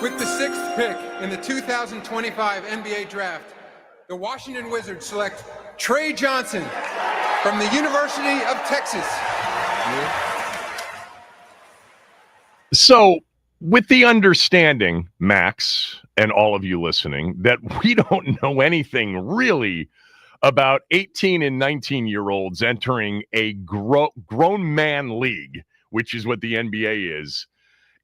With the 6th pick in the 2025 NBA Draft, the Washington Wizards select Trey Johnson from the University of Texas. So, with the understanding, Max, and all of you listening, that we don't know anything really about 18 and 19-year-olds entering a grown man league, which is what the NBA is,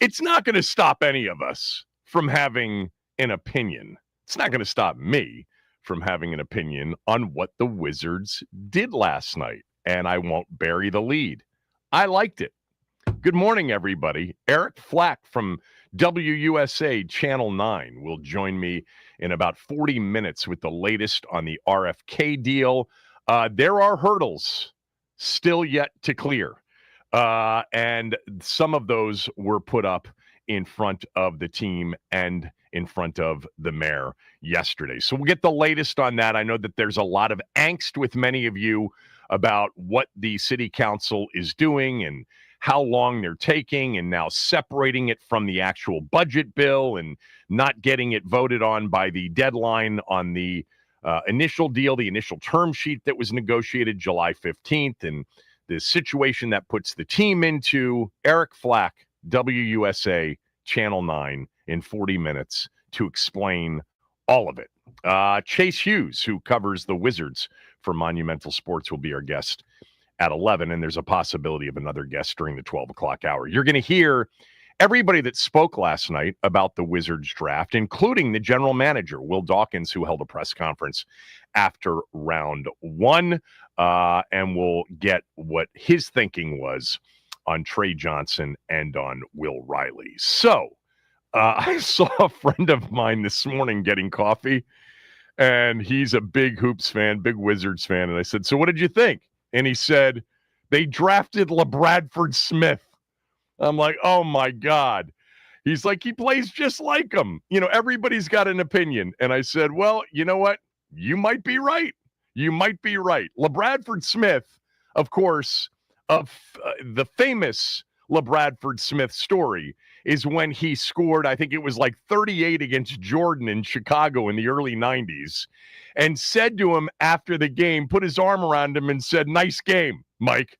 it's not going to stop any of us from having an opinion. It's not going to stop me from having an opinion on what the Wizards did last night, and I won't bury the lead. I liked it. Good morning, everybody. Eric Flack from WUSA Channel 9 will join me in about 40 minutes with the latest on the RFK deal. There are hurdles still yet to clear, and some of those were put up in front of the team and in front of the mayor yesterday. So we'll get the latest on that. I know that there's a lot of angst with many of you about what the city council is doing and how long they're taking, and now separating it from the actual budget bill and not getting it voted on by the deadline on the initial deal, the initial term sheet that was negotiated July 15th, and the situation that puts the team into. Eric Flack, WUSA Channel 9, in 40 minutes to explain all of it. Chase Hughes, who covers the Wizards for Monumental Sports, will be our guest at 11, and there's a possibility of another guest during the 12 o'clock hour. You're going to hear everybody that spoke last night about the Wizards draft, including the general manager, Will Dawkins, who held a press conference after round one, and we'll get what his thinking was on Trey Johnson and on Will Riley. So I saw a friend of mine this morning getting coffee, and he's a big Hoops fan, big Wizards fan, and I said, so what did you think? And he said, they drafted LaBradford Smith. I'm like, oh, my God. He's like, he plays just like him. You know, everybody's got an opinion. And I said, well, you know what? You might be right. You might be right. LaBradford Smith, of course, of the famous LaBradford Smith story is when he scored, I think it was like 38 against Jordan in Chicago in the early 90s, and said to him after the game, put his arm around him and said, nice game, Mike.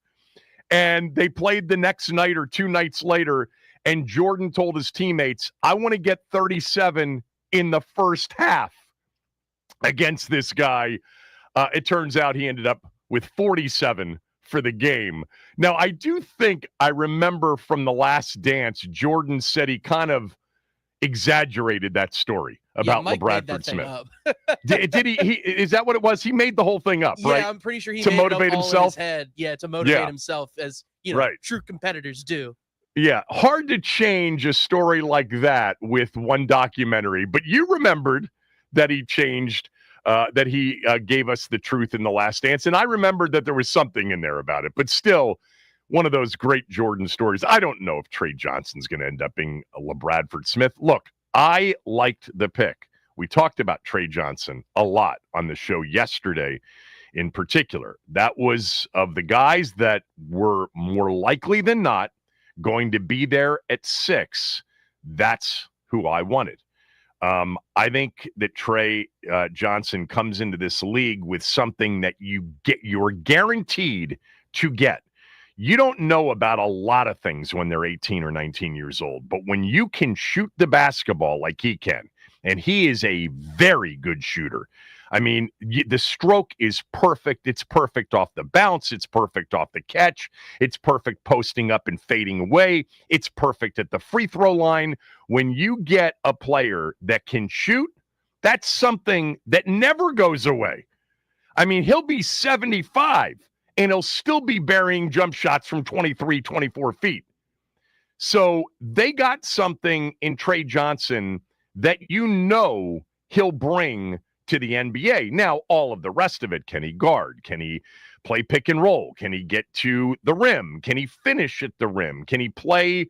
And they played the next night or two nights later, and Jordan told his teammates, I want to get 37 in the first half against this guy. It turns out he ended up with 47 for the game. Now, I do think I remember from The Last Dance, Jordan said he kind of exaggerated that story about LaBradford Smith. did he? Is that what it was? He made the whole thing up, right? Yeah, I'm pretty sure he to made motivate it up himself. All in his head. Yeah, to motivate himself, as you know, right. True competitors do. Yeah, hard to change a story like that with one documentary. But you remembered that he changed. That he gave us the truth in The Last Dance. And I remembered that there was something in there about it, but still one of those great Jordan stories. I don't know if Trey Johnson's going to end up being a LaBradford Smith. Look, I liked the pick. We talked about Trey Johnson a lot on the show yesterday in particular. That was of the guys that were more likely than not going to be there at 6. That's who I wanted. I think that Trey Johnson comes into this league with something that you're guaranteed to get. You don't know about a lot of things when they're 18 or 19 years old, but when you can shoot the basketball like he can, and he is a very good shooter. I mean, the stroke is perfect. It's perfect off the bounce. It's perfect off the catch. It's perfect posting up and fading away. It's perfect at the free throw line. When you get a player that can shoot, that's something that never goes away. I mean, he'll be 75 and he'll still be burying jump shots from 23, 24 feet. So they got something in Trey Johnson that you know he'll bring to the NBA. Now, all of the rest of it, can he guard? Can he play pick and roll? Can he get to the rim? Can he finish at the rim? Can he play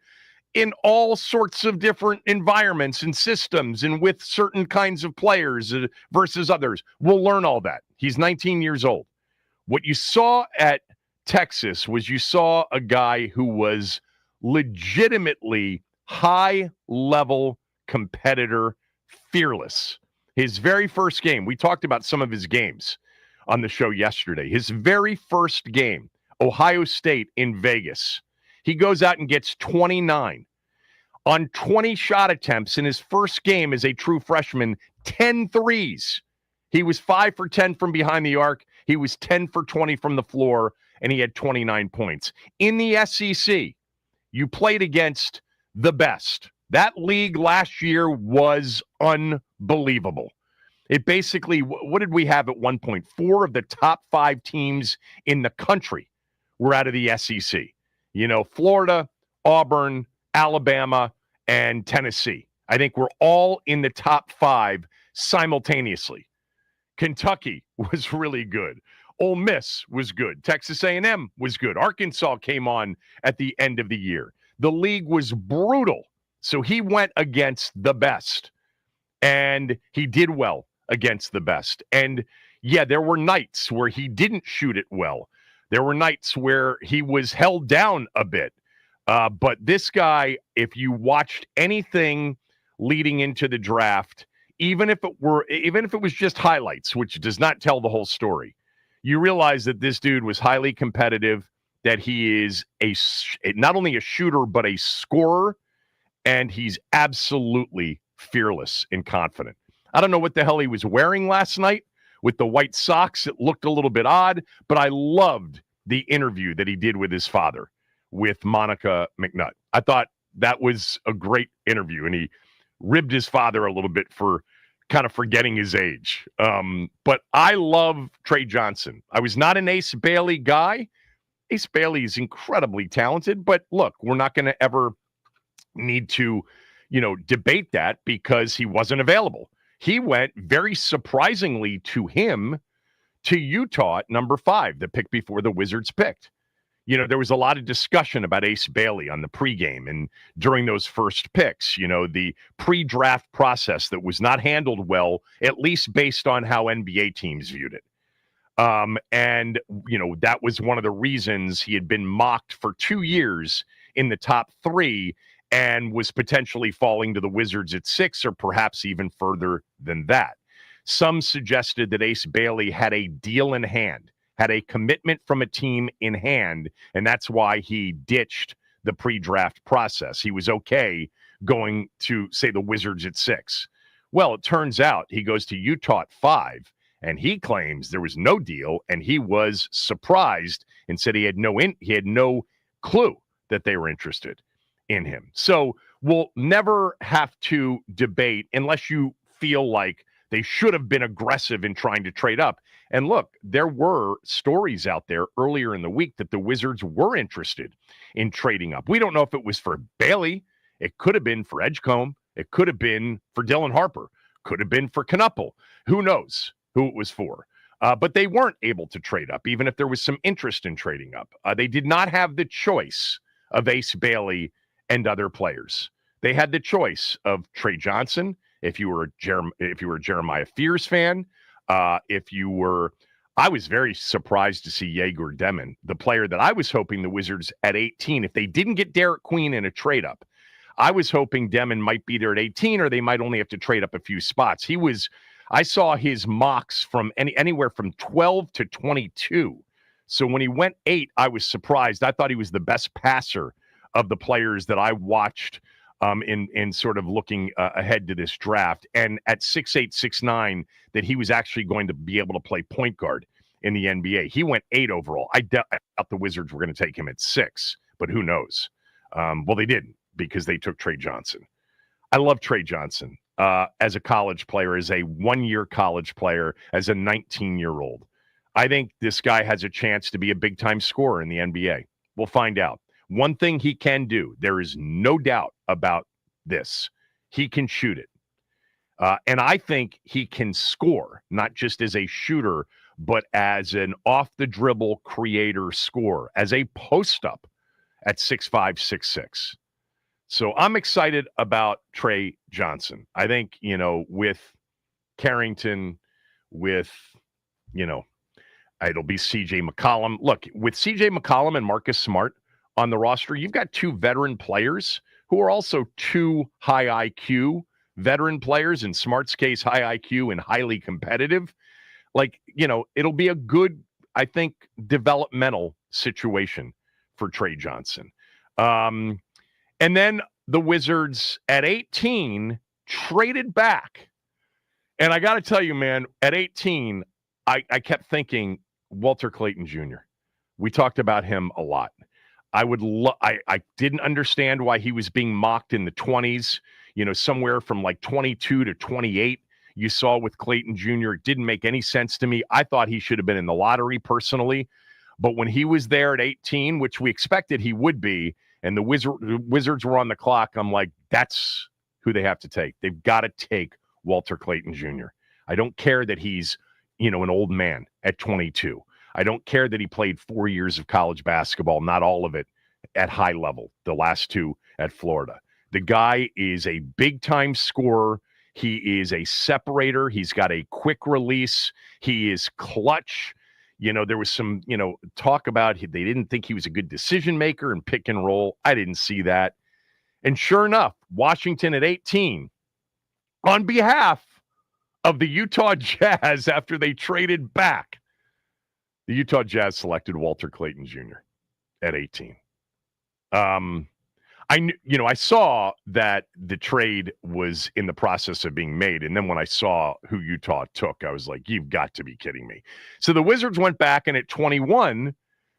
in all sorts of different environments and systems and with certain kinds of players versus others? We'll learn all that. He's 19 years old. What you saw at Texas was you saw a guy who was legitimately high-level competitor, fearless. His very first game, we talked about some of his games on the show yesterday. His very first game, Ohio State in Vegas, he goes out and gets 29 on 20 shot attempts in his first game as a true freshman, 10 threes. He was 5 for 10 from behind the arc. He was 10 for 20 from the floor, and he had 29 points. In the SEC, you played against the best. That league last year was unbelievable. It basically, what did we have at one point? 4 of the top 5 teams in the country were out of the SEC. You know, Florida, Auburn, Alabama, and Tennessee. I think we're all in the top 5 simultaneously. Kentucky was really good. Ole Miss was good. Texas A&M was good. Arkansas came on at the end of the year. The league was brutal. So he went against the best, and he did well against the best. And yeah, there were nights where he didn't shoot it well. There were nights where he was held down a bit. But this guy, if you watched anything leading into the draft, even if it was just highlights, which does not tell the whole story, you realize that this dude was highly competitive, that he is not only a shooter, but a scorer, and he's absolutely fearless and confident. I don't know what the hell he was wearing last night with the white socks. It looked a little bit odd, but I loved the interview that he did with his father, with Monica McNutt. I thought that was a great interview, and he ribbed his father a little bit for kind of forgetting his age. But I love Trey Johnson. I was not an Ace Bailey guy. Ace Bailey is incredibly talented, but look, we're not going to ever need to, debate that because he wasn't available. He went very surprisingly to him to Utah at number 5, the pick before the Wizards picked. There was a lot of discussion about Ace Bailey on the pregame and during those first picks, the pre-draft process that was not handled well, at least based on how NBA teams viewed it. And that was one of the reasons he had been mocked for 2 years in the top 3 and was potentially falling to the Wizards at 6 or perhaps even further than that. Some suggested that Ace Bailey had a deal in hand, had a commitment from a team in hand, and that's why he ditched the pre-draft process. He was okay going to, say, the Wizards at 6. Well, it turns out he goes to Utah at 5, and he claims there was no deal, and he was surprised and said he had no clue that they were interested in him. So we'll never have to debate unless you feel like they should have been aggressive in trying to trade up. And look, there were stories out there earlier in the week that the Wizards were interested in trading up. We don't know if it was for Bailey. It could have been for Edgecombe. It could have been for Dylan Harper. Could have been for Knuppel. Who knows who it was for? But they weren't able to trade up, even if there was some interest in trading up. They did not have the choice of Ace Bailey and other players. They had the choice of Trey Johnson, if you were a Jeremiah Fears fan, I was very surprised to see Jaeger Demon, the player that I was hoping the Wizards at 18, if they didn't get Derek Queen in a trade up, I was hoping Demon might be there at 18, or they might only have to trade up a few spots. I saw his mocks from anywhere from 12 to 22. So when he went 8, I was surprised. I thought he was the best passer of the players that I watched in sort of looking ahead to this draft. And at 6'8", 6'9", that he was actually going to be able to play point guard in the NBA. He went 8 overall. I doubt the Wizards were going to take him at 6, but who knows? Well, they didn't, because they took Trey Johnson. I love Trey Johnson as a college player, as a one-year college player, as a 19-year-old. I think this guy has a chance to be a big-time scorer in the NBA. We'll find out. One thing he can do, there is no doubt about this, he can shoot it. And I think he can score, not just as a shooter, but as an off-the-dribble creator scorer, as a post-up at 6'5", 6'6". So I'm excited about Trey Johnson. I think, with Carrington, it'll be C.J. McCollum. Look, with C.J. McCollum and Marcus Smart on the roster, you've got 2 veteran players who are also 2 high IQ veteran players, in Smart's case, high IQ and highly competitive. Like, it'll be a good, I think, developmental situation for Trey Johnson. And then the Wizards at 18 traded back. And I got to tell you, man, at 18, I kept thinking Walter Clayton Jr. We talked about him a lot. I didn't understand why he was being mocked in the 20s, somewhere from like 22 to 28. You saw with Clayton Jr., it didn't make any sense to me. I thought he should have been in the lottery personally. But when he was there at 18, which we expected he would be, and the Wizards were on the clock, I'm like, that's who they have to take. They've got to take Walter Clayton Jr. I don't care that he's, an old man at 22. I don't care that he played 4 years of college basketball, not all of it at high level, the last 2 at Florida. The guy is a big-time scorer. He is a separator. He's got a quick release. He is clutch. There was some, talk about they didn't think he was a good decision maker and pick and roll. I didn't see that. And sure enough, Washington at 18, on behalf of the Utah Jazz, after they traded back, the Utah Jazz selected Walter Clayton Jr. at 18. I saw that the trade was in the process of being made. And then when I saw who Utah took, I was like, you've got to be kidding me. So the Wizards went back, and at 21,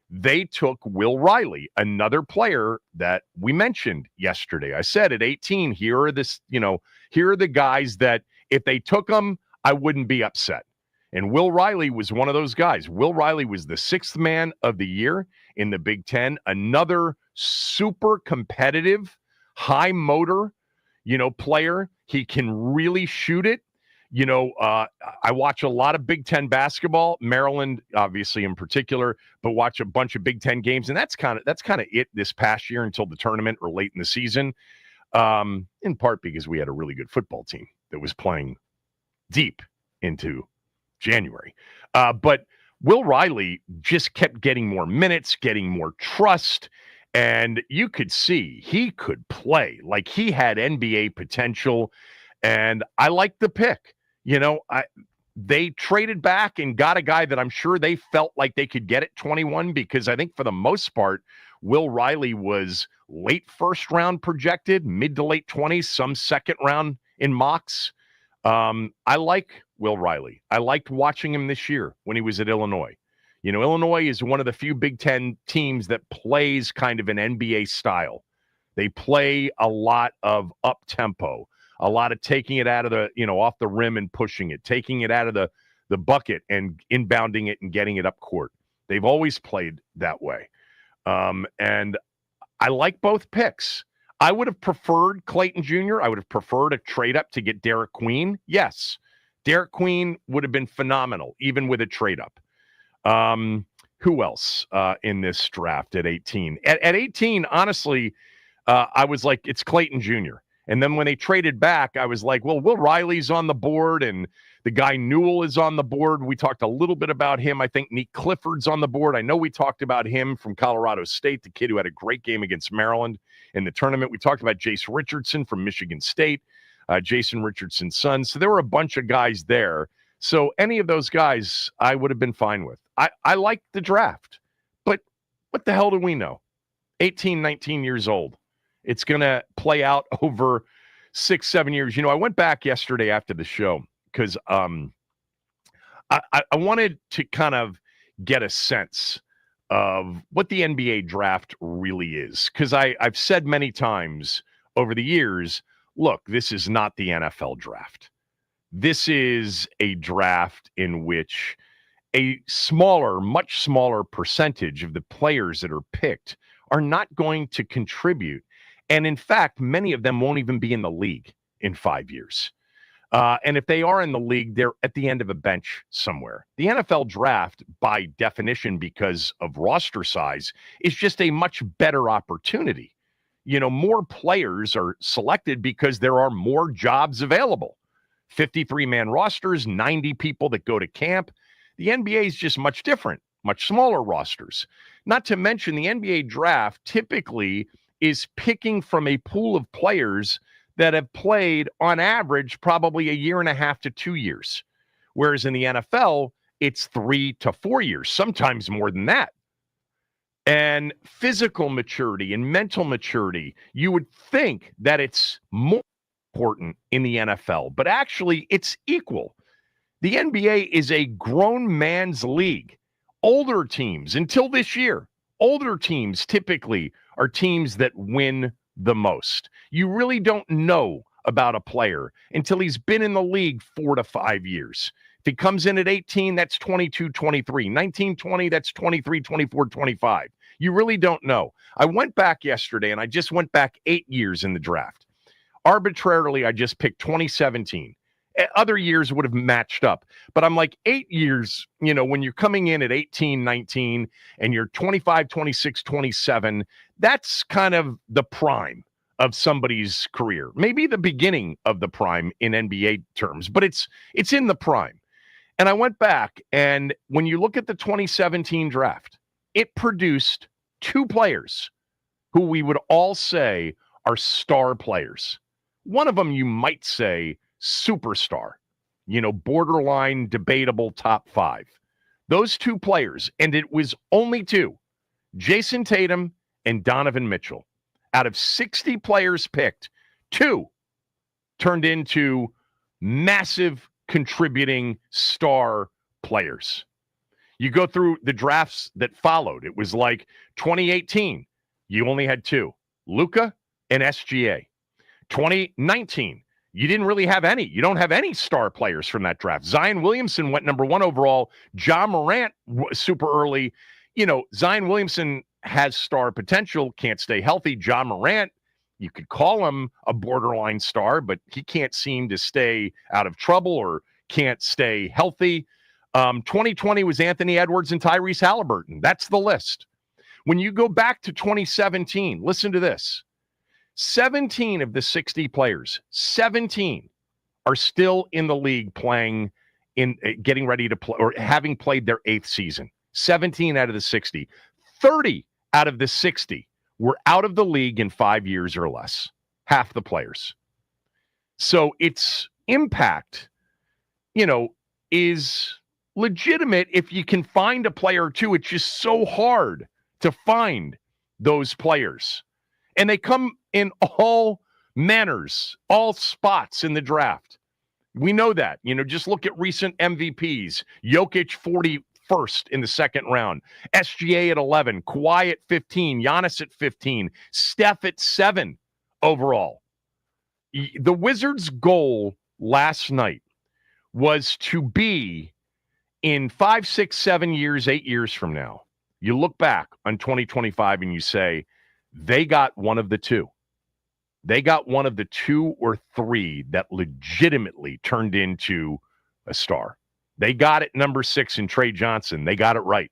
they took Will Riley, another player that we mentioned yesterday. I said at 18, here are the guys that if they took them, I wouldn't be upset. And Will Riley was one of those guys. Will Riley was the 6th man of the year in the Big Ten, another super competitive, high motor, player. He can really shoot it. I watch a lot of Big Ten basketball, Maryland, obviously in particular, but watch a bunch of Big Ten games. And that's kind of it this past year until the tournament or late in the season, in part because we had a really good football team that was playing deep into January. But Will Riley just kept getting more minutes, getting more trust. And you could see he could play. Like, he had NBA potential. And I liked the pick. They traded back and got a guy that I'm sure they felt like they could get at 21, because I think for the most part, Will Riley was late first round projected, mid to late 20s, some second round in mocks. I like Will Riley. I liked watching him this year when he was at Illinois. Illinois is one of the few Big Ten teams that plays kind of an NBA style. They play a lot of up-tempo, a lot of taking it out of the, off the rim and pushing it, taking it out of the bucket and inbounding it and getting it up court. They've always played that way. And I like both picks. I would have preferred Clayton Jr. I would have preferred a trade up to get Derek Queen. Yes, Derek Queen would have been phenomenal, even with a trade up. Who else in this draft at 18? At 18, honestly, I was like, it's Clayton Jr. And then when they traded back, I was like, well, Will Riley's on the board, and the guy Newell is on the board. We talked a little bit about him. I think Nick Clifford's on the board. I know we talked about him from Colorado State, the kid who had a great game against Maryland in the tournament. We talked about Jace Richardson from Michigan State, Jason Richardson's son. So there were a bunch of guys there. So any of those guys I would have been fine with. I like the draft, but what the hell do we know? 18, 19 years old. It's going to play out over 6-7 years. I went back yesterday after the show because I wanted to kind of get a sense of what the NBA draft really is. Because I've said many times over the years, look, this is not the NFL draft. This is a draft in which a much smaller percentage of the players that are picked are not going to contribute. And in fact, many of them won't even be in the league in 5 years. And if they are in the league, they're at the end of a bench somewhere. The NFL draft, by definition, because of roster size, is just a much better opportunity. More players are selected because there are more jobs available. 53-man rosters, 90 people that go to camp. The NBA is just much different, much smaller rosters. Not to mention the NBA draft typically is picking from a pool of players that have played on average probably a year and a half to 2 years. Whereas in the NFL, it's 3 to 4 years, sometimes more than that. And physical maturity and mental maturity, you would think that it's more important in the NFL, but actually it's equal. The NBA is a grown man's league. Older teams, until this year, older teams typically are teams that win the most. You really don't know about a player until he's been in the league 4 to 5 years. If he comes in at 18, that's 22, 23. 19, 20, that's 23, 24, 25. You really don't know. I went back yesterday, and I just went back 8 years in the draft. Arbitrarily, I just picked 2017. Other years would have matched up. But I'm like, 8 years, when you're coming in at 18, 19, and you're 25, 26, 27, that's kind of the prime of somebody's career. Maybe the beginning of the prime in NBA terms, but it's in the prime. And I went back, and when you look at the 2017 draft, it produced 2 players who we would all say are star players. One of them you might say superstar, borderline debatable top 5. Those 2 players, and it was only 2, Jason Tatum and Donovan Mitchell. Out of 60 players picked, 2 turned into massive contributing star players. You go through the drafts that followed. It was like 2018, you only had 2, Luka and SGA. 2019, you didn't really have any. You don't have any star players from that draft. Zion Williamson went number 1 overall. Ja Morant super early. Zion Williamson has star potential, can't stay healthy. Ja Morant, you could call him a borderline star, but he can't seem to stay out of trouble or can't stay healthy. 2020 was Anthony Edwards and Tyrese Halliburton. That's the list. When you go back to 2017, listen to this. 17 of the 60 players, 17 are still in the league playing, getting ready to play or having played their 8th season. 17 out of the 60. 30 out of the 60 were out of the league in 5 years or less. Half the players. So its impact, is legitimate if you can find a player or 2. It's just so hard to find those players. And they come in all manners, all spots in the draft. We know that. Just look at recent MVPs. Jokic 41st in the second round. SGA at 11. Kawhi at 15. Giannis at 15. Steph at 7 overall. The Wizards' goal last night was to be in 5, 6, 7 years, 8 years from now. You look back on 2025 and you say, they got one of the 2. They got one of the 2 or 3 that legitimately turned into a star. They got it number 6 in Trey Johnson. They got it right.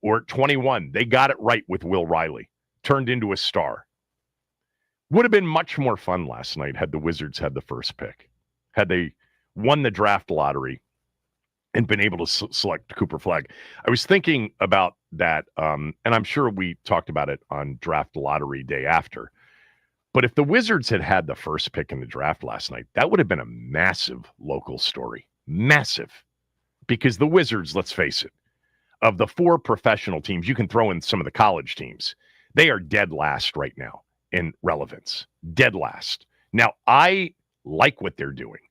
Or at 21, they got it right with Will Riley. Turned into a star. Would have been much more fun last night had the Wizards had the first pick. Had they won the draft lottery and been able to select Cooper Flagg. I was thinking about that, and I'm sure we talked about it on draft lottery day after. But if the Wizards had had the first pick in the draft last night, that would have been a massive local story. Massive. Because the Wizards, let's face it, of the 4 professional teams, you can throw in some of the college teams, they are dead last right now in relevance. Dead last. Now, I like what they're doing.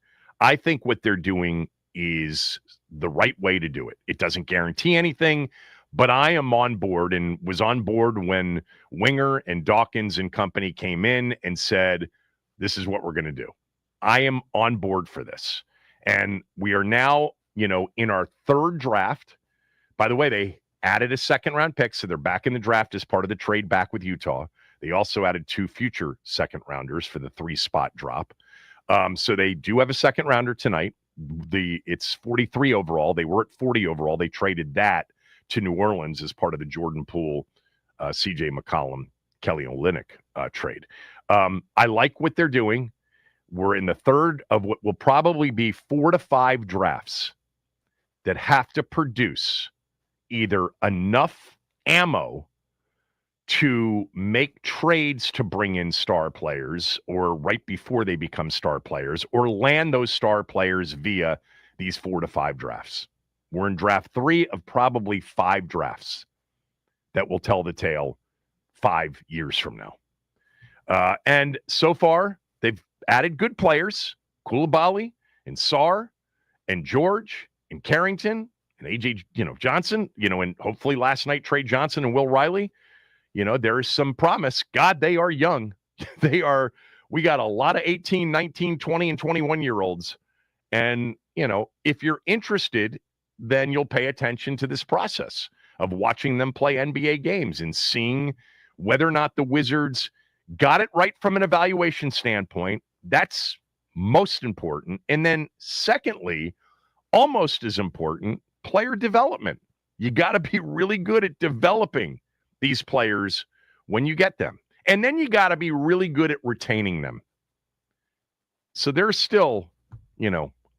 I think what they're doing is the right way to do it. It doesn't guarantee anything, but I am on board and was on board when Winger and Dawkins and company came in and said, this is what we're going to do. I am on board for this. And we are now, in our 3rd draft. By the way, they added a 2nd-round pick, so they're back in the draft as part of the trade back with Utah. They also added 2 future 2nd-rounders for the 3-spot drop. So they do have a 2nd-rounder tonight. It's 43 overall. They were at 40 overall. They traded that to New Orleans as part of the Jordan Poole, C.J. McCollum, Kelly Olynyk trade. I like what they're doing. We're in the 3rd of what will probably be 4 to 5 drafts that have to produce either enough ammo to make trades to bring in star players or right before they become star players or land those star players via these 4 to 5 drafts. We're in draft 3 of probably 5 drafts that will tell the tale 5 years from now. And so far, they've added good players, Koulibaly and Sarr and George and Carrington and A.J. Johnson, and hopefully last night, Trey Johnson and Will Riley. There is some promise. God, they are young. We got a lot of 18, 19, 20, and 21-year-olds. And, if you're interested, then you'll pay attention to this process of watching them play NBA games and seeing whether or not the Wizards got it right from an evaluation standpoint. That's most important. And then secondly, almost as important, player development. You got to be really good at developing these players when you get them. And then you got to be really good at retaining them. So there's still,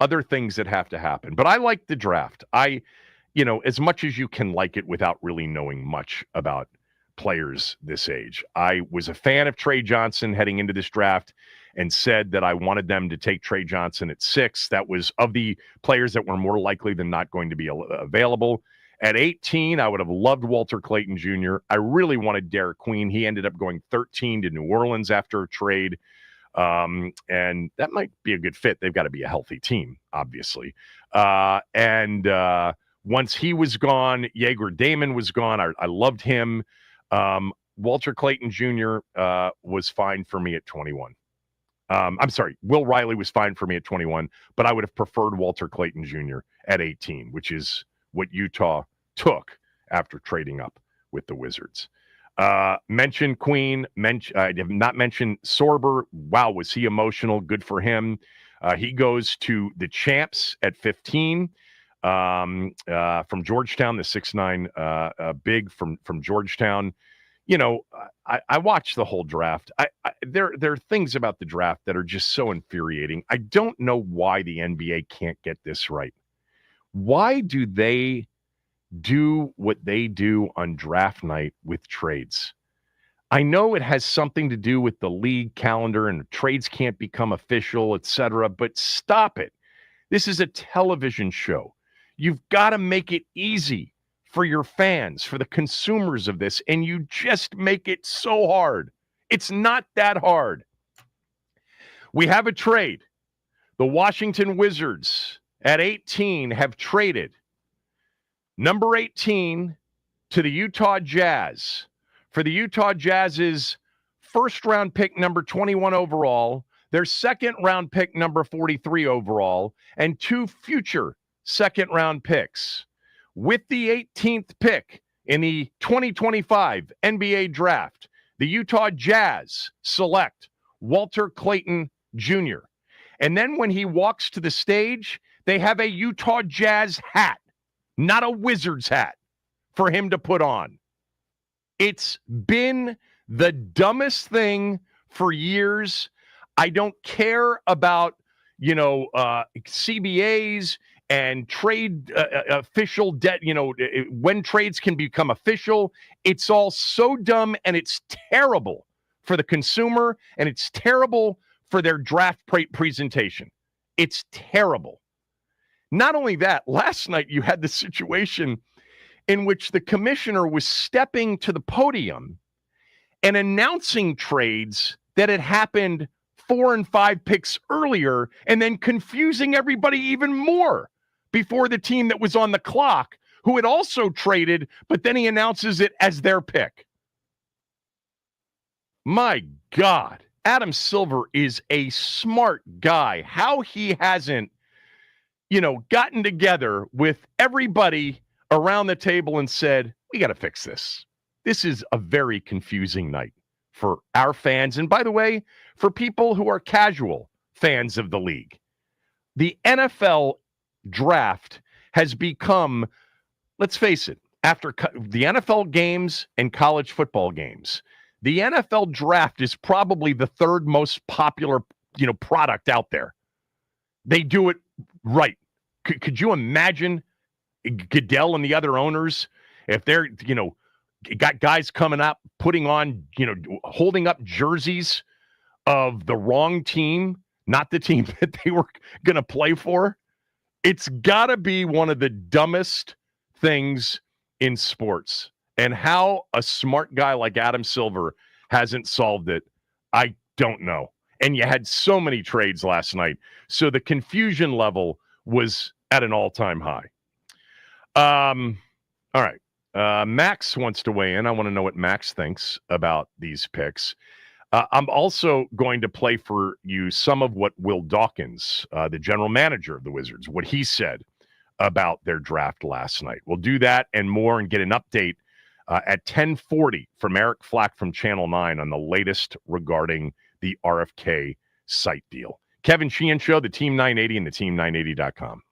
other things that have to happen. But I like the draft. As much as you can like it without really knowing much about players this age. I was a fan of Trey Johnson heading into this draft and said that I wanted them to take Trey Johnson at 6. That was of the players that were more likely than not going to be available. At 18, I would have loved Walter Clayton Jr. I really wanted Derek Queen. He ended up going 13 to New Orleans after a trade. And that might be a good fit. They've got to be a healthy team, obviously. And once he was gone, Jaeger Damon was gone. I loved him. Walter Clayton Jr. Was fine for me at 21. I'm sorry, Will Riley was fine for me at 21, but I would have preferred Walter Clayton Jr. at 18, which is what Utah took after trading up with the Wizards. Mention Queen. I have not mentioned Sorber. Wow, was he emotional? Good for him. He goes to the Champs at 15 from Georgetown, the 6'9" big from Georgetown. I watched the whole draft. There are things about the draft that are just so infuriating. I don't know why the NBA can't get this right. Why do they do what they do on draft night with trades? I know it has something to do with the league calendar and trades can't become official, etc., but stop it. This is a television show. You've got to make it easy for your fans, for the consumers of this, and you just make it so hard. It's not that hard. We have a trade. The Washington Wizards at 18 have traded number 18 to the Utah Jazz for the Utah Jazz's first-round pick number 21 overall, their second-round pick number 43 overall, and 2 future second-round picks. With the 18th pick in the 2025 NBA Draft, the Utah Jazz select Walter Clayton Jr. And then when he walks to the stage, they have a Utah Jazz hat, not a Wizards hat, for him to put on. It's been the dumbest thing for years. I don't care about, CBAs and trade official debt, when trades can become official. It's all so dumb, and it's terrible for the consumer, and it's terrible for their draft presentation. It's terrible. Not only that, last night you had the situation in which the commissioner was stepping to the podium and announcing trades that had happened 4 and 5 picks earlier, and then confusing everybody even more before the team that was on the clock, who had also traded, but then he announces it as their pick. My God, Adam Silver is a smart guy. How he hasn't, gotten together with everybody around the table and said, we got to fix this. This is a very confusing night for our fans. And by the way, for people who are casual fans of the league. The NFL draft has become, let's face it, after the NFL games and college football games, the NFL draft is probably the 3rd most popular, product out there. They do it right. Could you imagine Goodell and the other owners, if they're, got guys coming up, putting on, holding up jerseys of the wrong team, not the team that they were going to play for. It's got to be one of the dumbest things in sports. And how a smart guy like Adam Silver hasn't solved it, I don't know. And you had so many trades last night. So the confusion level was at an all-time high. All right. Max wants to weigh in. I want to know what Max thinks about these picks. I'm also going to play for you some of what Will Dawkins, the general manager of the Wizards, what he said about their draft last night. We'll do that and more and get an update at 10:40 from Eric Flack from Channel 9 on the latest regarding the RFK site deal. Kevin Sheehan Show, the Team 980 and the team980.com.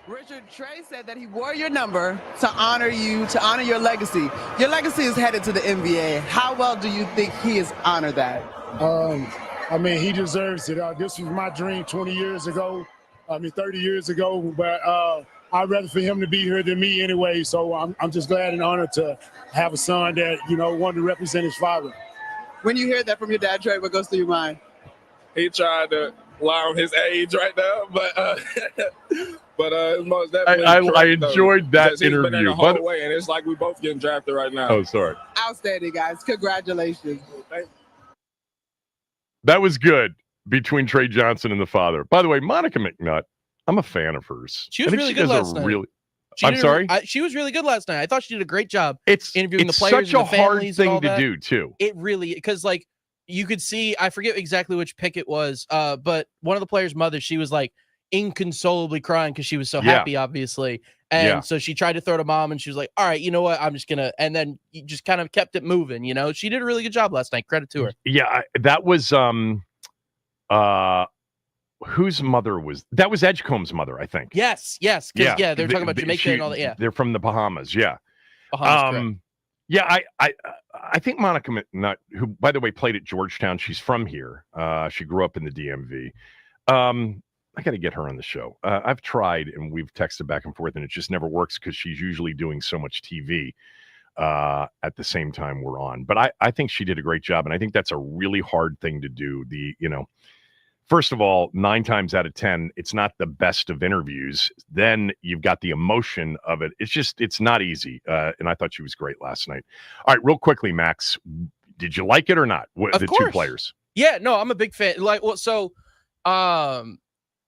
Richard, Trey said that he wore your number to honor you, to honor your legacy. Your legacy is headed to the NBA. How well do you think he has honored that? I mean, he deserves it. This was my dream 20 years ago. 30 years ago. But I'd rather for him to be here than me anyway. So I'm just glad and honored to have a son that, wanted to represent his father. When you hear that from your dad, Trey, what goes through your mind? He tried to lie on his age right now, but it's most definitely I enjoyed that he's been in interview. the whole way, and it's like we both getting drafted right now. Oh, sorry. Outstanding, guys. Congratulations. That was good between Trey Johnson and the father. By the way, Monica McNutt, I'm a fan of hers. She was really good last night. I'm sorry? She was really good last night. I thought she did a great job interviewing the it's players such a and the hard families and all thing to that. do, too. It really, because like you could see, I forget exactly which pick it was, but one of the players' mothers, she was like inconsolably crying because she was so happy, obviously. And so she tried to throw to mom, and she was like, all right, you know what? I'm just going to, and then you just kind of kept it moving, She did a really good job last night. Credit to her. Yeah, that was, whose mother was that? Was Edgecombe's mother, I think. Yes. Because they're talking about Jamaica and all that. Yeah, they're from the Bahamas. Yeah, Bahamas, yeah. I think Monica McNutt, who by the way played at Georgetown, she's from here. She grew up in the DMV. I got to get her on the show. I've tried and we've texted back and forth, and it just never works because she's usually doing so much TV at the same time we're on. But I think she did a great job, and I think that's a really hard thing to do. First of all, 9 times out of 10, it's not the best of interviews. Then you've got the emotion of it. It's not easy. And I thought she was great last night. All right, real quickly, Max, did you like it or not? Of course. 2 players. Yeah, no, I'm a big fan.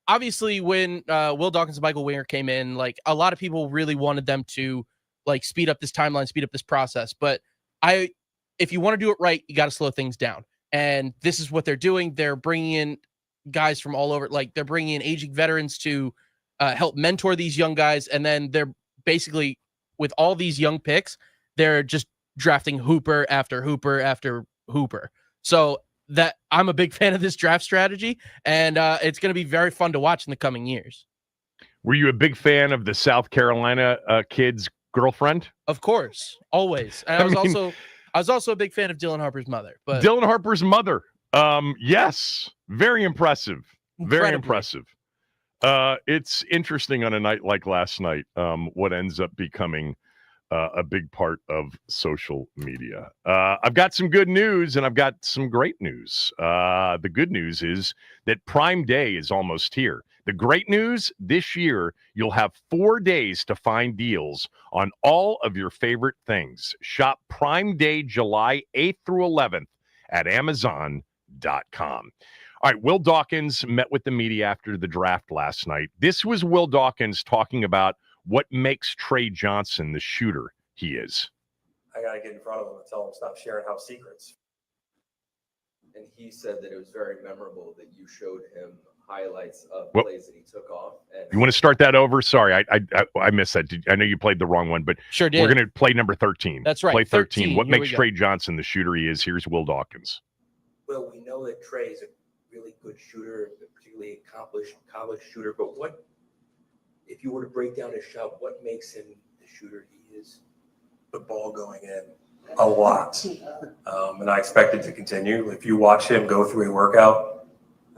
Obviously when Will Dawkins and Michael Winger came in, like a lot of people really wanted them to like speed up this timeline, speed up this process. But if you want to do it right, you got to slow things down. And this is what they're doing. They're bringing in guys from all over, like they're bringing in aging veterans to help mentor these young guys. And then they're basically, with all these young picks, they're just drafting Hooper after Hooper after Hooper. So that I'm a big fan of this draft strategy, and it's going to be very fun to watch in the coming years. Were you a big fan of the South Carolina kid's girlfriend? Of course, always. And I was also a big fan of Dylan Harper's mother. But Dylan Harper's mother. Yes, very impressive. Very impressive. It's interesting on a night like last night, what ends up becoming a big part of social media. I've got some good news and I've got some great news. The good news is that Prime Day is almost here. The great news, this year, you'll have 4 days to find deals on all of your favorite things. Shop Prime Day July 8th through 11th at Amazon.com. All right, Will Dawkins met with the media after the draft last night. This was Will Dawkins talking about what makes Trey Johnson the shooter he is. I got to get in front of him and tell him stop sharing house secrets. And he said that it was very memorable that you showed him highlights of plays that he took off. And you want to start that over? Sorry, I missed that. I know you played the wrong one, but sure did. We're going to play number 13. That's right. Play 13. What Here makes Trey Johnson the shooter he is? Here's Will Dawkins. Well, we know that Trey is a really good shooter, particularly accomplished college shooter. But what, if you were to break down his shot, what makes him the shooter he is? The ball going in a lot. And I expect it to continue. If you watch him go through a workout,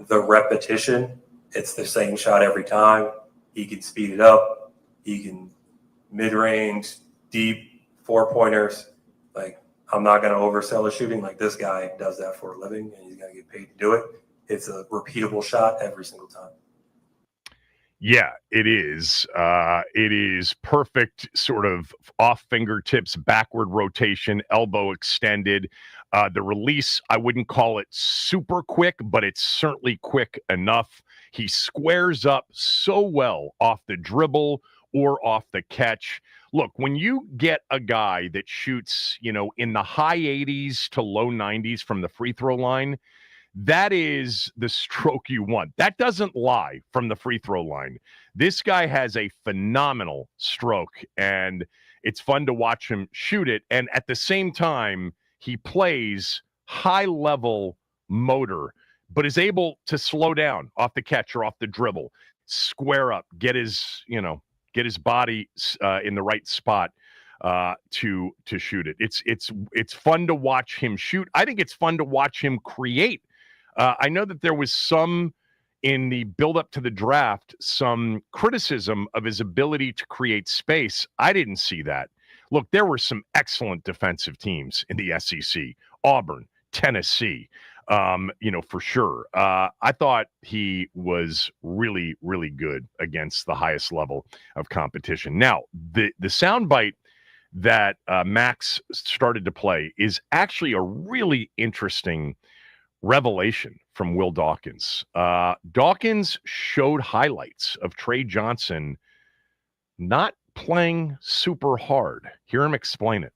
the repetition, it's the same shot every time. He can speed it up. He can mid-range, deep, 4-pointers. Like, I'm not going to oversell his shooting. Like, this guy does that for a living, and he's going to get paid to do it. It's a repeatable shot every single time. Yeah, it is. It is perfect sort of off fingertips, backward rotation, elbow extended. The release, I wouldn't call it super quick, but it's certainly quick enough. He squares up so well off the dribble or off the catch. Look, when you get a guy that shoots, in the high 80s to low 90s from the free throw line, that is the stroke you want. That doesn't lie from the free throw line. This guy has a phenomenal stroke, and it's fun to watch him shoot it. And at the same time, he plays high-level motor, but is able to slow down off the catch or off the dribble, square up, get his, get his body in the right spot to shoot it. It's fun to watch him shoot. I think it's fun to watch him create. I know that there was some in the build-up to the draft, some criticism of his ability to create space. I didn't see that. Look, there were some excellent defensive teams in the SEC. Auburn, Tennessee, for sure. I thought he was really, really good against the highest level of competition. Now, the soundbite that Max started to play is actually a really interesting revelation from Will Dawkins. Dawkins showed highlights of Trey Johnson not playing super hard. Hear him explain it.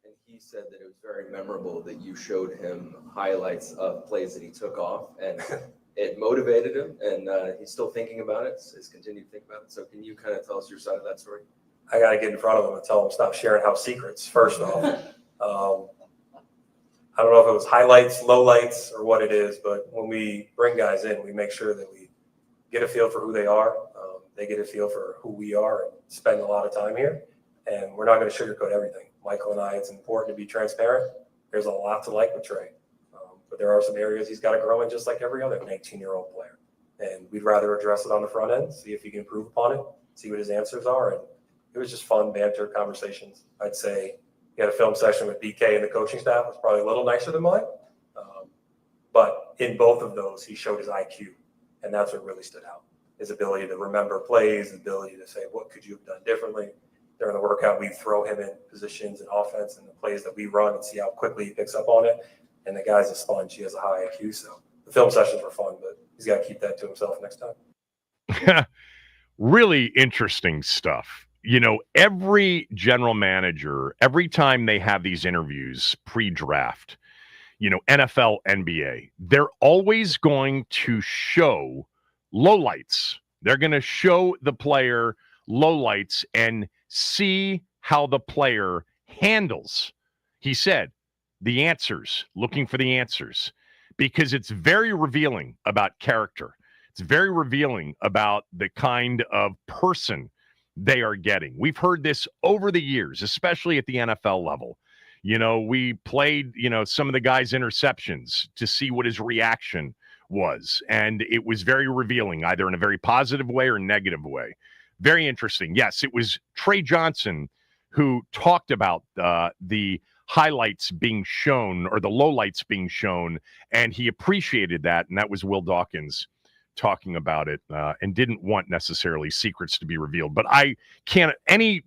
And he said that it was very memorable that you showed him highlights of plays that he took off, and it motivated him, and he's still thinking about it, he's continued to think about it. So can you kind of tell us your side of that story? I got to get in front of him and tell him stop sharing house secrets, first off. I don't know if it was highlights, lowlights, or what it is, but when we bring guys in, we make sure that we get a feel for who they are. They get a feel for who we are and spend a lot of time here. And we're not going to sugarcoat everything. Michael and I, it's important to be transparent. There's a lot to like with Trey. But there are some areas he's got to grow in just like every other 19-year-old player. And we'd rather address it on the front end, see if he can improve upon it, see what his answers are. And it was just fun banter conversations. I'd say he had a film session with BK and the coaching staff. It was probably a little nicer than mine. But in both of those, he showed his IQ. And that's what really stood out. His ability to remember plays, his ability to say, what could you have done differently? During the workout, we throw him in positions and offense and the plays that we run and see how quickly he picks up on it. And the guy's a sponge. He has a high IQ. So the film sessions were fun, but he's got to keep that to himself next time. Really interesting stuff. Every general manager, every time they have these interviews pre-draft, NFL, NBA, they're always going to show lowlights. They're going to show the player lowlights and see how the player handles. He said, the answers, looking for the answers, because it's very revealing about character. It's very revealing about the kind of person they are getting. We've heard this over the years, especially at the NFL level. We played, some of the guys' interceptions to see what his reaction was. And it was very revealing, either in a very positive way or negative way. Very interesting. Yes, it was Trey Johnson who talked about the highlights being shown or the lowlights being shown, and he appreciated that. And that was Will Dawkins talking about it and didn't want necessarily secrets to be revealed. But I can't, any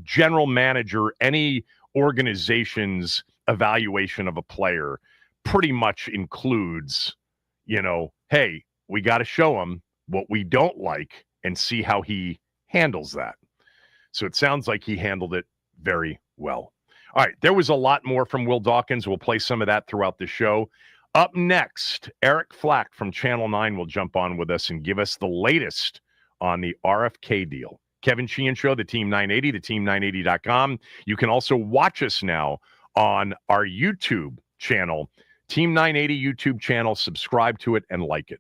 general manager, any organization's evaluation of a player pretty much includes, hey, we got to show him what we don't like and see how he handles that. So it sounds like he handled it very well. All right, there was a lot more from Will Dawkins. We'll play some of that throughout the show. Up next, Eric Flack from Channel 9 will jump on with us and give us the latest on the RFK deal. Kevin Sheehan Show, the Team 980, the team980.com. You can also watch us now on our YouTube channel, Team 980 YouTube channel. Subscribe to it and like it.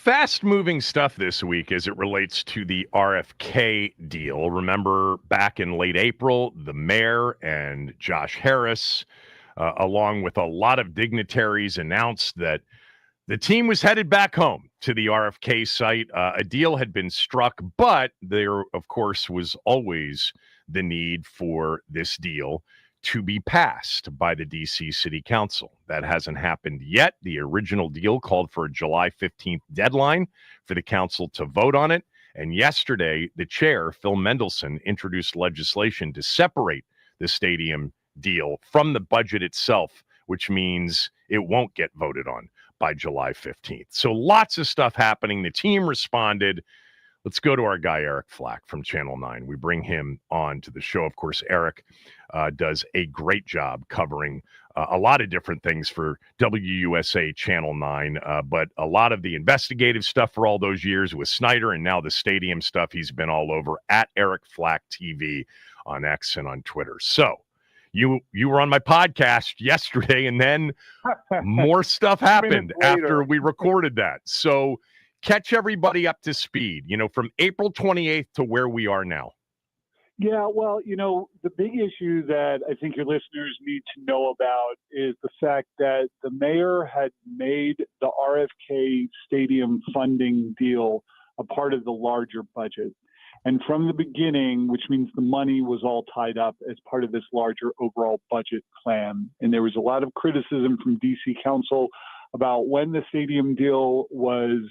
fast-moving stuff this week as it relates to the RFK deal. Remember, back in late April, the mayor and Josh Harris, along with a lot of dignitaries, announced that the team was headed back home to the RFK site. A deal had been struck, but there, of course, was always the need for this deal to be passed by the D.C. City Council. That hasn't happened yet. The original deal called for a July 15th deadline for the council to vote on it. And yesterday, the chair, Phil Mendelson, introduced legislation to separate the stadium deal from the budget itself, which means it won't get voted on by July 15th. So lots of stuff happening. The team responded. Let's go to our guy, Eric Flack from Channel 9. We bring him on to the show. Of course, Eric does a great job covering a lot of different things for WUSA Channel 9, but a lot of the investigative stuff for all those years with Snyder, and now the stadium stuff. He's been all over at Eric Flack TV on X and on Twitter. So you were on my podcast yesterday, and then more stuff happened after we recorded that. So catch everybody up to speed, from April 28th to where we are now. Yeah, well, the big issue that I think your listeners need to know about is the fact that the mayor had made the RFK stadium funding deal a part of the larger budget. And from the beginning, which means the money was all tied up as part of this larger overall budget plan. And there was a lot of criticism from DC Council about when the stadium deal was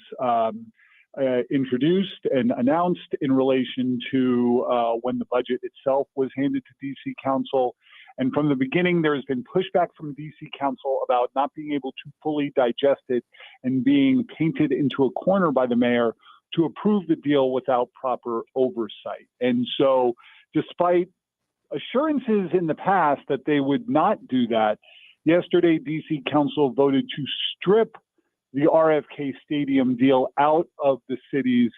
introduced and announced in relation to when the budget itself was handed to DC Council. And from the beginning, there has been pushback from DC Council about not being able to fully digest it and being painted into a corner by the mayor to approve the deal without proper oversight. And so despite assurances in the past that they would not do that, yesterday DC Council voted to strip the RFK Stadium deal out of the city's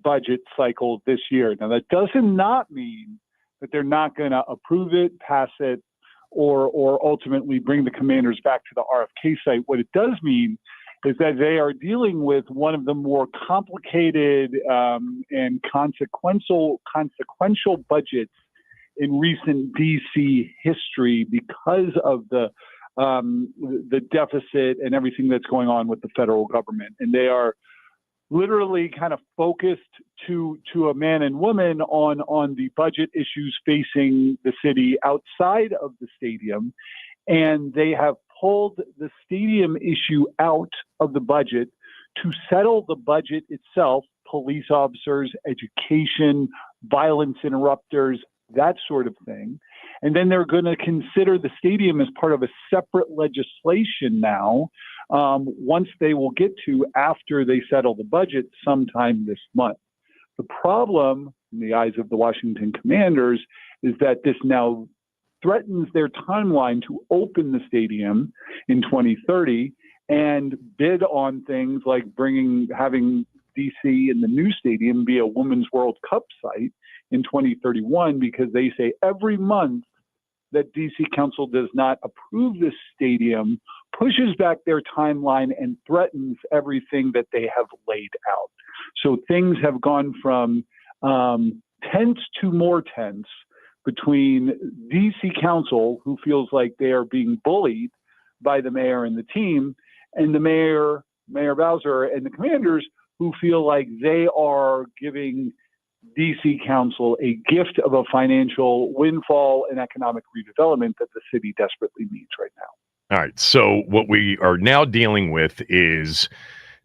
budget cycle this year. Now, that does not mean that they're not going to approve it, pass it, or ultimately bring the Commanders back to the RFK site. What it does mean is that they are dealing with one of the more complicated and consequential budgets in recent DC history because of the deficit and everything that's going on with the federal government. And they are literally kind of focused to a man and woman on the budget issues facing the city outside of the stadium. And they have pulled the stadium issue out of the budget to settle the budget itself, police officers, education, violence interrupters, that sort of thing. And then they're going to consider the stadium as part of a separate legislation now, once they will get to after they settle the budget sometime this month. The problem, in the eyes of the Washington Commanders, is that this now threatens their timeline to open the stadium in 2030 and bid on things like having DC and the new stadium be a Women's World Cup site in 2031, because they say every month that DC Council does not approve this stadium pushes back their timeline and threatens everything that they have laid out. So things have gone from tense to more tense between DC Council, who feels like they are being bullied by the mayor and the team, and the Mayor Bowser and the Commanders, who feel like they are giving DC Council a gift of a financial windfall and economic redevelopment that the city desperately needs right now. All right. So what we are now dealing with is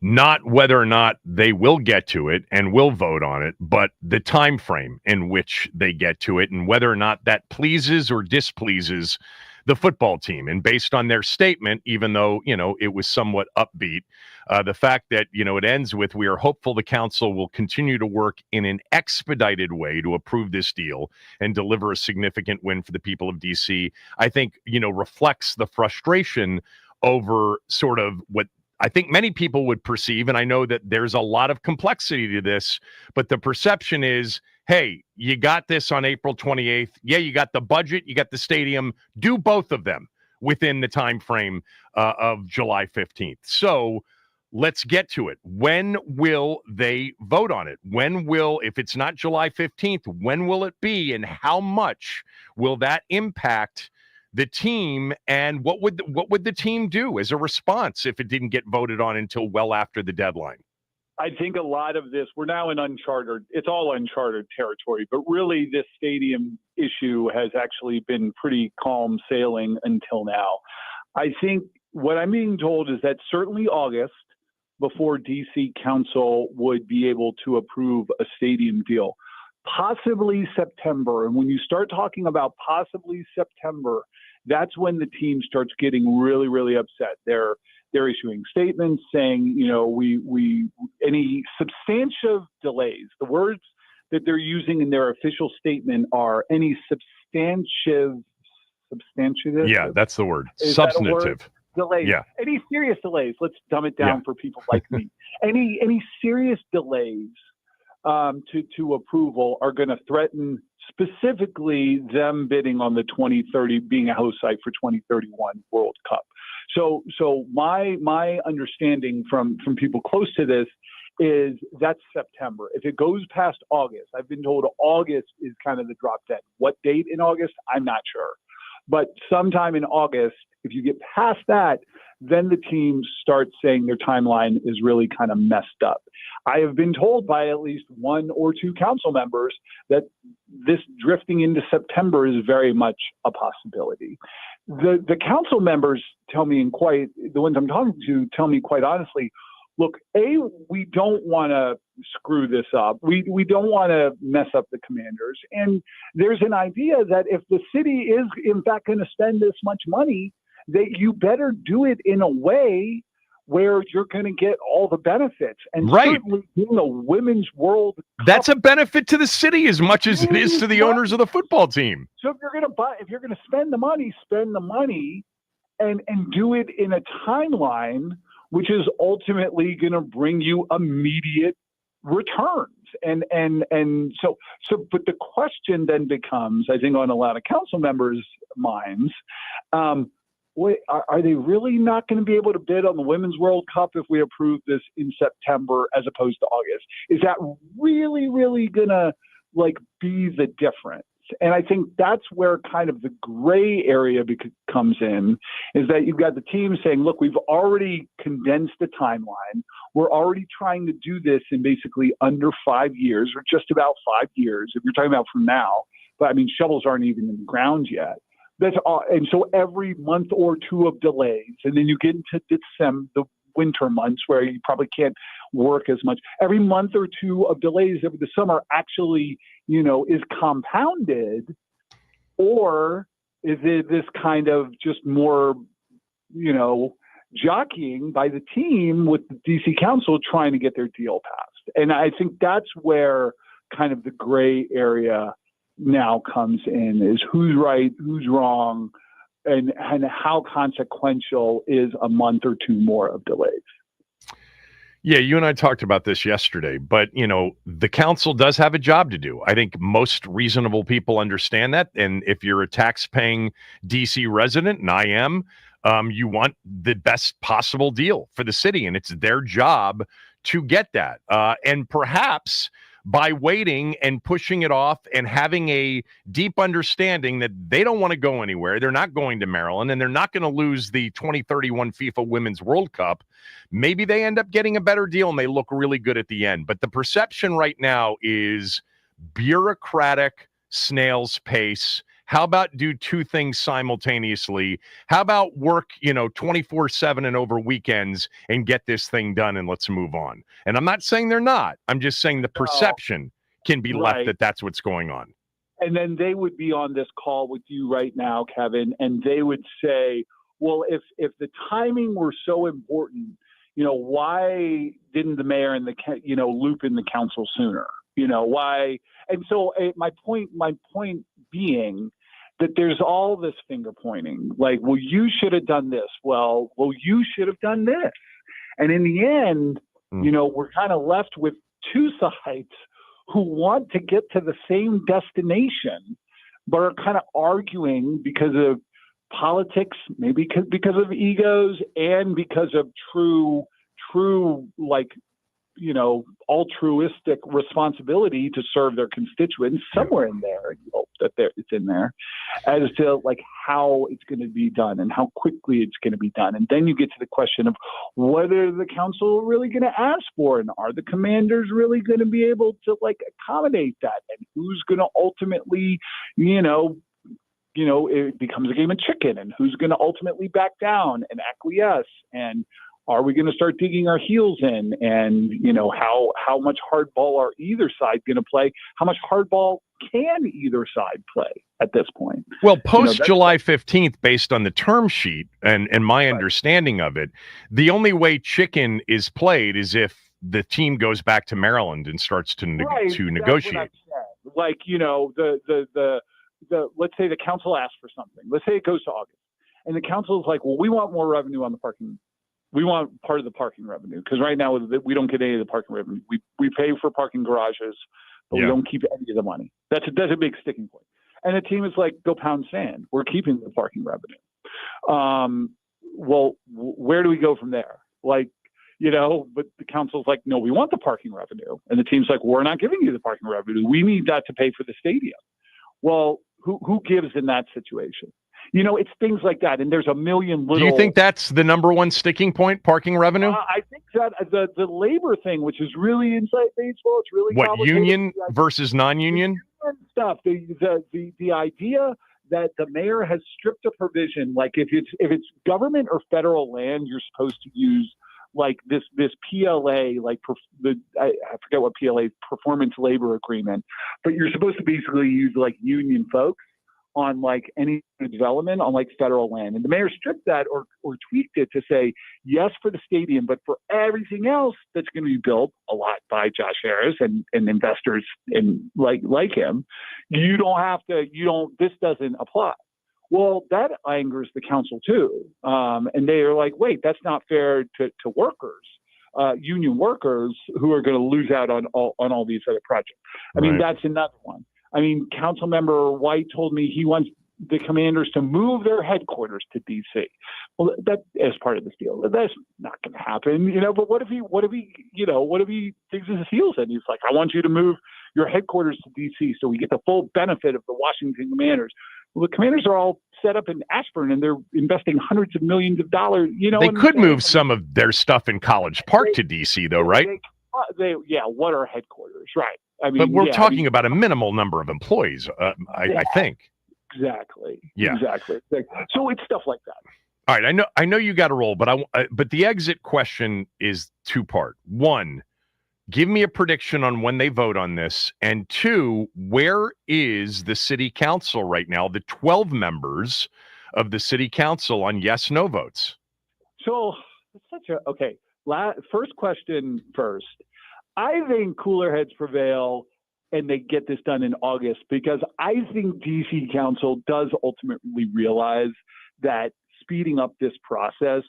not whether or not they will get to it and will vote on it, but the time frame in which they get to it and whether or not that pleases or displeases the football team. And based on their statement, even though, it was somewhat upbeat, the fact that, it ends with, we are hopeful the council will continue to work in an expedited way to approve this deal and deliver a significant win for the people of DC, I think, reflects the frustration over sort of what I think many people would perceive, and I know that there's a lot of complexity to this, but the perception is, hey, you got this on April 28th. Yeah, you got the budget, you got the stadium. Do both of them within the time frame of July 15th. So let's get to it. When will they vote on it? When will, if it's not July 15th, when will it be, and how much will that impact the team, and what would the team do as a response if it didn't get voted on until well after the deadline? I think a lot of this, we're now in it's all uncharted territory, but really this stadium issue has actually been pretty calm sailing until now. I think what I'm being told is that certainly August, before DC Council would be able to approve a stadium deal, possibly September. And when you start talking about possibly September, that's when the team starts getting really, really upset. They're issuing statements saying, we any substantive delays. The words that they're using in their official statement are any substantive. Yeah, that's the word. Is that a substantive word? Delays. Yeah. Any serious delays. Let's dumb it down for people like me. Any serious delays to approval are going to threaten specifically them bidding on the 2030, being a host site for 2031 World Cup. So my understanding from people close to this is that's September. If it goes past August, I've been told August is kind of the drop dead. What date in August? I'm not sure. But sometime in August, if you get past that, then the team starts saying their timeline is really kind of messed up. I have been told by at least one or two council members that this drifting into September is very much a possibility. The council members tell me the ones I'm talking to tell me quite honestly, look, we don't want to screw this up. We don't want to mess up the Commanders. And there's an idea that if the city is in fact going to spend this much money, that you better do it in a way where you're going to get all the benefits. And certainly being a Women's World Cup, that's a benefit to the city as much as it is to the owners of the football team. So if you're going to spend the money and do it in a timeline which is ultimately going to bring you immediate returns. And so, but the question then becomes, I think on a lot of council members' minds, wait, are they really not going to be able to bid on the Women's World Cup if we approve this in September as opposed to August? Is that really, really going to be the difference? And I think that's where kind of the gray area comes in, is that you've got the team saying, look, we've already condensed the timeline. We're already trying to do this in basically under 5 years, or just about 5 years, if you're talking about from now. But I mean, shovels aren't even in the ground yet. That's all. And so every month or two of delays, and then you get into the winter months where you probably can't work as much. Every month or two of delays over the summer actually, is compounded, or is it this kind of just more, jockeying by the team with the DC Council trying to get their deal passed? And I think that's where kind of the gray area now comes in, is who's right, who's wrong, and how consequential is a month or two more of delays. Yeah, you and I talked about this yesterday, but, the council does have a job to do. I think most reasonable people understand that. And if you're a tax-paying DC resident, and I am, you want the best possible deal for the city, and it's their job to get that. And perhaps by waiting and pushing it off and having a deep understanding that they don't want to go anywhere, they're not going to Maryland, and they're not going to lose the 2031 FIFA Women's World Cup, maybe they end up getting a better deal and they look really good at the end. But the perception right now is bureaucratic snail's pace. How about do two things simultaneously? How about work, 24/7 and over weekends and get this thing done, and let's move on? And I'm not saying they're not. I'm just saying the perception can be left that that's what's going on. And then they would be on this call with you right now, Kevin, and they would say, well, if the timing were so important, why didn't the mayor and loop in the council sooner? Why? And so my point being that there's all this finger pointing, like, well, you should have done this. Well, you should have done this. And in the end, we're kind of left with two sides who want to get to the same destination, but are kind of arguing because of politics, maybe because of egos, and because of true true, like, altruistic responsibility to serve their constituents somewhere in there. You hope that it's in there as to like how it's going to be done and how quickly it's going to be done. And then you get to the question of whether the council are really going to ask for, and are the commanders really going to be able to like accommodate that, and who's going to ultimately, it becomes a game of chicken, and who's going to ultimately back down and acquiesce, and are we going to start digging our heels in? And, how much hardball are either side going to play? How much hardball can either side play at this point? Well, post July 15th, based on the term sheet and my understanding of it, the only way chicken is played is if the team goes back to Maryland and starts to negotiate. Like, the let's say the council asks for something. Let's say it goes to August. And the council is like, well, we want more revenue on the parking. We want part of the parking revenue, because right now we don't get any of the parking revenue. We pay for parking garages, but we don't keep any of the money. That's a big sticking point. And the team is like, go pound sand. We're keeping the parking revenue. Well, where do we go from there? Like, but the council's like, no, we want the parking revenue. And the team's like, we're not giving you the parking revenue. We need that to pay for the stadium. Well, who gives in that situation? It's things like that. And there's a million little. Do you think that's the number one sticking point, parking revenue? I think that the labor thing, which is really inside baseball, it's really what, union versus non-union stuff. The idea that the mayor has stripped a provision, like if it's government or federal land, you're supposed to use like this PLA, like I forget what PLA, performance labor agreement, but you're supposed to basically use like union folks on like any development on like federal land. And the mayor stripped that or tweaked it to say, yes, for the stadium, but for everything else that's going to be built a lot by Josh Harris and investors in like him, this doesn't apply. Well, that angers the council too. And they are like, wait, that's not fair to workers, union workers who are going to lose out on all these other projects. I mean, that's another one. I mean, Councilmember White told me he wants the commanders to move their headquarters to D.C. Well, that is part of this deal. That's not going to happen, But what if he digs his heels in? He's like, I want you to move your headquarters to D.C. so we get the full benefit of the Washington Commanders. Well, the Commanders are all set up in Ashburn, and they're investing hundreds of millions of dollars. They could move some of their stuff in College Park to D.C. though, right? What are headquarters, right? I mean, but we're talking about a minimal number of employees, I think. Exactly. Yeah. Exactly. So it's stuff like that. All right. I know you got to roll, but the exit question is two-part. One, give me a prediction on when they vote on this, and two, where is the city council right now? The 12 members of the city council on yes/no votes. So it's okay. First question first. I think cooler heads prevail and they get this done in August, because I think DC Council does ultimately realize that speeding up this process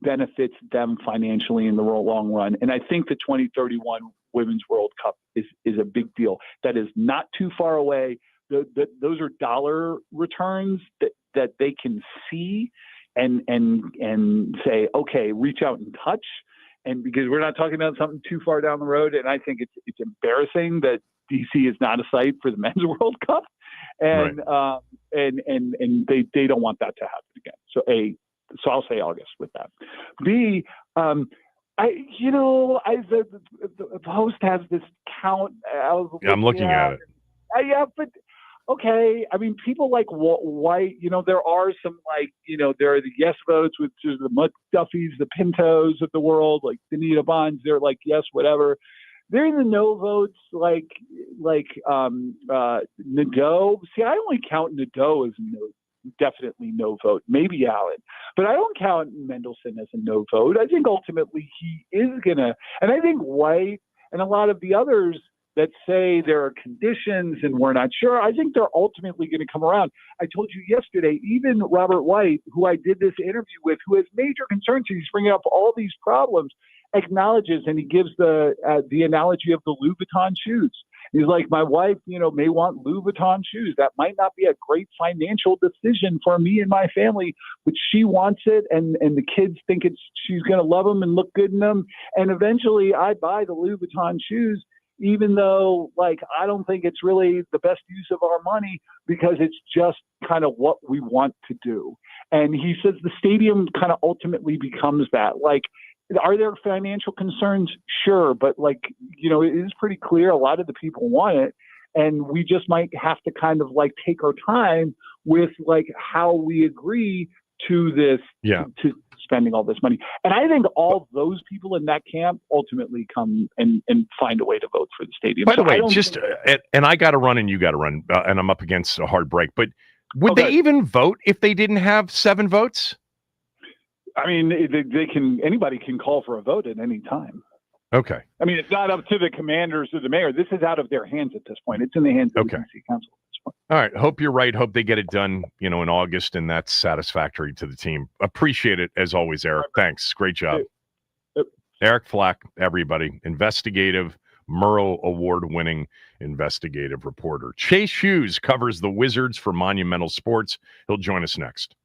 benefits them financially in the long run. And I think the 2031 Women's World Cup is a big deal. That is not too far away. Those are dollar returns that they can see and say, okay, reach out and touch. And because we're not talking about something too far down the road, and I think it's embarrassing that DC is not a site for the Men's World Cup, and and they don't want that to happen again. So I'll say August with that. B, the Post has this count. I'm looking at it. But okay. I mean, people like White, there are some there are the yes votes, which is the McDuffies, the Pintos of the world, like Danita Bonds. They're like, yes, whatever. They're in the no votes, like Nadeau. See, I only count Nadeau as definitely no vote, maybe Allen, but I don't count Mendelson as a no vote. I think ultimately he is gonna, and I think White and a lot of the others that say there are conditions and we're not sure, I think they're ultimately going to come around. I told you yesterday, even Robert White, who I did this interview with, who has major concerns, he's bringing up all these problems, acknowledges, and he gives the analogy of the Louboutin shoes. He's like, my wife, may want Louis Vuitton shoes. That might not be a great financial decision for me and my family, but she wants it. And the kids think she's going to love them and look good in them. And eventually I buy the Louis Vuitton shoes, even though I don't think it's really the best use of our money, because it's just kind of what we want to do. And he says the stadium kind of ultimately becomes that. Are there financial concerns? Sure. But it is pretty clear a lot of the people want it. And we just might have to kind of take our time with how we agree to this, to spending all this money. And I think all those people in that camp ultimately come and find a way to vote for the stadium. By the way, and I got to run and you got to run, and I'm up against a hard break, but would they even vote if they didn't have 7 votes? I mean, anybody can call for a vote at any time. Okay. I mean, it's not up to the commanders or the mayor. This is out of their hands at this point. It's in the hands of the DC Council at this point. All right. Hope you're right. Hope they get it done, in August, and that's satisfactory to the team. Appreciate it, as always, Eric. Thanks. Great job. Yep. Eric Flack, everybody. Investigative, Murrow Award-winning investigative reporter. Chase Hughes covers the Wizards for Monumental Sports. He'll join us next.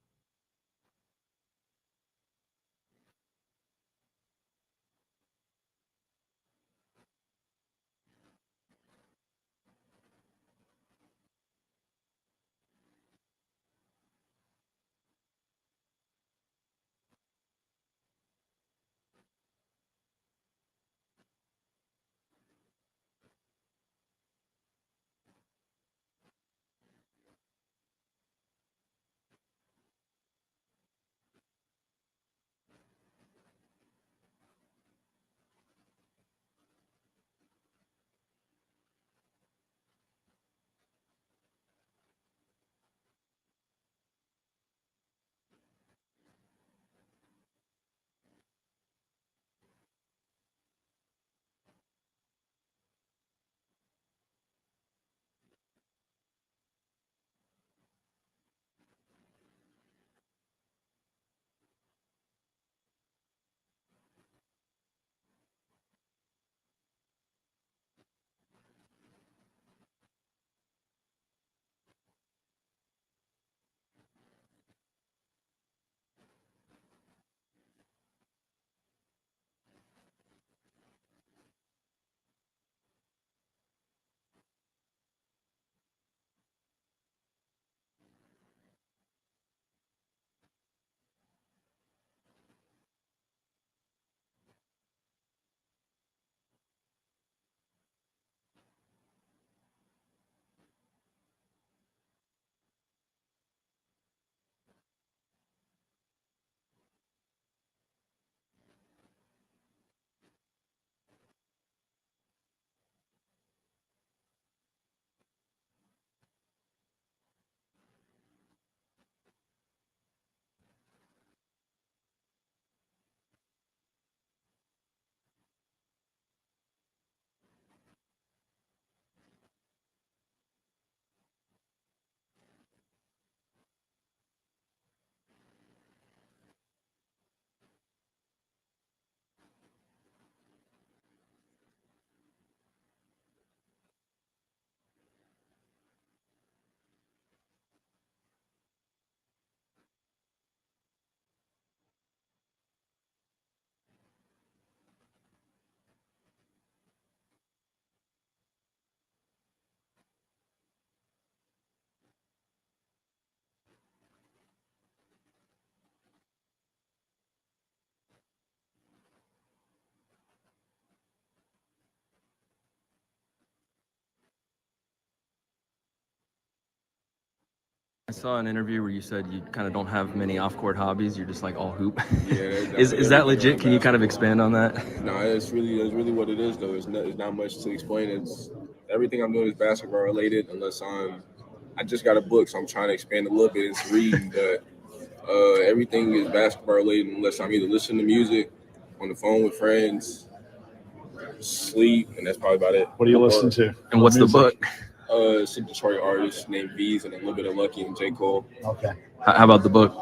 I saw an interview where you said you kind of don't have many off-court hobbies. You're just all hoop. Yeah, is that legit? Can you kind of expand on that? No, that's really what it is, though. It's not much to explain. It's everything I'm doing is basketball related, unless I just got a book, so I'm trying to expand a little bit into reading, but everything is basketball related unless I'm either listening to music, on the phone with friends, sleep, and that's probably about it. What do you listen to? And what's the book? It's a Detroit artist named V's and a little bit of Lucky and J. Cole. Okay. How about the book?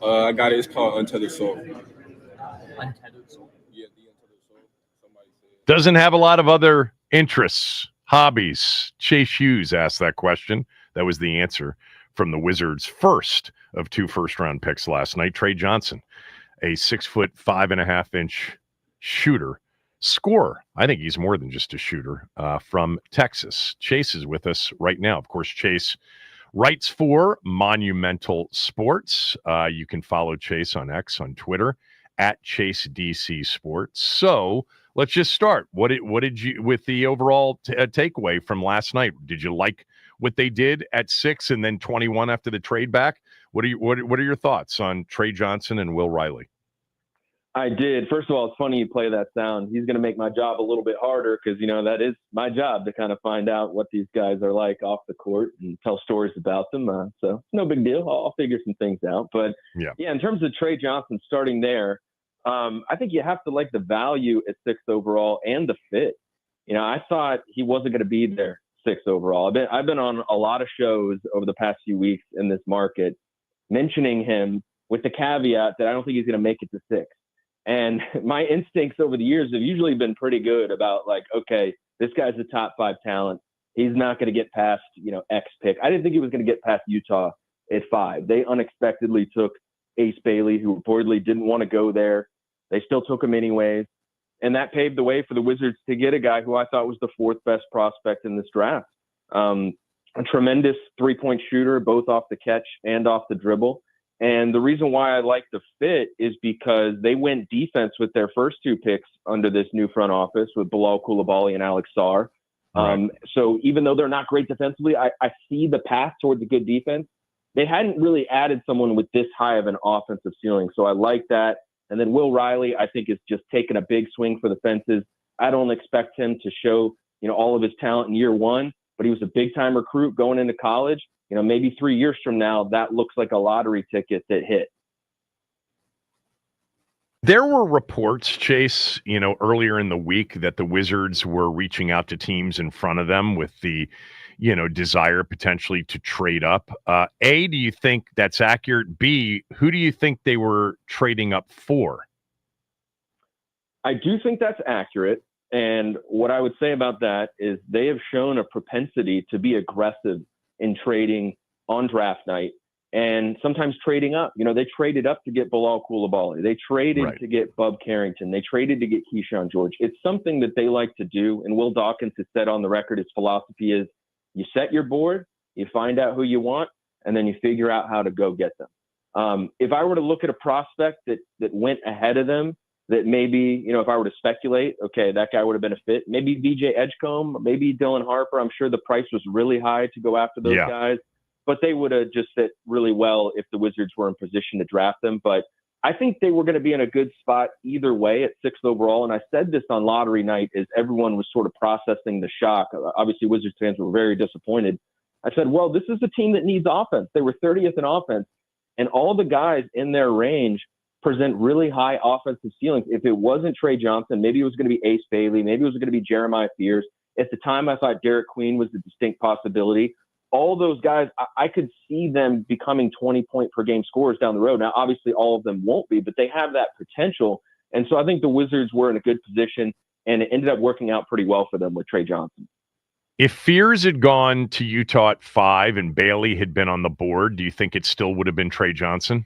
I got it. It's called Untethered Soul. Untethered Soul? Yeah, the Untethered Soul. Somebody said. Doesn't have a lot of other interests. Hobbies. Chase Hughes asked that question. That was the answer from the Wizards' first of 2 first-round picks last night. Trey Johnson, a 6'5" 5.5" shooter, scorer. I think he's more than just a shooter, from Texas. Chase is with us right now. Of course, Chase writes for Monumental Sports. You can follow Chase on X, on Twitter, at ChaseDC Sports. So let's just start. What did you, with the overall takeaway from last night? Did you like what they did at 6 and then 21 after the trade back? What are your thoughts on Trey Johnson and Will Riley? I did. First of all, it's funny you play that sound. He's going to make my job a little bit harder because, that is my job to kind of find out what these guys are like off the court and tell stories about them. So it's no big deal. I'll figure some things out. But, yeah, in terms of Trey Johnson starting there, I think you have to like the value at 6th overall and the fit. I thought he wasn't going to be there 6th overall. I've been on a lot of shows over the past few weeks in this market mentioning him with the caveat that I don't think he's going to make it to 6. And my instincts over the years have usually been pretty good about like, okay, this guy's a top 5 talent. He's not going to get past, X pick. I didn't think he was going to get past Utah at 5. They unexpectedly took Ace Bailey, who reportedly didn't want to go there. They still took him anyways. And that paved the way for the Wizards to get a guy who I thought was the 4th best prospect in this draft. A tremendous 3-point shooter, both off the catch and off the dribble. And the reason why I like the fit is because they went defense with their first 2 picks under this new front office with Bilal Coulibaly and Alex Sarr. Right. So even though they're not great defensively, I see the path towards a good defense. They hadn't really added someone with this high of an offensive ceiling. So I like that. And then Will Riley, I think, is just taking a big swing for the fences. I don't expect him to show, all of his talent in year 1, but he was a big-time recruit going into college. Maybe 3 years from now, that looks like a lottery ticket that hit. There were reports, Chase, earlier in the week that the Wizards were reaching out to teams in front of them with the, desire potentially to trade up. A, do you think that's accurate? B, who do you think they were trading up for? I do think that's accurate. And what I would say about that is they have shown a propensity to be aggressive in trading on draft night and sometimes trading up. They traded up to get Bilal Coulibaly. They traded to get Bub Carrington. They traded to get Keyshawn George. It's something that they like to do. And Will Dawkins has said on the record, his philosophy is you set your board, you find out who you want, and then you figure out how to go get them. If I were to look at a prospect that went ahead of them, that maybe, if I were to speculate, okay, that guy would have been a fit. Maybe VJ Edgecombe, maybe Dylan Harper. I'm sure the price was really high to go after those guys, but they would have just fit really well if the Wizards were in position to draft them. But I think they were going to be in a good spot either way at 6th overall. And I said this on lottery night as everyone was sort of processing the shock. Obviously, Wizards fans were very disappointed. I said, well, this is a team that needs offense. They were 30th in offense, and all the guys in their range present really high offensive ceilings. If it wasn't Trey Johnson, maybe it was going to be Ace Bailey. Maybe it was going to be Jeremiah Fears. At the time, I thought Derek Queen was a distinct possibility. All those guys, I could see them becoming 20-point per game scorers down the road. Now, obviously, all of them won't be, but they have that potential. And so I think the Wizards were in a good position, and it ended up working out pretty well for them with Trey Johnson. If Fears had gone to Utah at 5 and Bailey had been on the board, do you think it still would have been Trey Johnson?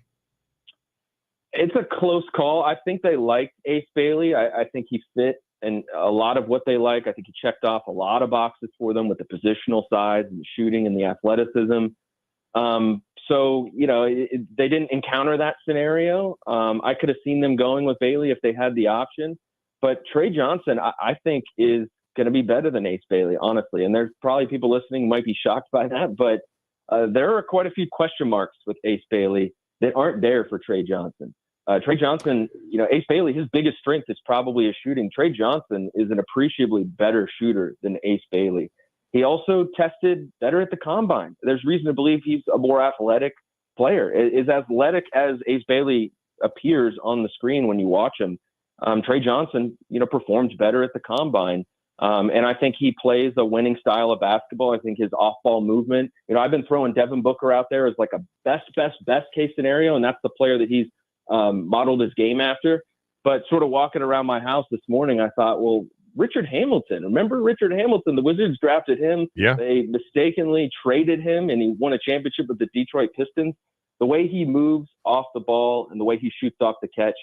It's a close call. I think they liked Ace Bailey. I think he fit and a lot of what they like. I think he checked off a lot of boxes for them with the positional size and the shooting and the athleticism. So, they didn't encounter that scenario. I could have seen them going with Bailey if they had the option. But Trey Johnson, I think, is going to be better than Ace Bailey, honestly. And there's probably people listening who might be shocked by that. But there are quite a few question marks with Ace Bailey that aren't there for Trey Johnson. Trey Johnson, Ace Bailey, his biggest strength is probably his shooting. Trey Johnson is an appreciably better shooter than Ace Bailey. He also tested better at the combine. There's reason to believe he's a more athletic player. As athletic as Ace Bailey appears on the screen when you watch him, Trey Johnson, performs better at the combine. And I think he plays a winning style of basketball. I think his off-ball movement, I've been throwing Devin Booker out there as like a best case scenario, and that's the player that he's modeled his game after. But sort of walking around my house this morning, I thought, well, Richard Hamilton. Remember Richard Hamilton? The Wizards drafted him. Yeah. They mistakenly traded him, and he won a championship with the Detroit Pistons. The way he moves off the ball and the way he shoots off the catch,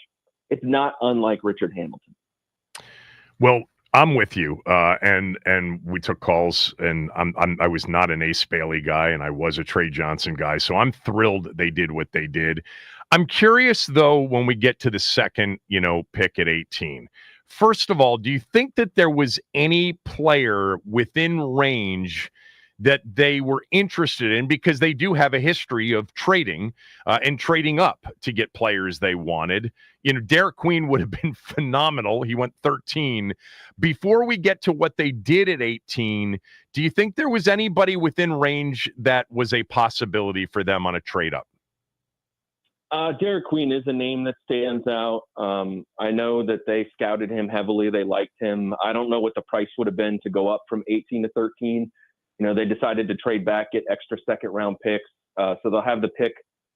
it's not unlike Richard Hamilton. Well, I'm with you, and we took calls, and I was not an Ace Bailey guy, and I was a Trey Johnson guy, so I'm thrilled they did what they did. I'm curious though, when we get to the second, pick at 18. First of all, do you think that there was any player within range that they were interested in, because they do have a history of trading and trading up to get players they wanted? Derek Queen would have been phenomenal. He went 13. Before we get to what they did at 18, do you think there was anybody within range that was a possibility for them on a trade up? Derek Queen is a name that stands out. I know that they scouted him heavily. They liked him. I don't know what the price would have been to go up from 18 to 13. They decided to trade back, get extra second-round picks. So they'll have the pick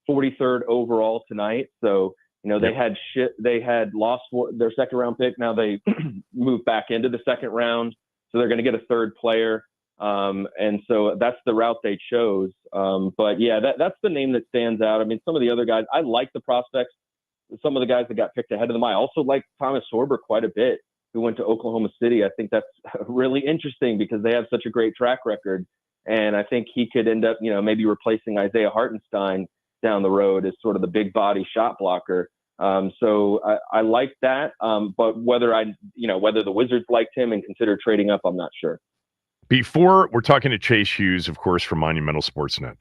43rd overall tonight. So, they had lost their second-round pick. Now they moved back into the second round. So they're going to get a third player. And so that's the route they chose. But, yeah, that's the name that stands out. I mean, some of the other guys, I like the prospects. Some of the guys that got picked ahead of them, I also like Thomas Sorber quite a bit, who went to Oklahoma City. I think that's really interesting because they have such a great track record. And I think he could end up, maybe replacing Isaiah Hartenstein down the road as sort of the big body shot blocker. So I like that. But whether the Wizards liked him and considered trading up, I'm not sure. Before we're talking to Chase Hughes, of course, from Monumental Sportsnet.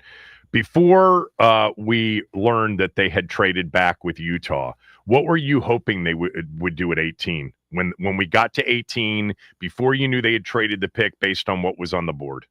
Before we learned that they had traded back with Utah, what were you hoping they would do at 18? When we got to 18, before you knew they had traded the pick based on what was on the board?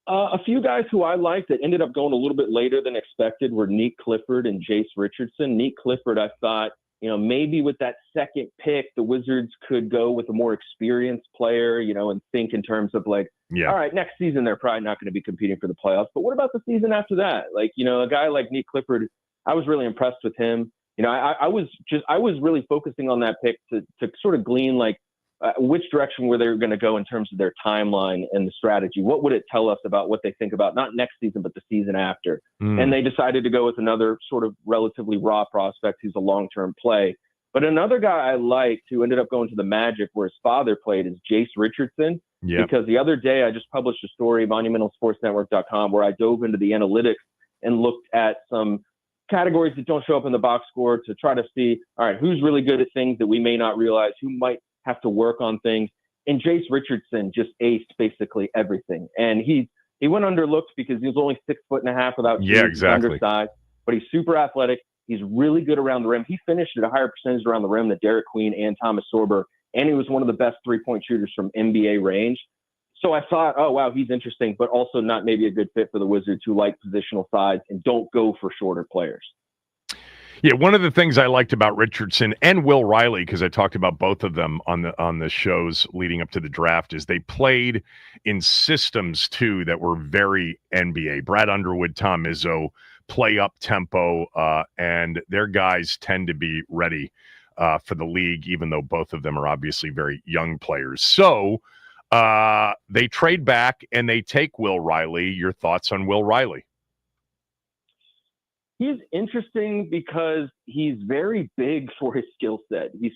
A few guys who I liked that ended up going a little bit later than expected were Neek Clifford and Jace Richardson. Neek Clifford, I thought, maybe with that second pick, the Wizards could go with a more experienced player, and think in terms of all right, next season, they're probably not going to be competing for the playoffs. But what about the season after that? A guy like Neek Clifford, I was really impressed with him. I was really focusing on that pick to sort of glean which direction were they going to go in terms of their timeline and the strategy. What would it tell us about what they think about not next season, but the season after? And they decided to go with another sort of relatively raw prospect who's a long-term play. But another guy I liked who ended up going to the Magic where his father played is Jace Richardson. Yeah. Because the other day I just published a story, monumentalsportsnetwork.com, where I dove into the analytics and looked at some categories that don't show up in the box score to try to see, all right, who's really good at things that we may not realize, who might have to work on things. And Jace Richardson just aced basically everything. And he went underlooked because he was only 6'1.5" without shoes. Exactly. Undersized, but he's super athletic. He's really good around the rim. He finished at a higher percentage around the rim than Derek Queen and Thomas Sorber. And he was one of the best three-point shooters from NBA range. So I thought, oh, wow, he's interesting, but also not maybe a good fit for the Wizards who like positional size and don't go for shorter players. Yeah, one of the things I liked about Richardson and Will Riley, because I talked about both of them on the shows leading up to the draft, is they played in systems too that were very NBA. Brad Underwood, Tom Izzo play up tempo, and their guys tend to be ready for the league, even though both of them are obviously very young players. So they trade back and they take Will Riley. Your thoughts on Will Riley? He's interesting because he's very big for his skill set. He's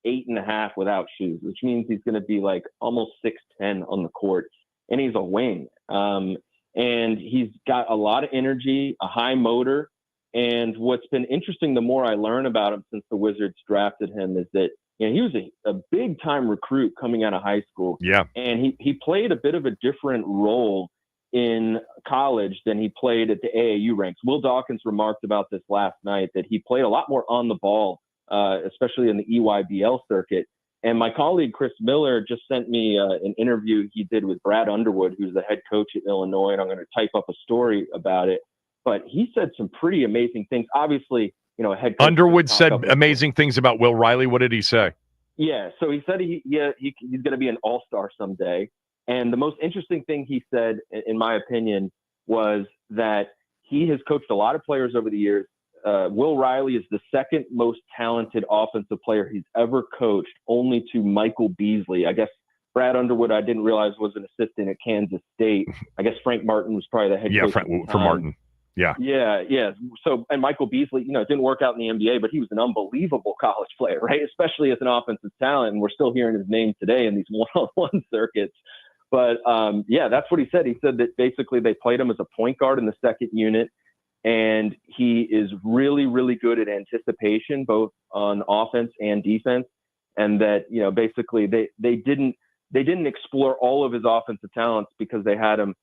6'8.5" without shoes, which means he's going to be almost 6'10" on the court, and he's a wing. And he's got a lot of energy, a high motor. And what's been interesting, the more I learn about him since the Wizards drafted him, is that he was a big time recruit coming out of high school. Yeah, and he played a bit of a different role in college than he played at the AAU ranks. Will Dawkins remarked about this last night, that he played a lot more on the ball, especially in the EYBL circuit. And my colleague, Chris Miller, just sent me an interview he did with Brad Underwood, who's the head coach at Illinois, and I'm going to type up a story about it. But he said some pretty amazing things. Obviously, a head coach. Underwood said amazing things about Will Riley. What did he say? Yeah, so he said he's going to be an all-star someday. And the most interesting thing he said, in my opinion, was that he has coached a lot of players over the years, Will Riley is the second most talented offensive player he's ever coached, only to Michael Beasley. I guess Brad Underwood, I didn't realize, was an assistant at Kansas State. I guess Frank Martin was probably the head coach. For Martin. Yeah. So, and Michael Beasley, it didn't work out in the NBA, but he was an unbelievable college player, right? Especially as an offensive talent. And we're still hearing his name today in these one-on-one circuits. But that's what he said. He said that basically they played him as a point guard in the second unit. And he is really, really good at anticipation, both on offense and defense. And that, basically they didn't explore all of his offensive talents because they had him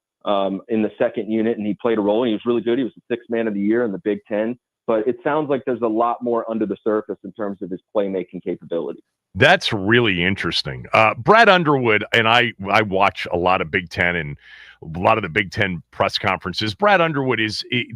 in the second unit, and he played a role. And he was really good. He was the sixth man of the year in the Big Ten. But it sounds like there's a lot more under the surface in terms of his playmaking capabilities. That's really interesting. Brad Underwood, and I watch a lot of Big Ten and a lot of the Big Ten press conferences. Brad Underwood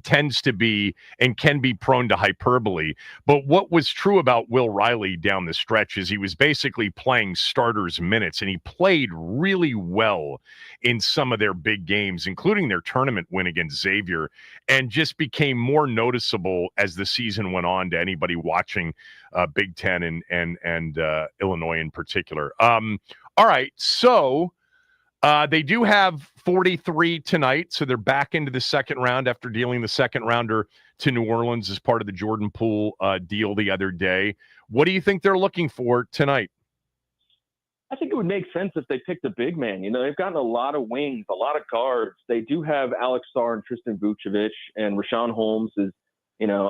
tends to be and can be prone to hyperbole. But what was true about Will Riley down the stretch is he was basically playing starters minutes, and he played really well in some of their big games, including their tournament win against Xavier, and just became more noticeable as the season went on to anybody watching Big Ten and Illinois in particular. All right, so they do have 43 tonight, so they're back into the second round after dealing the second rounder to New Orleans as part of the Jordan Poole deal the other day. What do you think they're looking for tonight? I think it would make sense if they picked a big man. They've gotten a lot of wings, a lot of guards. They do have Alex Sarr and Tristan Vucevic, and Rashawn Holmes is,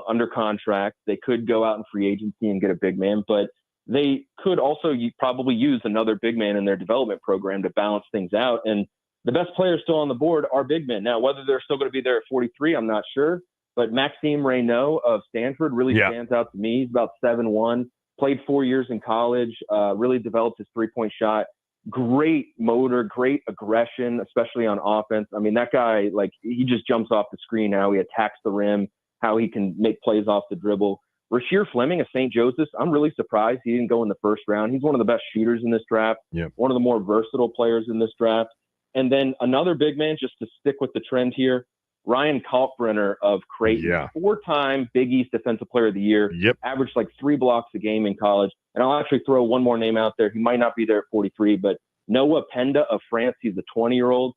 under contract. They could go out in free agency and get a big man, but they could also probably use another big man in their development program to balance things out. And the best players still on the board are big men. Now, whether they're still going to be there at 43, I'm not sure. But Maxime Reynaud of Stanford really stands out to me. He's about 7'1", played 4 years in college, really developed his three-point shot. Great motor, great aggression, especially on offense. I mean, that guy, he just jumps off the screen, how he attacks the rim, how he can make plays off the dribble. Rasheer Fleming of St. Joseph's, I'm really surprised he didn't go in the first round. He's one of the best shooters in this draft, one of the more versatile players in this draft. And then another big man, just to stick with the trend here, Ryan Kalkbrenner of Creighton, four-time Big East Defensive Player of the Year, averaged 3 blocks a game in college. And I'll actually throw one more name out there. He might not be there at 43, but Noah Penda of France. He's a 20-year-old,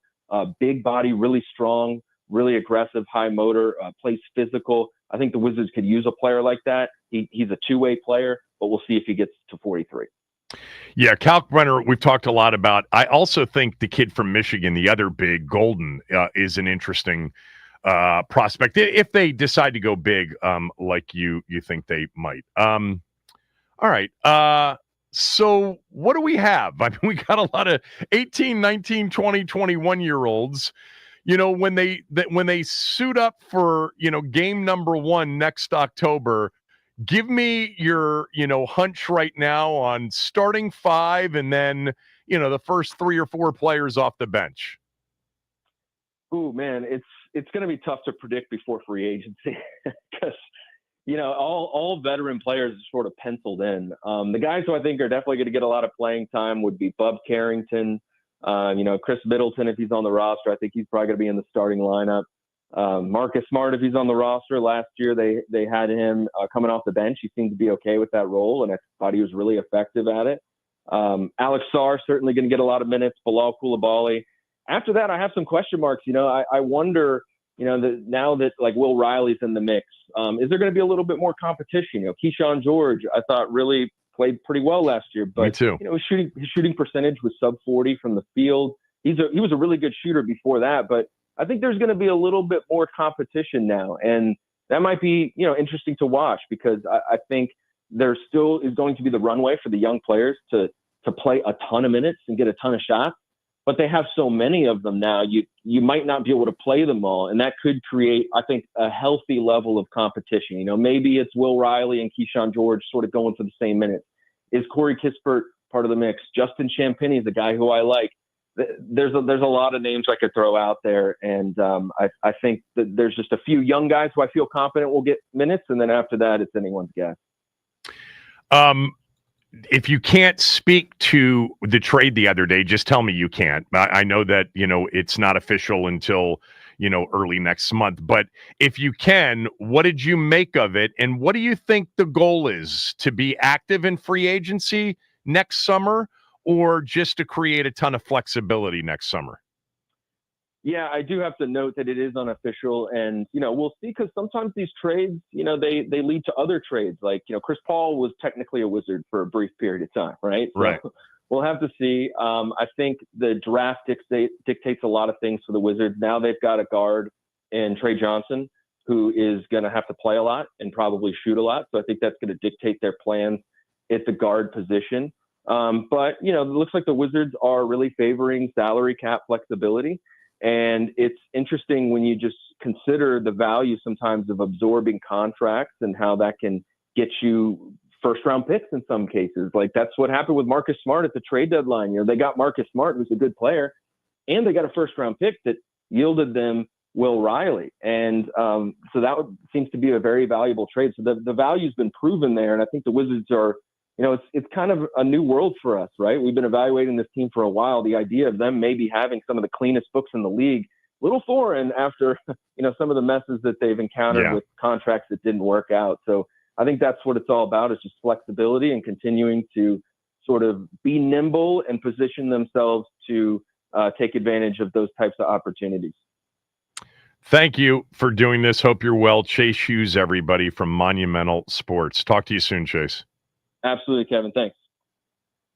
big body, really strong, really aggressive, high motor, plays physical. I think the Wizards could use a player like that. He's a two-way player, but we'll see if he gets to 43. Yeah, Kalkbrenner, we've talked a lot about. I also think the kid from Michigan, the other big, Golden, is an interesting prospect if they decide to go big, like you think they might. All right. So what do we have? I mean, we got a lot of 18, 19, 20, 21-year-olds. When they suit up for, game number 1 next October, give me your, hunch right now on starting 5 and then, the first 3 or 4 players off the bench. Ooh, man, it's going to be tough to predict before free agency because, all veteran players are sort of penciled in. The guys who I think are definitely going to get a lot of playing time would be Bub Carrington, Chris Middleton, if he's on the roster. I think he's probably going to be in the starting lineup. Marcus Smart, if he's on the roster. Last year, they had him coming off the bench. He seemed to be okay with that role, and I thought he was really effective at it. Alex Sarr, certainly going to get a lot of minutes. Bilal Coulibaly. After that, I have some question marks. I wonder, now that Will Riley's in the mix, is there going to be a little bit more competition? Keyshawn George, I thought really played pretty well last year, but Me too. His shooting percentage was sub 40 from the field. He was a really good shooter before that, but I think there's going to be a little bit more competition now, and that might be interesting to watch because I think there still is going to be the runway for the young players to play a ton of minutes and get a ton of shots, but they have so many of them now. You might not be able to play them all, and that could create, I think, a healthy level of competition. Maybe it's Will Riley and Keyshawn George sort of going for the same minutes. Is Corey Kispert part of the mix? Justin Champagny is a guy who I like. There's a lot of names I could throw out there, and I think that there's just a few young guys who I feel confident will get minutes, and then after that, it's anyone's guess. If you can't speak to the trade the other day, just tell me you can't. I know that it's not official until early next month. But if you can, what did you make of it? And what do you think the goal is? To be active in free agency next summer, or just to create a ton of flexibility next summer? Yeah, I do have to note that it is unofficial, and we'll see, because sometimes these trades, they lead to other trades. Like Chris Paul was technically a Wizard for a brief period of time, right? Right. So we'll have to see. I think the draft dictates a lot of things for the Wizards. Now they've got a guard in Trey Johnson who is going to have to play a lot and probably shoot a lot. So I think that's going to dictate their plans at the guard position. But it looks like the Wizards are really favoring salary cap flexibility. And it's interesting when you just consider the value sometimes of absorbing contracts and how that can get you first round picks in some cases. Like that's what happened with Marcus Smart at the trade deadline. They got Marcus Smart, who's a good player, and they got a first round pick that yielded them Will Riley. And so that seems to be a very valuable trade. So the value's been proven there. And I think the Wizards are, it's kind of a new world for us, right? We've been evaluating this team for a while. The idea of them maybe having some of the cleanest books in the league, a little foreign after, some of the messes that they've encountered with contracts that didn't work out. So I think that's what it's all about, is just flexibility and continuing to sort of be nimble and position themselves to take advantage of those types of opportunities. Thank you for doing this. Hope you're well. Chase Hughes, everybody, from Monumental Sports. Talk to you soon, Chase. Absolutely, Kevin. Thanks.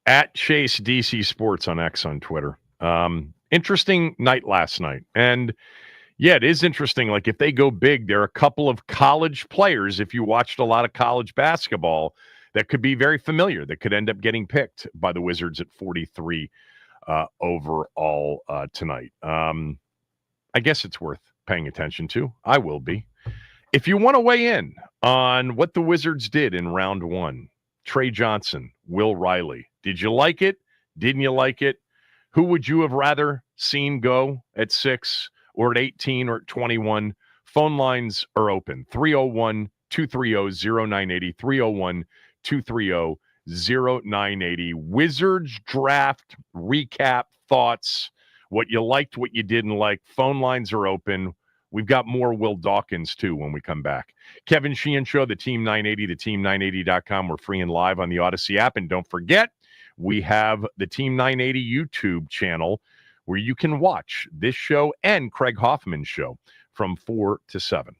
At Chase DC Sports on X on Twitter. Interesting night last night. And yeah, it is interesting. Like if they go big, there are a couple of college players, if you watched a lot of college basketball, that could be very familiar, that could end up getting picked by the Wizards at 43 overall tonight. I guess it's worth paying attention to. I will be. If you want to weigh in on what the Wizards did in round one, Trey Johnson, Will Riley, did you like it? Didn't you like it? Who would you have rather seen go at 6 or at 18 or at 21? Phone lines are open. 301-230-0980, 301-230-0980. Wizards draft recap thoughts, what you liked, what you didn't like. Phone lines are open. We've got more Will Dawkins, too, when we come back. Kevin Sheehan Show, the Team 980, the Team980.com. We're free and live on the Odyssey app. And don't forget, we have the Team 980 YouTube channel where you can watch this show and Craig Hoffman's show from 4 to 7.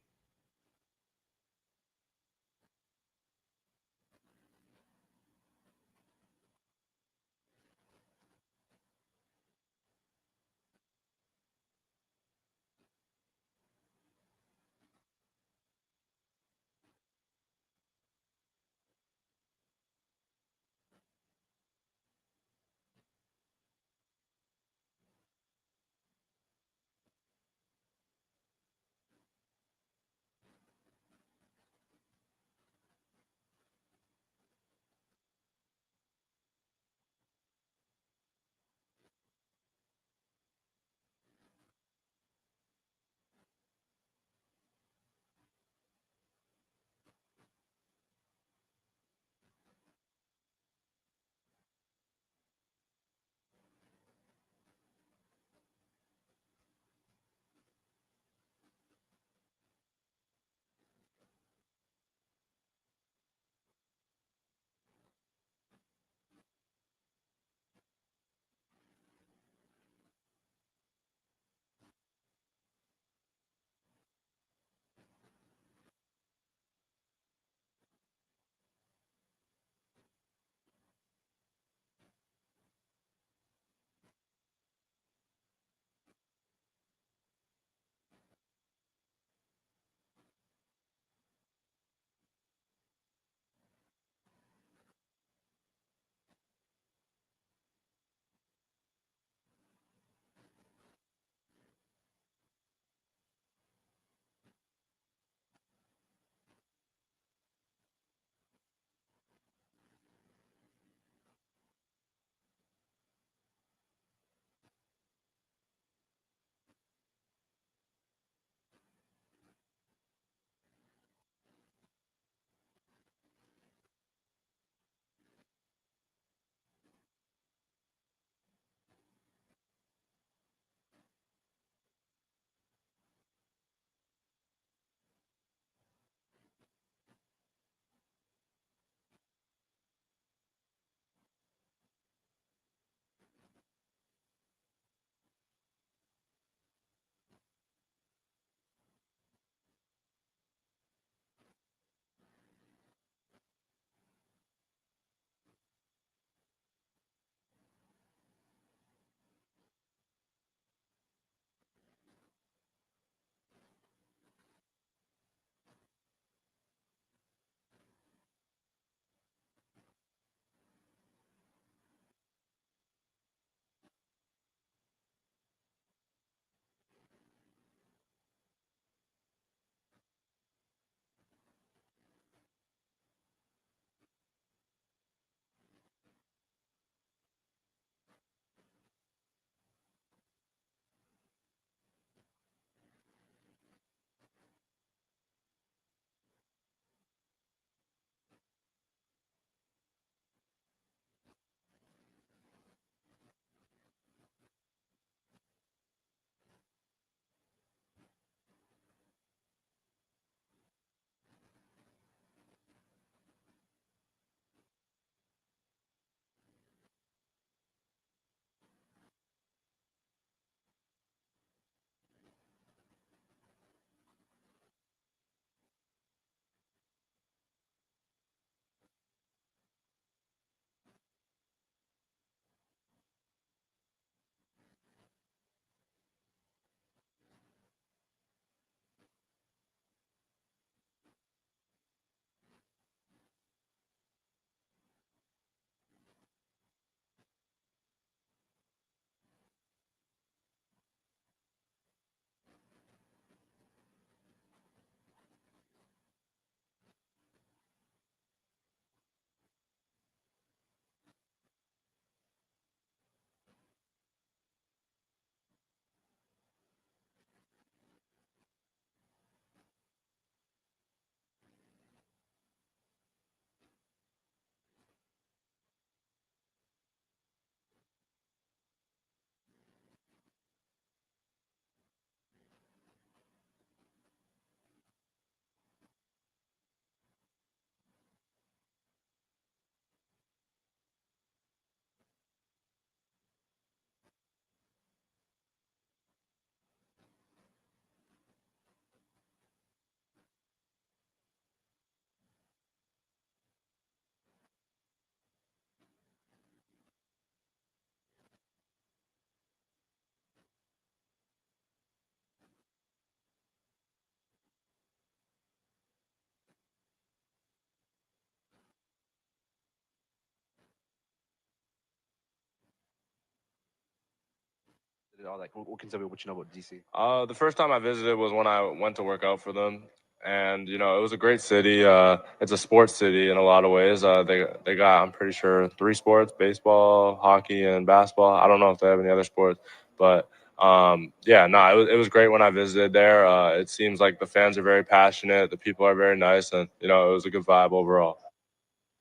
Like, what can what you know about DC? The first time I visited was when I went to work out for them, and it was a great city. It's a sports city in a lot of ways. They got, I'm pretty sure, 3 sports: baseball, hockey, and basketball. I don't know if they have any other sports, but it was great when I visited there. It seems like the fans are very passionate, the people are very nice, and it was a good vibe overall.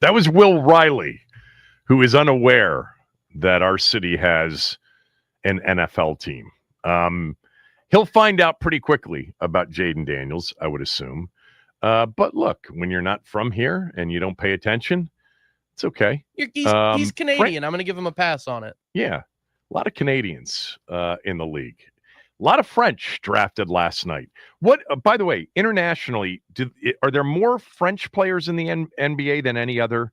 That was Will Riley, who is unaware that our city has an NFL team. He'll find out pretty quickly about Jaden Daniels, I would assume. But look, when you're not from here and you don't pay attention, it's okay. He's Canadian. I'm going to give him a pass on it. Yeah, a lot of Canadians in the league. A lot of French drafted last night. What? By the way, internationally, are there more French players in the NBA than any other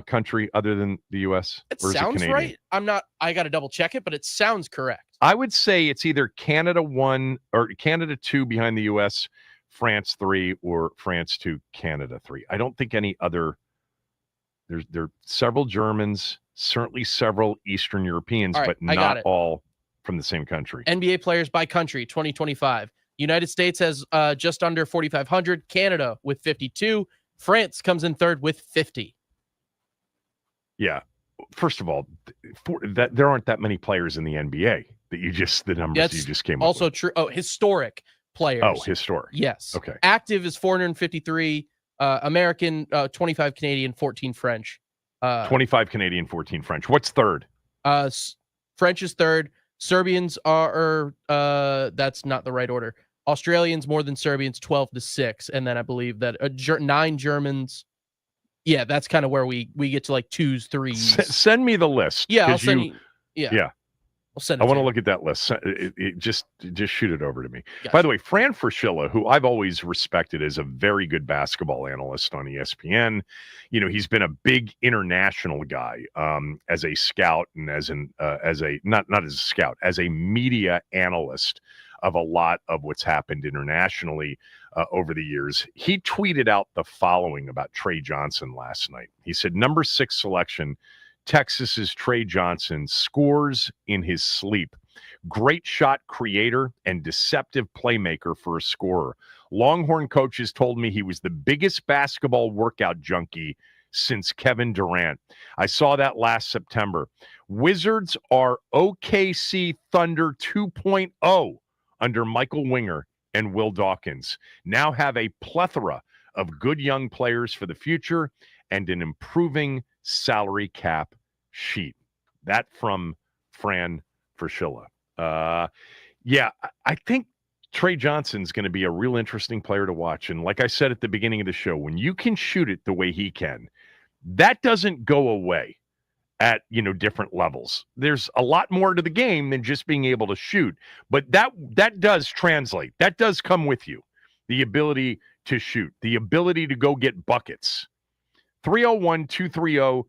country other than the U.S.? It sounds right. I got to double check it, but it sounds correct. I would say it's either Canada 1 or Canada 2 behind the U.S., France 3, or France 2, Canada 3. I don't think any other. There are several Germans, certainly several Eastern Europeans, All right, but not all from the same country. NBA players by country, 2025. United States has just under 4,500. Canada with 52. France comes in third with 50. Yeah. First of all, there aren't that many players in the NBA the numbers you just came up with. Also true. Oh, historic players. Oh, historic. Yes. Okay. Active is 453. American, 25 Canadian, 14 French. 25 Canadian, 14 French. What's third? French is third. Serbians are that's not the right order. Australians more than Serbians, 12-6, and then I believe that 9 Germans. Yeah, that's kind of where we get to like 2s, 3s. Send me the list. Yeah, I'll send you. Yeah. I'll send it. I want to look at that list. Just shoot it over to me. Gotcha. By the way, Fran Fraschilla, who I've always respected as a very good basketball analyst on ESPN, he's been a big international guy as a scout and as a media analyst of a lot of what's happened internationally over the years. He tweeted out the following about Trey Johnson last night. He said, number 6 selection, Texas's Trey Johnson scores in his sleep. Great shot creator and deceptive playmaker for a scorer. Longhorn coaches told me he was the biggest basketball workout junkie since Kevin Durant. I saw that last September. Wizards are OKC Thunder 2.0 under Michael Winger and Will Dawkins. Now have a plethora of good young players for the future and an improving salary cap sheet. That from Fran Fraschilla. I think Trey Johnson's going to be a real interesting player to watch. And like I said at the beginning of the show, when you can shoot it the way he can, that doesn't go away at different levels. There's a lot more to the game than just being able to shoot, but that does translate. That does come with you. The ability to shoot, the ability to go get buckets. 301-230-0980,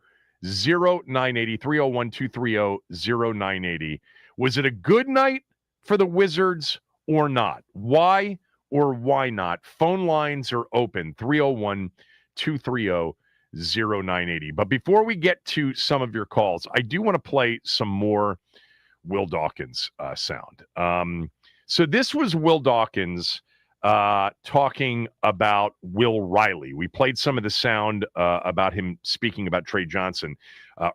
301-230-0980. Was it a good night for the Wizards or not? Why or why not? Phone lines are open, 301-230-0980. But before we get to some of your calls, I do want to play some more Will Dawkins sound. So this was Will Dawkins talking about Will Riley. We played some of the sound about him speaking about Trey Johnson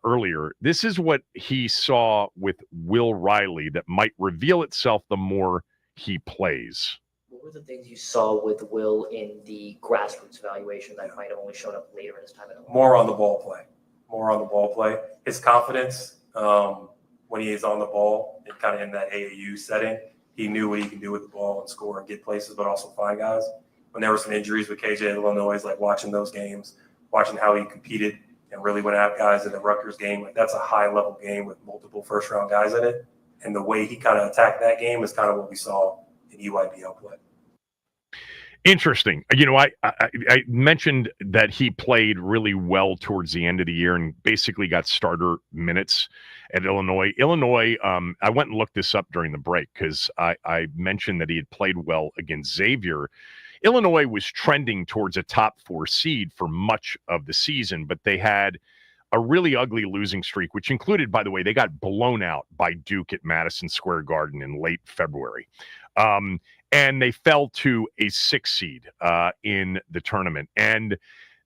earlier. This is what he saw with Will Riley that might reveal itself the more he plays. What were the things you saw with Will in the grassroots evaluation that might have only shown up later in his time at home? More on the ball play. His confidence when he is on the ball and kind of in that AAU setting, he knew what he could do with the ball and score and get places, but also find guys. When there were some injuries with KJ at Illinois, like watching those games, watching how he competed and really went out guys in the Rutgers game, like that's a high-level game with multiple first-round guys in it. And the way he kind of attacked that game is kind of what we saw in EYBL play. Interesting. I mentioned that he played really well towards the end of the year and basically got starter minutes at Illinois. I went and looked this up during the break because I mentioned that he had played well against Xavier. Illinois was trending towards a top 4 seed for much of the season, but they had a really ugly losing streak, which included, by the way, they got blown out by Duke at Madison Square Garden in late February. And they fell to a 6 seed in the tournament. And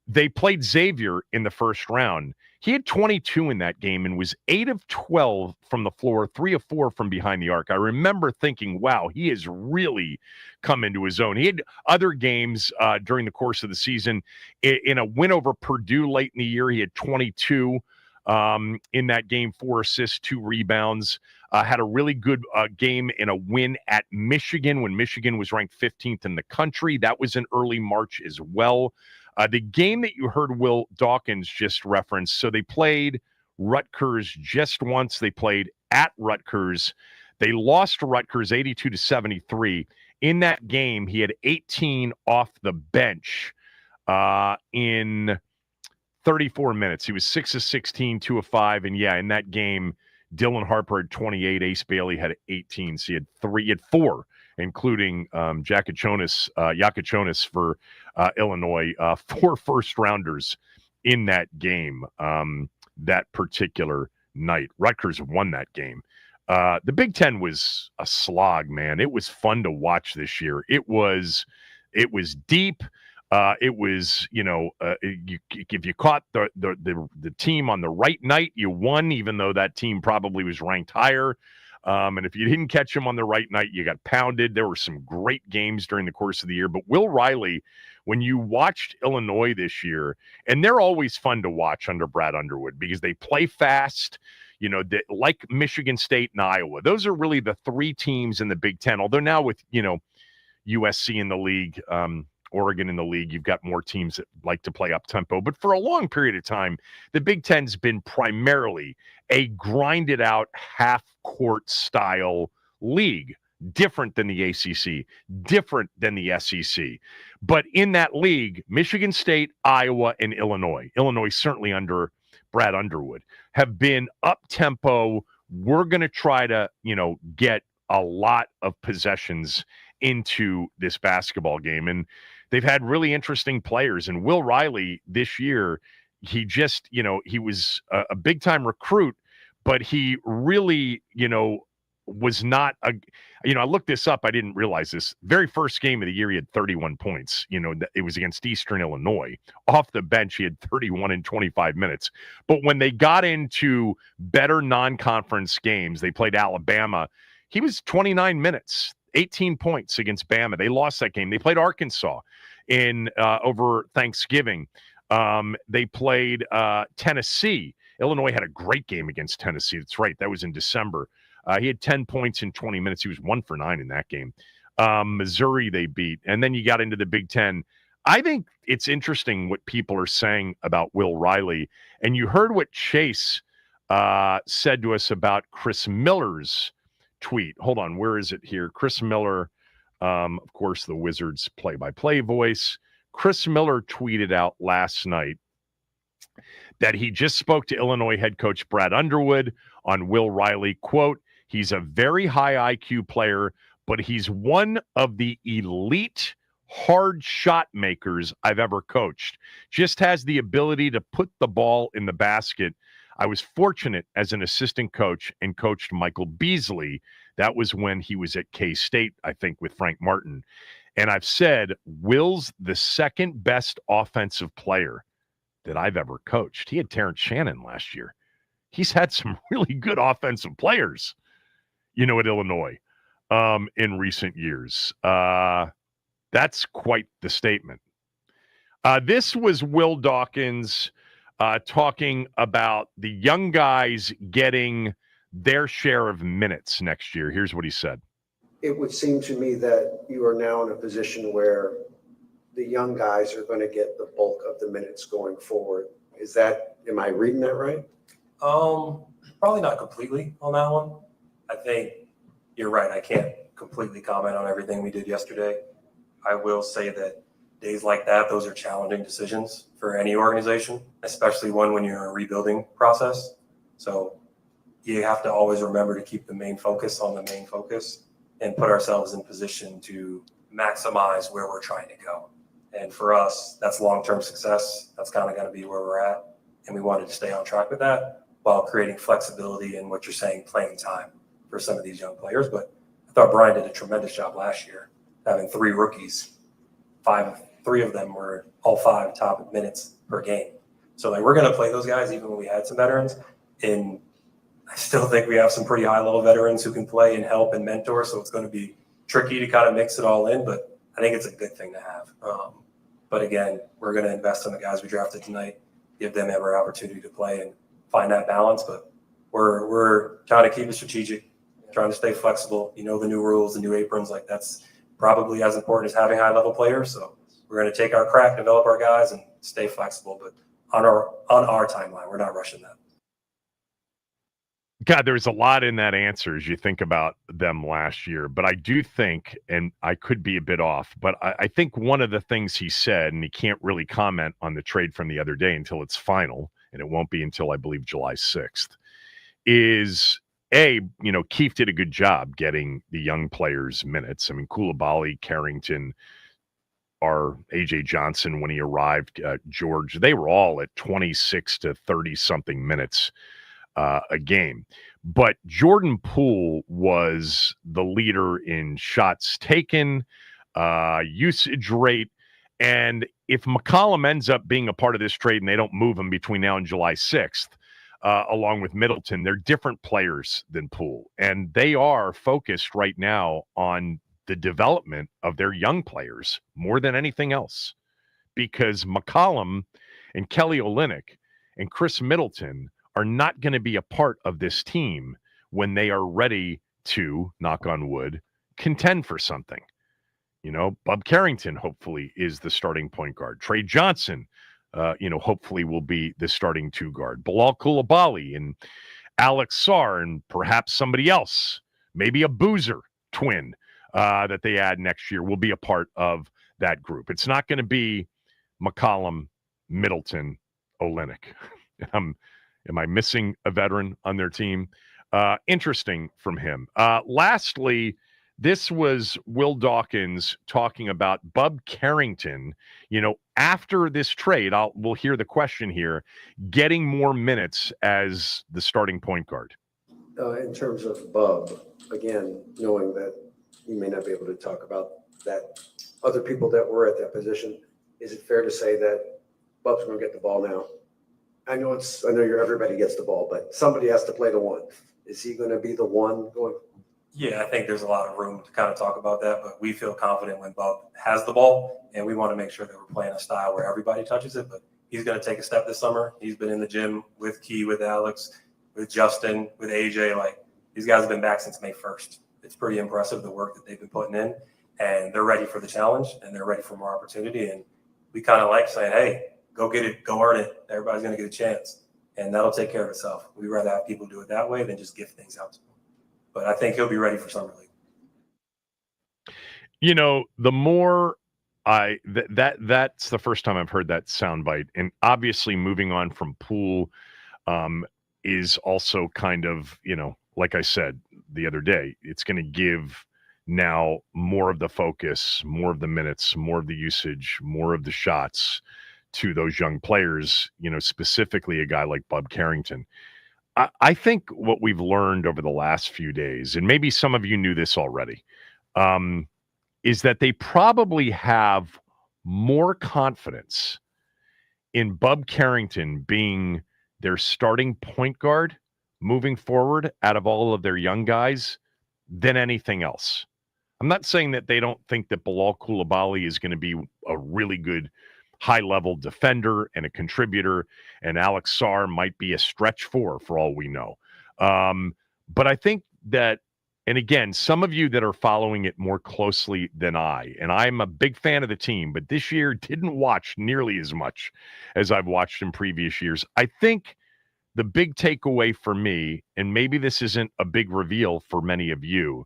they played Xavier in the first round. He had 22 in that game and was 8 of 12 from the floor, 3 of 4 from behind the arc. I remember thinking, wow, he has really come into his own. He had other games during the course of the season. In a win over Purdue late in the year, he had 22 in that game, 4 assists, 2 rebounds. Had a really good game in a win at Michigan when Michigan was ranked 15th in the country. That was in early March as well. The game that you heard Will Dawkins just reference, so they played Rutgers just once. They played at Rutgers. They lost to Rutgers 82-73. In that game, he had 18 off the bench in 34 minutes. He was 6 of 16, 2 of 5. And yeah, in that game, Dylan Harper had 28. Ace Bailey had 18. So he had 4, including Yakachonis for Illinois, 4 first-rounders in that game that particular night. Rutgers won that game. The Big Ten was a slog, man. It was fun to watch this year. It was deep. It was, if you caught the team on the right night, you won, even though that team probably was ranked higher. And if you didn't catch them on the right night, you got pounded. There were some great games during the course of the year. But Will Riley, when you watched Illinois this year, and they're always fun to watch under Brad Underwood because they play fast, like Michigan State and Iowa. Those are really the 3 teams in the Big Ten. Although now with, USC in the league, Oregon in the league, you've got more teams that like to play up tempo. But for a long period of time, the Big Ten's been primarily a grinded out half court style league, different than the ACC, different than the SEC. But in that league, Michigan State, Iowa, and Illinois certainly under Brad Underwood, have been up tempo. We're going to try to, get a lot of possessions into this basketball game. And they've had really interesting players. And Will Riley this year, he just, he was a big time recruit, but he really, was not I looked this up. I didn't realize this. Very first game of the year, he had 31 points. It was against Eastern Illinois. Off the bench, he had 31 in 25 minutes. But when they got into better non-conference games, they played Alabama. He was 29 minutes, 18 points against Bama. They lost that game. They played Arkansas in over Thanksgiving. They played Tennessee. Illinois had a great game against Tennessee. That's right. That was in December. He had 10 points in 20 minutes. He was 1 for 9 in that game. Missouri they beat. And then you got into the Big Ten. I think it's interesting what people are saying about Will Riley. And you heard what Chase said to us about Chris Miller's tweet. Hold on. Where is it here? Chris Miller, of course, the Wizards play-by-play voice. Chris Miller tweeted out last night that he just spoke to Illinois head coach Brad Underwood on Will Riley. Quote, he's a very high IQ player, but he's one of the elite hard shot makers I've ever coached. Just has the ability to put the ball in the basket. I was fortunate as an assistant coach and coached Michael Beasley. That was when he was at K-State, I think, with Frank Martin. And I've said, Will's the second best offensive player that I've ever coached. He had Terrence Shannon last year. He's had some really good offensive players, at Illinois in recent years. That's quite the statement. This was Will Dawkins talking about the young guys getting their share of minutes next year. Here's what he said. It would seem to me that you are now in a position where the young guys are going to get the bulk of the minutes going forward. Am I reading that right? Probably not completely on that one. I think you're right. I can't completely comment on everything we did yesterday. I will say that days like that, those are challenging decisions for any organization, especially one when you're in a rebuilding process. So you have to always remember to keep the main focus on the main focus and put ourselves in position to maximize where we're trying to go. And for us, that's long-term success. That's kind of going to be where we're at. and we wanted to stay on track with that while creating flexibility in what you're saying, playing time for some of these young players. But I thought Brian did a tremendous job last year, having 3 rookies. 3 of them were all 5 top minutes per game. So like we're going to play those guys even when we had some veterans. And I still think we have some pretty high level veterans who can play and help and mentor. So it's going to be tricky to kind of mix it all in, but I think it's a good thing to have. But again, we're going to invest in the guys we drafted tonight, give them every opportunity to play and find that balance. But we're trying to keep it strategic, trying to stay flexible. You know, the new rules, the new aprons, like that's probably as important as having high level players. So we're going to take our crack, develop our guys, and stay flexible. But on our timeline, we're not rushing that. God, there's a lot in that answer as you think about them last year. But I do think, and I could be a bit off, but I think one of the things he said, and he can't really comment on the trade from the other day until it's final, and it won't be until I believe July 6th, is Keefe did a good job getting the young players minutes. I mean, Koulibaly, Carrington, or A.J. Johnson when he arrived, George, they were all at 26 to 30-something minutes a game. But Jordan Poole was the leader in shots taken, usage rate. And if McCollum ends up being a part of this trade and they don't move him between now and July 6th, along with Middleton, they're different players than Poole. And they are focused right now on the development of their young players more than anything else. Because McCollum and Kelly Olynyk and Chris Middleton are not going to be a part of this team when they are ready to, knock on wood, contend for something. You know, Bub Carrington hopefully is the starting point guard. Trey Johnson, hopefully will be the starting 2 guard. Bilal Koulibaly and Alex Sarr and perhaps somebody else, maybe a Boozer twin that they add next year will be a part of that group. It's not going to be McCollum, Middleton, Olynyk. Am I missing a veteran on their team? Interesting from him. Lastly, this was Will Dawkins talking about Bub Carrington. You know, after this trade, we'll hear the question here, getting more minutes as the starting point guard. In terms of Bub, again, knowing that you may not be able to talk about that, other people that were at that position, is it fair to say that Bub's going to get the ball now? I know everybody gets the ball, but somebody has to play the 1. Is he going to be the 1 going? Yeah, I think there's a lot of room to kind of talk about that, but we feel confident when Bub has the ball, and we want to make sure that we're playing a style where everybody touches it. But he's going to take a step this summer. He's been in the gym with Key, with Alex, with Justin, with AJ. Like, these guys have been back since May 1st. It's pretty impressive, the work that they've been putting in, and they're ready for the challenge, and they're ready for more opportunity. And we kind of like saying, hey, go get it, go earn it. Everybody's going to get a chance, and that'll take care of itself. We'd rather have people do it that way than just give things out to them. But I think he'll be ready for Summer League. You know, the more that's the first time I've heard that soundbite. And obviously moving on from Poole is also kind of, like I said the other day, it's going to give now more of the focus, more of the minutes, more of the usage, more of the shots to those young players, specifically a guy like Bub Carrington. I think what we've learned over the last few days, and maybe some of you knew this already, is that they probably have more confidence in Bub Carrington being their starting point guard moving forward out of all of their young guys than anything else. I'm not saying that they don't think that Bilal Koulibaly is going to be a really good high-level defender and a contributor, and Alex Sarr might be a stretch for all we know. But I think that, and again, some of you that are following it more closely than I, and I'm a big fan of the team, but this year didn't watch nearly as much as I've watched in previous years. I think the big takeaway for me, and maybe this isn't a big reveal for many of you,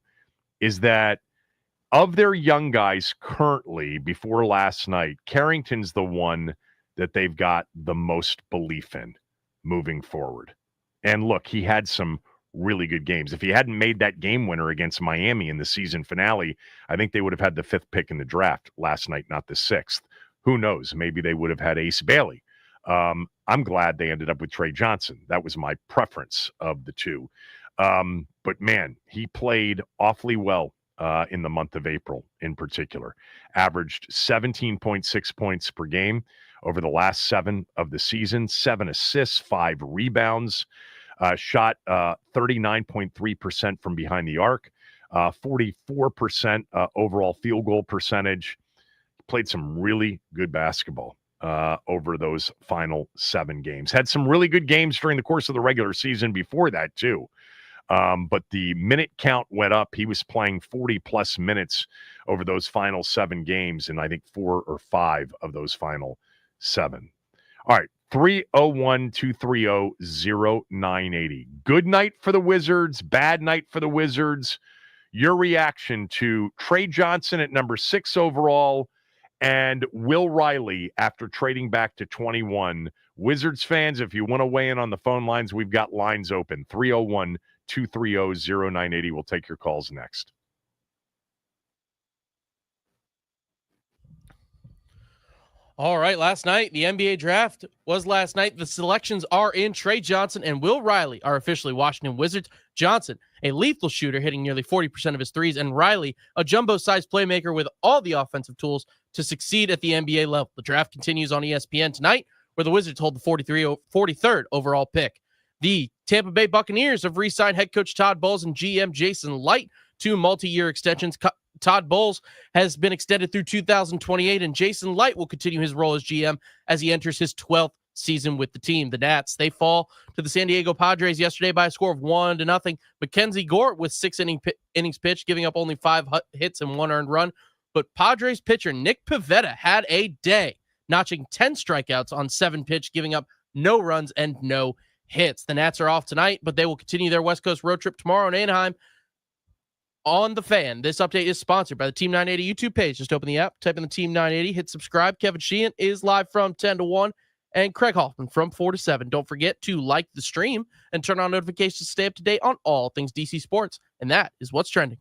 is that of their young guys currently, before last night, Carrington's the one that they've got the most belief in moving forward. And look, he had some really good games. If he hadn't made that game winner against Miami in the season finale, I think they would have had the 5th pick in the draft last night, not the 6th. Who knows? Maybe they would have had Ace Bailey I'm glad they ended up with Trey Johnson. That was my preference of the two. But man, he played awfully well in the month of April in particular. Averaged 17.6 points per game over the last 7 of the season, 7 assists, 5 rebounds, shot 39.3% from behind the arc, 44% overall field goal percentage. Played some really good basketball over those final 7 games. Had some really good games during the course of the regular season before that, too. But the minute count went up. He was playing 40-plus minutes over those final 7 games, and I think 4 or 5 of those final 7. All right, 301-230-0980. Good night for the Wizards, bad night for the Wizards. Your reaction to Trey Johnson at number 6 overall and Will Riley after trading back to 21. Wizards fans, if you want to weigh in on the phone lines, we've got lines open. 301-230-0980. We'll take your calls next. All right, last night, the NBA draft was last night. The selections are in. Trey Johnson and Will Riley are officially Washington Wizards. Johnson, a lethal shooter, hitting nearly 40% of his threes, and Riley, a jumbo-sized playmaker with all the offensive tools to succeed at the NBA level. The draft continues on ESPN tonight, where the Wizards hold the 43rd overall pick. The Tampa Bay Buccaneers have re-signed head coach Todd Bowles and GM Jason Light to multi-year extensions. Todd Bowles has been extended through 2028, and Jason Light will continue his role as GM as he enters his 12th season with the team. The Nats, they fall to the San Diego Padres yesterday by a score of 1-0. Mackenzie Gore with 6 innings pitched, giving up only 5 hits and 1 earned run. But Padres pitcher Nick Pivetta had a day, notching 10 strikeouts on 7 pitch, giving up no runs and no hits. The Nats are off tonight, but they will continue their West Coast road trip tomorrow in Anaheim. On the Fan. This update is sponsored by the Team 980 YouTube page. Just open the app, type in the Team 980, hit subscribe. Kevin Sheehan is live from 10 to 1, and Craig Hoffman from 4 to 7. Don't forget to like the stream and turn on notifications to stay up to date on all things DC sports. And that is what's trending.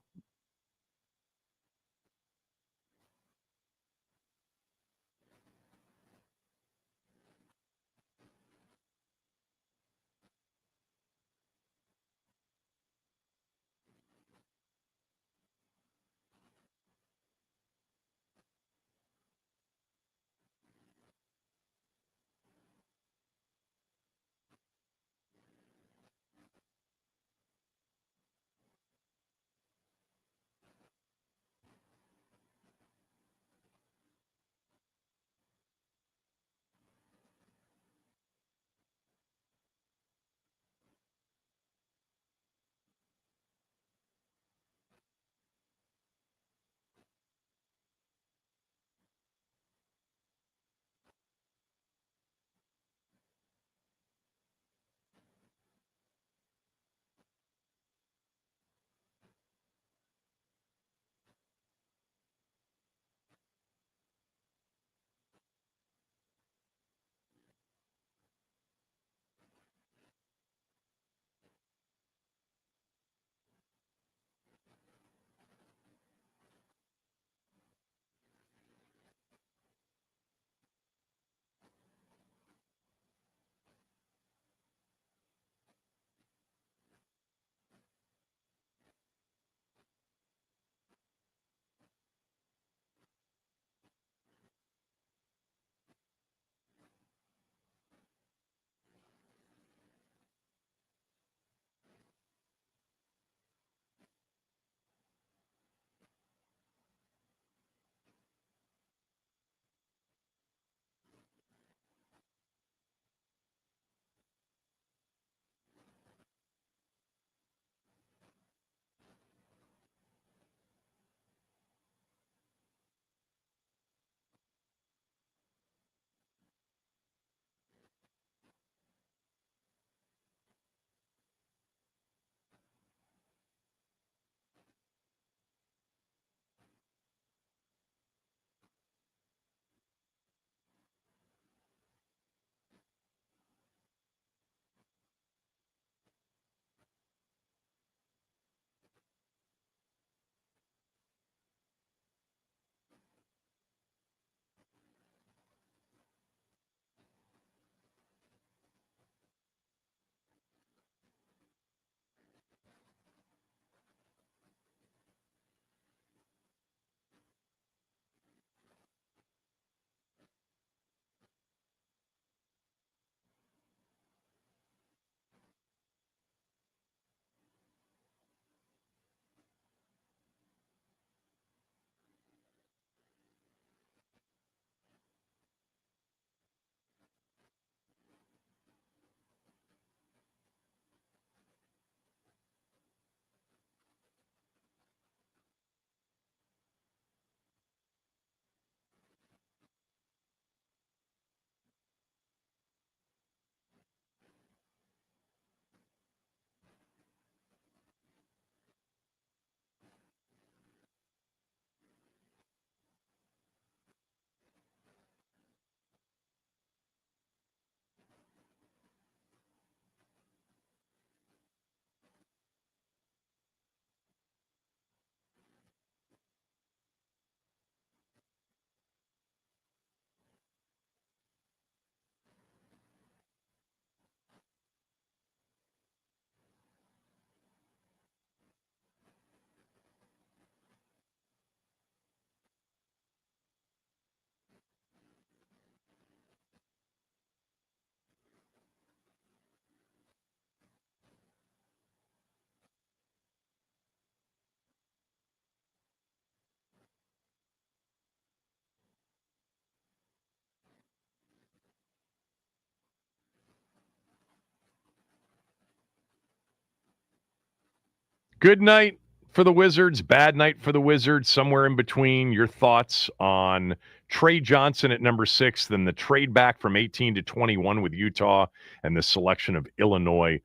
Good night for the Wizards, bad night for the Wizards, somewhere in between. Your thoughts on Trey Johnson at number 6, then the trade back from 18 to 21 with Utah, and the selection of Illinois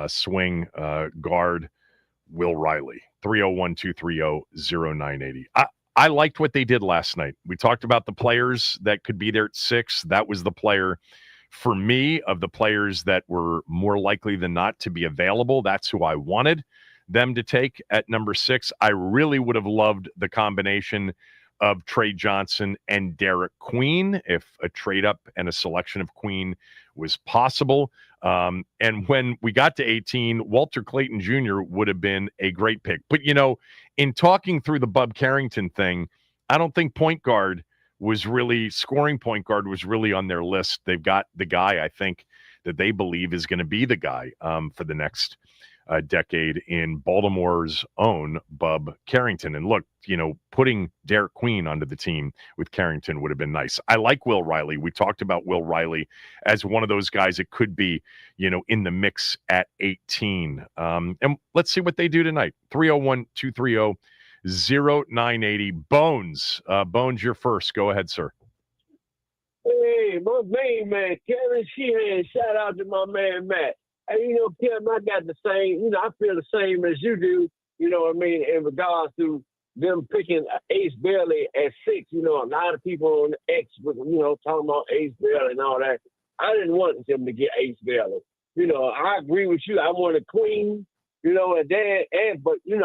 swing guard Will Riley. 301-230-0980. I liked what they did last night. We talked about the players that could be there at 6. That was the player for me of the players that were more likely than not to be available. That's who I wanted them to take at number 6. I really would have loved the combination of Trey Johnson and Derek Queen if a trade up and a selection of Queen was possible. And when we got to 18, Walter Clayton Jr. would have been a great pick. But, in talking through the Bub Carrington thing, I don't think scoring point guard was really on their list. They've got the guy I think that they believe is going to be the guy for the next decade in Baltimore's own Bub Carrington. And look, putting Derek Queen onto the team with Carrington would have been nice. I like Will Riley. We talked about Will Riley as one of those guys that could be, in the mix at 18. And let's see what they do tonight. 301-230-0980. Bones. Bones, you're first. Go ahead, sir. Hey, my main man, Kevin Sheehan. Shout out to my man, Matt. Hey, Kevin, I got the same, I feel the same as you do, in regards to them picking Ace Bailey at 6. A lot of people on the X was, talking about Ace Bailey and all that. I didn't want them to get Ace Bailey. I agree with you. I wanted Queen, but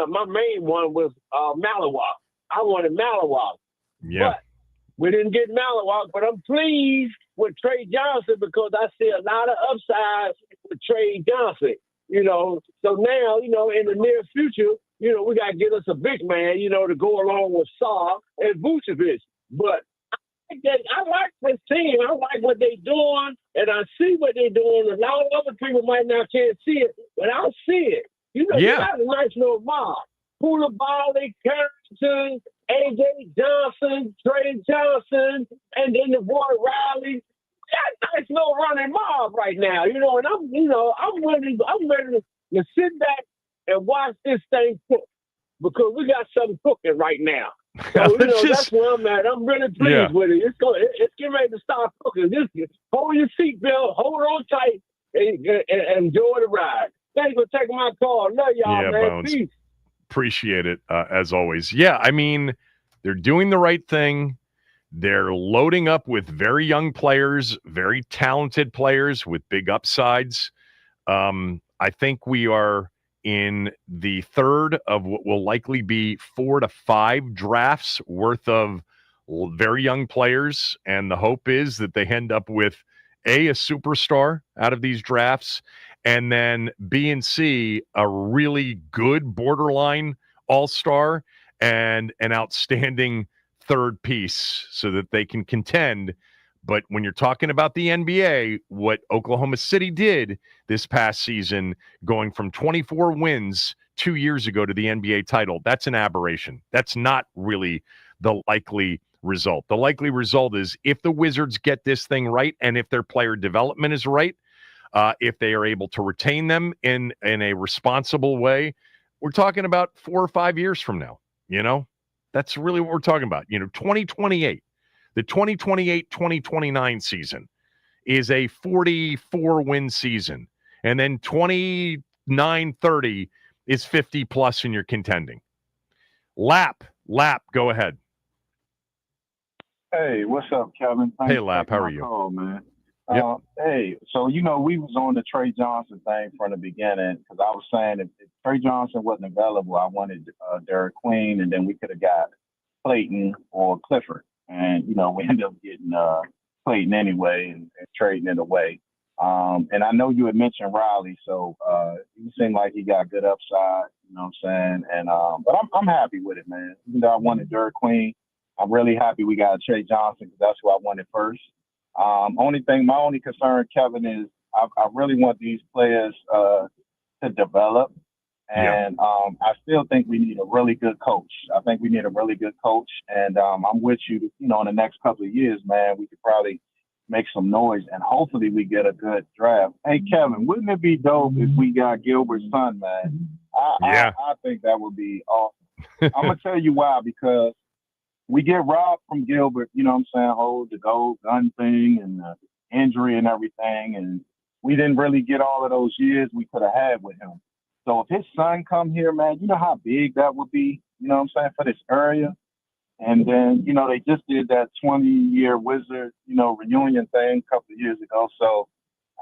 my main one was Malawak. I wanted Malawak. Yeah. But we didn't get Malawak, but I'm pleased with Trey Johnson because I see a lot of upside with Trey Johnson. So now, in the near future, we got to get us a big man, to go along with Saul and Vucevic. But I like this team. I like what they're doing, and I see what they're doing. A lot of other people might not can't see it, but I see it. You got a nice little mob. Koulibaly, Carrington, A.J. Johnson, Trey Johnson, and then the boy Riley. That nice little running mob right now, and I'm ready to sit back and watch this thing cook because we got something cooking right now. So that's where I'm at. I'm really pleased with it. It's getting ready to start cooking. Just hold your seatbelt, hold on tight, and enjoy the ride. Thanks for taking my call. Love y'all, man. Bones. Peace. Appreciate it as always. Yeah, they're doing the right thing. They're loading up with very young players, very talented players with big upsides. I think we are in the third of what will likely be 4 to 5 drafts worth of very young players. And the hope is that they end up with a superstar out of these drafts, and then B and C, a really good borderline all-star and an outstanding third piece so that they can contend. But when you're talking about the NBA, what Oklahoma City did this past season, going from 24 wins 2 years ago to the NBA title, that's an aberration. That's not really the likely result. The likely result is if the Wizards get this thing right and if their player development is right, if they are able to retain them in a responsible way, we're talking about 4 or 5 years from now. That's really what we're talking about. 2028, the 2028-2029 season is a 44-win season. And then 29-30 is 50 plus and you're contending. Lap, go ahead. Hey, what's up, Kevin? Thanks hey, Lap, how are you? Call, man. Yep. Hey, so, we was on the Trey Johnson thing from the beginning because I was saying if Trey Johnson wasn't available, I wanted Derek Queen, and then we could have got Clayton or Clifford. And, we ended up getting Clayton anyway and trading it away. And I know you had mentioned Riley, so he seemed like he got good upside, you know what I'm saying? And but I'm happy with it, man. Even though I wanted Derek Queen, I'm really happy we got Trey Johnson because that's who I wanted first. My only concern, Kevin, is I really want these players to develop. And I still think we need a really good coach. I think we need a really good coach. And I'm with you, in the next couple of years, man, we could probably make some noise and hopefully we get a good draft. Hey, Kevin, wouldn't it be dope if we got Gilbert's son, man? Yeah. I think that would be awesome. I'm gonna tell you why, because we get robbed from Gilbert, you know what I'm saying, the gold gun thing and the injury and everything, and we didn't really get all of those years we could have had with him. So if his son come here, man, you know how big that would be, you know what I'm saying, for this area. And then, you know, they just did that 20-year Wizard, you know, reunion thing a couple of years ago. So,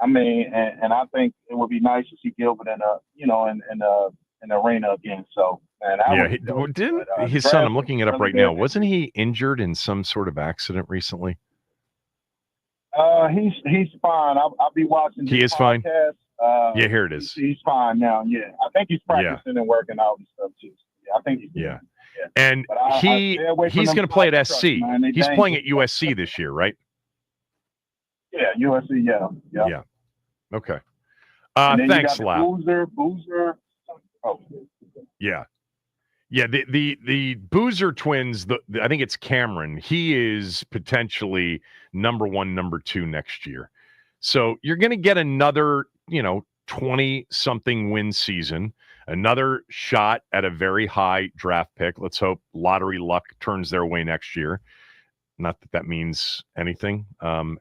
I mean, and I think it would be nice to see Gilbert in a, you know, in the arena again. So, man, that Yeah, would be dope. didn't But, his the son? draft I'm was looking it up really right now. good. Wasn't he injured in some sort of accident recently? He's fine. I'll be watching He his is fine? podcast. Yeah, here it is. He's fine now. Yeah, I think he's Yeah. practicing and working out and stuff too. Yeah, I think he's doing Yeah. it. Yeah. And But I stay away from he's them going to play at soccer SC. trucks, man. They He's playing at dangerous. USC this year, right? Yeah, USC. Yeah. Yeah. Okay. And then Thanks, you Lap. got Boozer. Oh. Yeah. Yeah, the Boozer twins, I think it's Cameron. He is potentially number 1, number 2 next year. So you're going to get another, 20-something win season, another shot at a very high draft pick. Let's hope lottery luck turns their way next year. Not that means anything,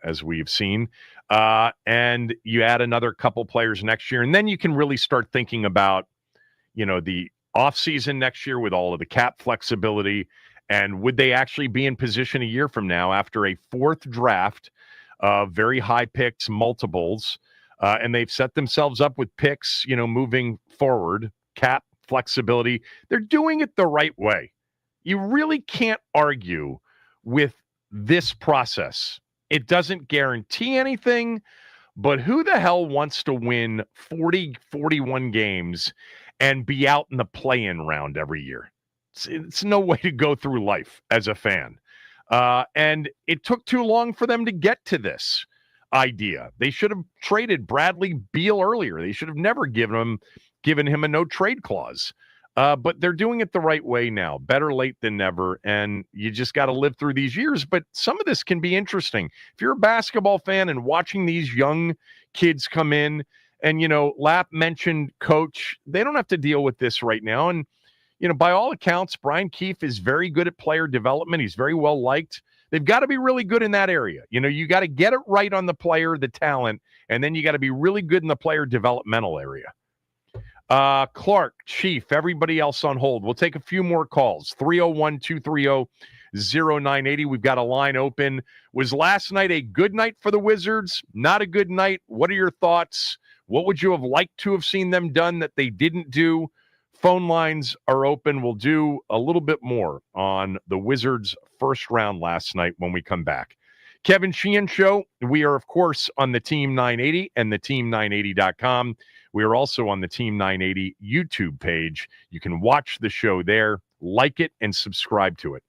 as we've seen. And you add another couple players next year, and then you can really start thinking about, the offseason next year with all of the cap flexibility, and would they actually be in position a year from now after a 4th draft, very high picks, multiples, and they've set themselves up with picks, moving forward, cap flexibility. They're doing it the right way. You really can't argue with this process. It doesn't guarantee anything, but who the hell wants to win 40, 41 games and be out in the play-in round every year? It's no way to go through life as a fan. And it took too long for them to get to this idea. They should have traded Bradley Beal earlier. They should have never given him a no-trade clause. But they're doing it the right way now. Better late than never. And you just got to live through these years. But some of this can be interesting. If you're a basketball fan and watching these young kids come in, and, Lap mentioned coach, they don't have to deal with this right now. And, by all accounts, Brian Keefe is very good at player development. He's very well liked. They've got to be really good in that area. You got to get it right on the player, the talent, and then you got to be really good in the player developmental area. Clark, Chief, everybody else on hold. We'll take a few more calls. 301-230-0980. We've got a line open. Was last night a good night for the Wizards? Not a good night. What are your thoughts? What would you have liked to have seen them done that they didn't do? Phone lines are open. We'll do a little bit more on the Wizards' first round last night when we come back. Kevin Sheehan Show. We are, of course, on the Team 980 and the team980.com. We are also on the Team 980 YouTube page. You can watch the show there, like it, and subscribe to it.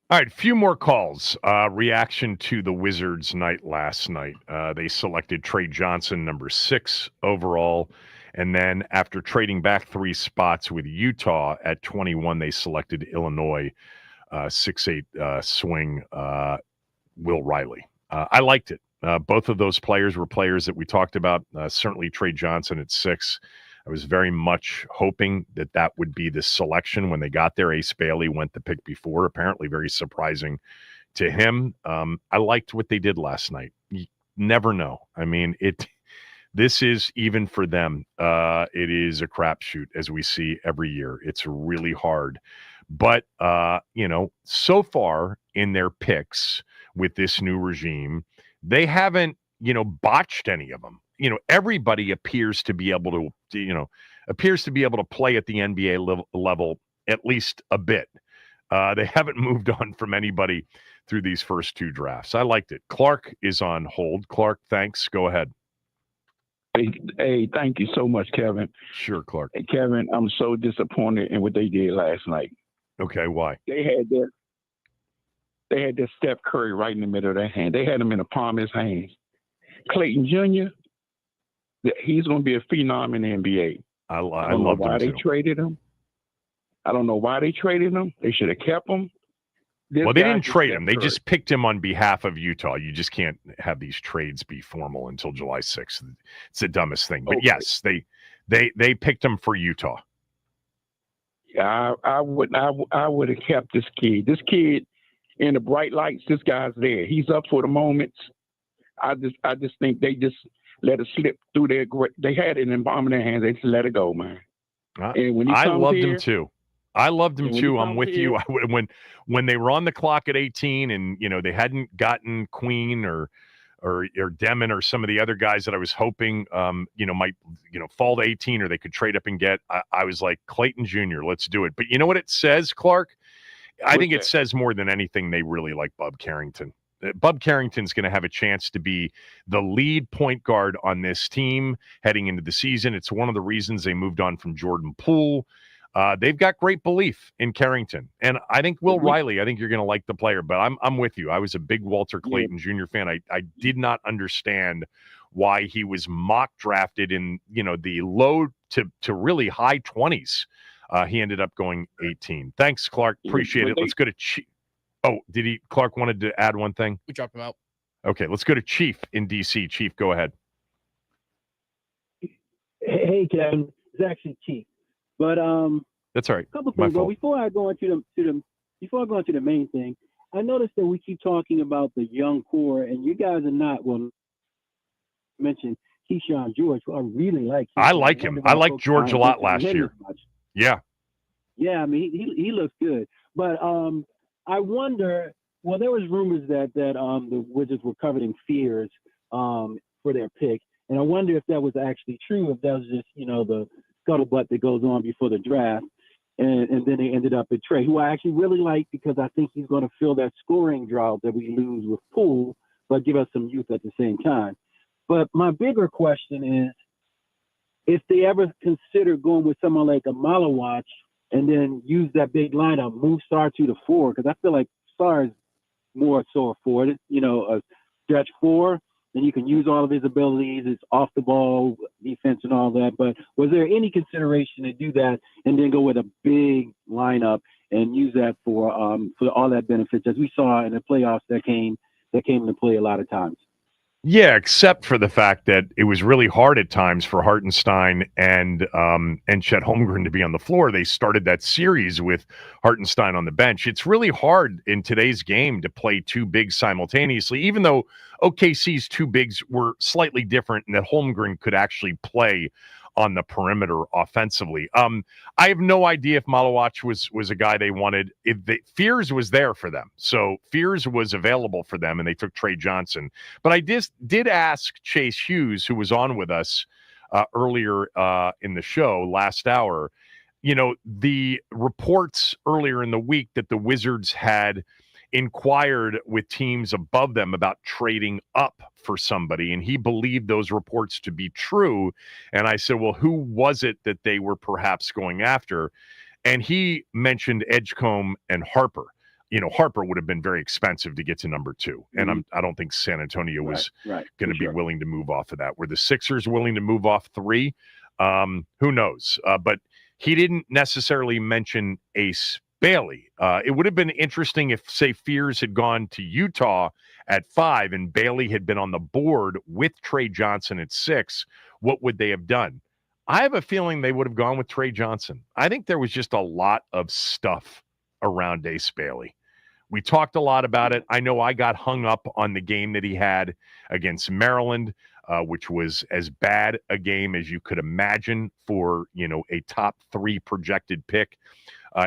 All right, a few more calls. Reaction to the Wizards' night last night. They selected Trey Johnson, number 6 overall. And then after trading back 3 spots with Utah at 21, they selected Illinois, 6'8 swing, Will Riley. I liked it. Both of those players were players that we talked about. Certainly Trey Johnson at 6. I was very much hoping that that would be the selection when they got there. Ace Bailey went the pick before, apparently very surprising to him. I liked what they did last night. You never know. I mean, this is, even for them, it is a crapshoot, as we see every year. It's really hard. But, so far in their picks with this new regime, they haven't, botched any of them. Everybody appears to be able to play at the NBA level at least a bit. They haven't moved on from anybody through these first 2 drafts. I liked it. Clark is on hold. Clark, thanks. Go ahead. Hey, thank you so much, Kevin. Sure, Clark. Hey, Kevin, I'm so disappointed in what they did last night. Okay, why? They had their Steph Curry right in the middle of their hand. They had him in the palm of his hands. Clayton Jr., he's going to be a phenom in the NBA. I don't know love why they traded him. I don't know why they traded him. They should have kept him. Well, they didn't trade him. They just picked him on behalf of Utah. You just can't have these trades be formal until July 6th. It's the dumbest thing. But yes, they picked him for Utah. Yeah, I would have kept this kid. This kid, in the bright lights, this guy's there. He's up for the moments. I just think they just let it slip through their. They had it in the palm of their hands. They just let it go, man. And when I loved him too. I loved him too. I'm with you. When they were on the clock at 18, and they hadn't gotten Queen or Demon or some of the other guys that I was hoping might fall to 18 or they could trade up and get. I was like, Clayton Jr., let's do it. But you know what it says, Clark? I think it says more than anything they really like Bub Carrington. Bub Carrington's going to have a chance to be the lead point guard on this team heading into the season. It's one of the reasons they moved on from Jordan Poole. They've got great belief in Carrington. And I think Will Riley, I think you're going to like the player, but I'm with you. I was a big Walter Clayton Jr. fan. I did not understand why he was mock drafted in, the low to really high 20s. He ended up going 18. Thanks, Clark. Appreciate it. Let's go to Chief. Oh, Clark wanted to add one thing? We dropped him out. Okay, let's go to Chief in D.C. Chief, go ahead. Hey, Kevin. It's actually Chief. But that's all right. A couple things. But before I go into the main thing, I noticed that we keep talking about the young core, and you guys are not mention Keyshawn George, who I really like. I like him. I liked George a lot last year. Yeah. Yeah, I mean he looks good, but I wonder. Well, there was rumors that the Wizards were coveting Fears for their pick, and I wonder if that was actually true. If that was just the scuttlebutt that goes on before the draft, and then they ended up at Trey, who I actually really like because I think he's going to fill that scoring drought that we lose with Poole, but give us some youth at the same time. But my bigger question is, if they ever consider going with someone like a Malawatch and then use that big lineup, move Star to the 4, because I feel like Star is more so afforded, a stretch 4, then you can use all of his abilities, his off the ball defense and all that. But was there any consideration to do that and then go with a big lineup and use that for all that benefits, as we saw in the playoffs that came into play a lot of times? Yeah, except for the fact that it was really hard at times for Hartenstein and Chet Holmgren to be on the floor. They started that series with Hartenstein on the bench. It's really hard in today's game to play two bigs simultaneously, even though OKC's two bigs were slightly different and that Holmgren could actually play on the perimeter offensively. I have no idea if Malawatch was a guy they wanted. Fears was there for them. So Fears was available for them, and they took Trey Johnson. But I did ask Chase Hughes, who was on with us earlier in the show last hour, the reports earlier in the week that the Wizards had inquired with teams above them about trading up for somebody, and he believed those reports to be true. And I said, well, who was it that they were perhaps going after? And he mentioned Edgecombe and Harper. Harper would have been very expensive to get to number 2. And I don't think San Antonio was going to be willing to move off of that. Were the Sixers willing to move off 3? Who knows? But he didn't necessarily mention Ace Bailey. It would have been interesting if, say, Fears had gone to Utah at 5 and Bailey had been on the board with Trey Johnson at 6. What would they have done? I have a feeling they would have gone with Trey Johnson. I think there was just a lot of stuff around Ace Bailey. We talked a lot about it. I know I got hung up on the game that he had against Maryland, which was as bad a game as you could imagine for, a top 3 projected pick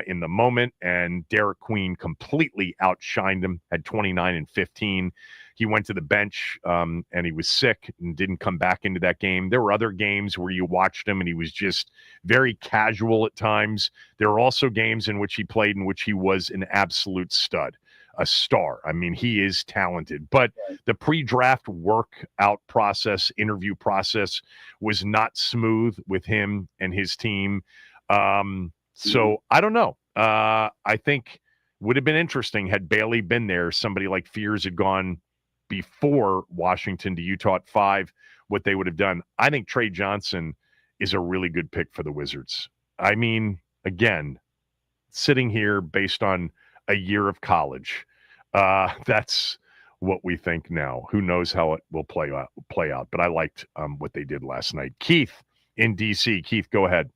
in the moment. And Derek Queen completely outshined him, had 29 and 15. He went to the bench and he was sick and didn't come back into that game. There were other games where you watched him and he was just very casual at times. There were also games in which he played in which he was an absolute stud, a star. I mean, he is talented. But the pre-draft workout process, interview process was not smooth with him and his team. So I don't know. I think would have been interesting had Bailey been there. Somebody like Fears had gone before Washington to Utah at 5, what they would have done. I think Trey Johnson is a really good pick for the Wizards. I mean, again, sitting here based on a year of college, that's what we think now. Who knows how it will play out. But I liked what they did last night. Keith in D.C. Keith, go ahead.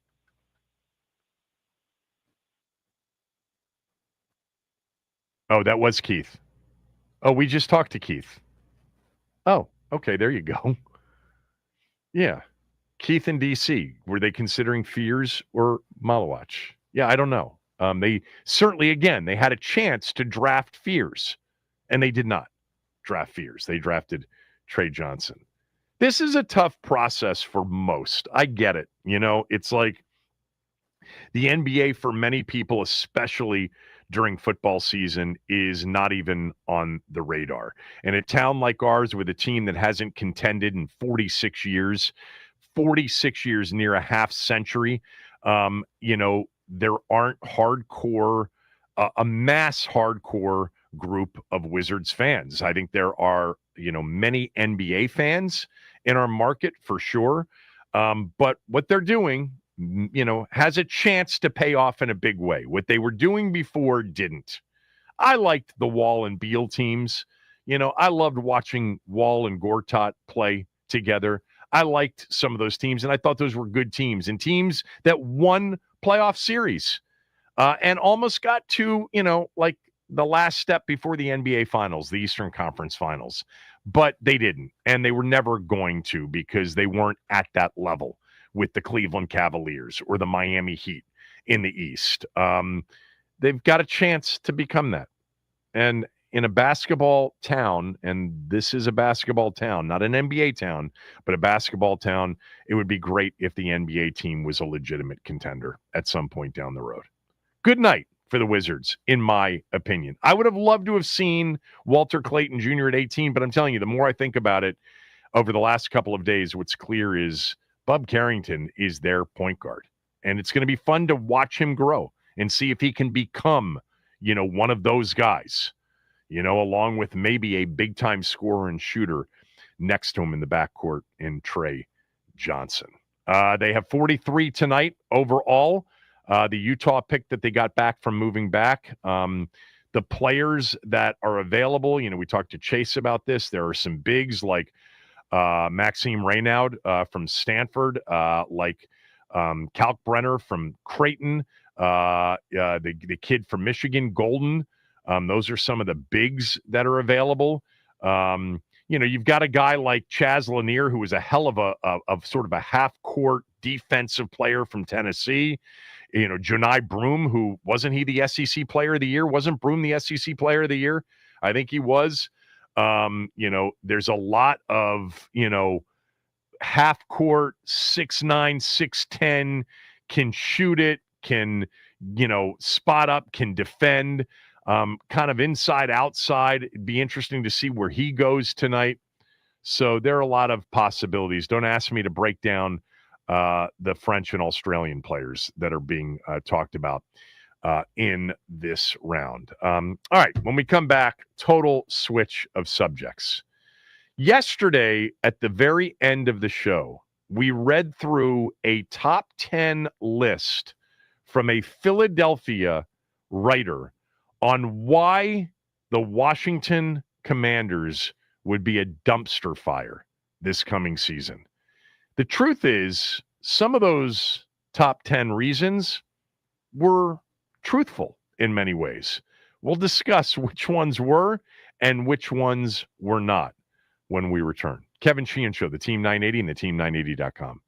Oh, that was Keith. Oh, we just talked to Keith. Oh, okay, there you go. Yeah. Keith in D.C., were they considering Fears or Malawach? Yeah, I don't know. They certainly, again, they had a chance to draft Fears, and they did not draft Fears. They drafted Trey Johnson. This is a tough process for most. I get it. It's like the NBA for many people, especially during football season, is not even on the radar. And a town like ours with a team that hasn't contended in 46 years, near a half century, there aren't a mass hardcore group of Wizards fans. I think there are, many NBA fans in our market for sure. But what they're doing, has a chance to pay off in a big way. What they were doing before didn't. I liked the Wall and Beal teams. I loved watching Wall and Gortat play together. I liked some of those teams, and I thought those were good teams and teams that won playoff series and almost got to, like the last step before the NBA Finals, the Eastern Conference Finals. But they didn't, and they were never going to because they weren't at that level with the Cleveland Cavaliers or the Miami Heat in the East. They've got a chance to become that. And in a basketball town, and this is a basketball town, not an NBA town, but a basketball town, it would be great if the NBA team was a legitimate contender at some point down the road. Good night for the Wizards, in my opinion. I would have loved to have seen Walter Clayton Jr. at 18, but I'm telling you, the more I think about it over the last couple of days, what's clear is Bub Carrington is their point guard. And it's going to be fun to watch him grow and see if he can become, one of those guys, along with maybe a big-time scorer and shooter next to him in the backcourt in Trey Johnson. They have 43 tonight overall. The Utah pick that they got back from moving back. The players that are available, we talked to Chase about this. There are some bigs like Maxime Reynaud from Stanford, like Kalkbrenner from Creighton, the kid from Michigan, Golden. Those are some of the bigs that are available. You've got a guy like Chaz Lanier, who is a hell of sort of a half-court defensive player from Tennessee. Jonai Broom, who wasn't he the SEC Player of the Year? Wasn't Broom the SEC Player of the Year? I think he was. There's a lot of, half court, 6'9", 6'10", can shoot it, can, spot up, can defend, kind of inside, outside. It'd be interesting to see where he goes tonight. So there are a lot of possibilities. Don't ask me to break down the French and Australian players that are being talked about. in this round. All right, when we come back, total switch of subjects. Yesterday, at the very end of the show, we read through a top 10 list from a Philadelphia writer on why the Washington Commanders would be a dumpster fire this coming season. The truth is, some of those top 10 reasons were truthful in many ways. We'll discuss which ones were and which ones were not when we return. Kevin Sheehan Show, the Team 980 and the Team980.com.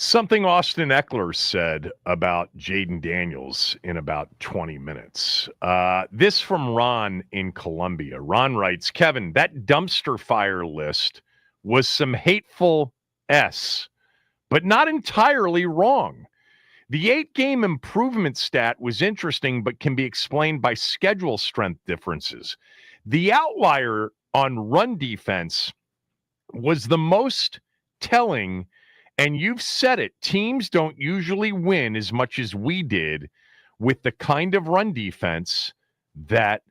Something Austin Eckler said about Jaden Daniels in about 20 minutes. This from Ron in Columbia. Ron writes, Kevin, that dumpster fire list was some hateful S, but not entirely wrong. The 8-game improvement stat was interesting, but can be explained by schedule strength differences. The outlier on run defense was the most telling. And you've said it, teams don't usually win as much as we did with the kind of run defense that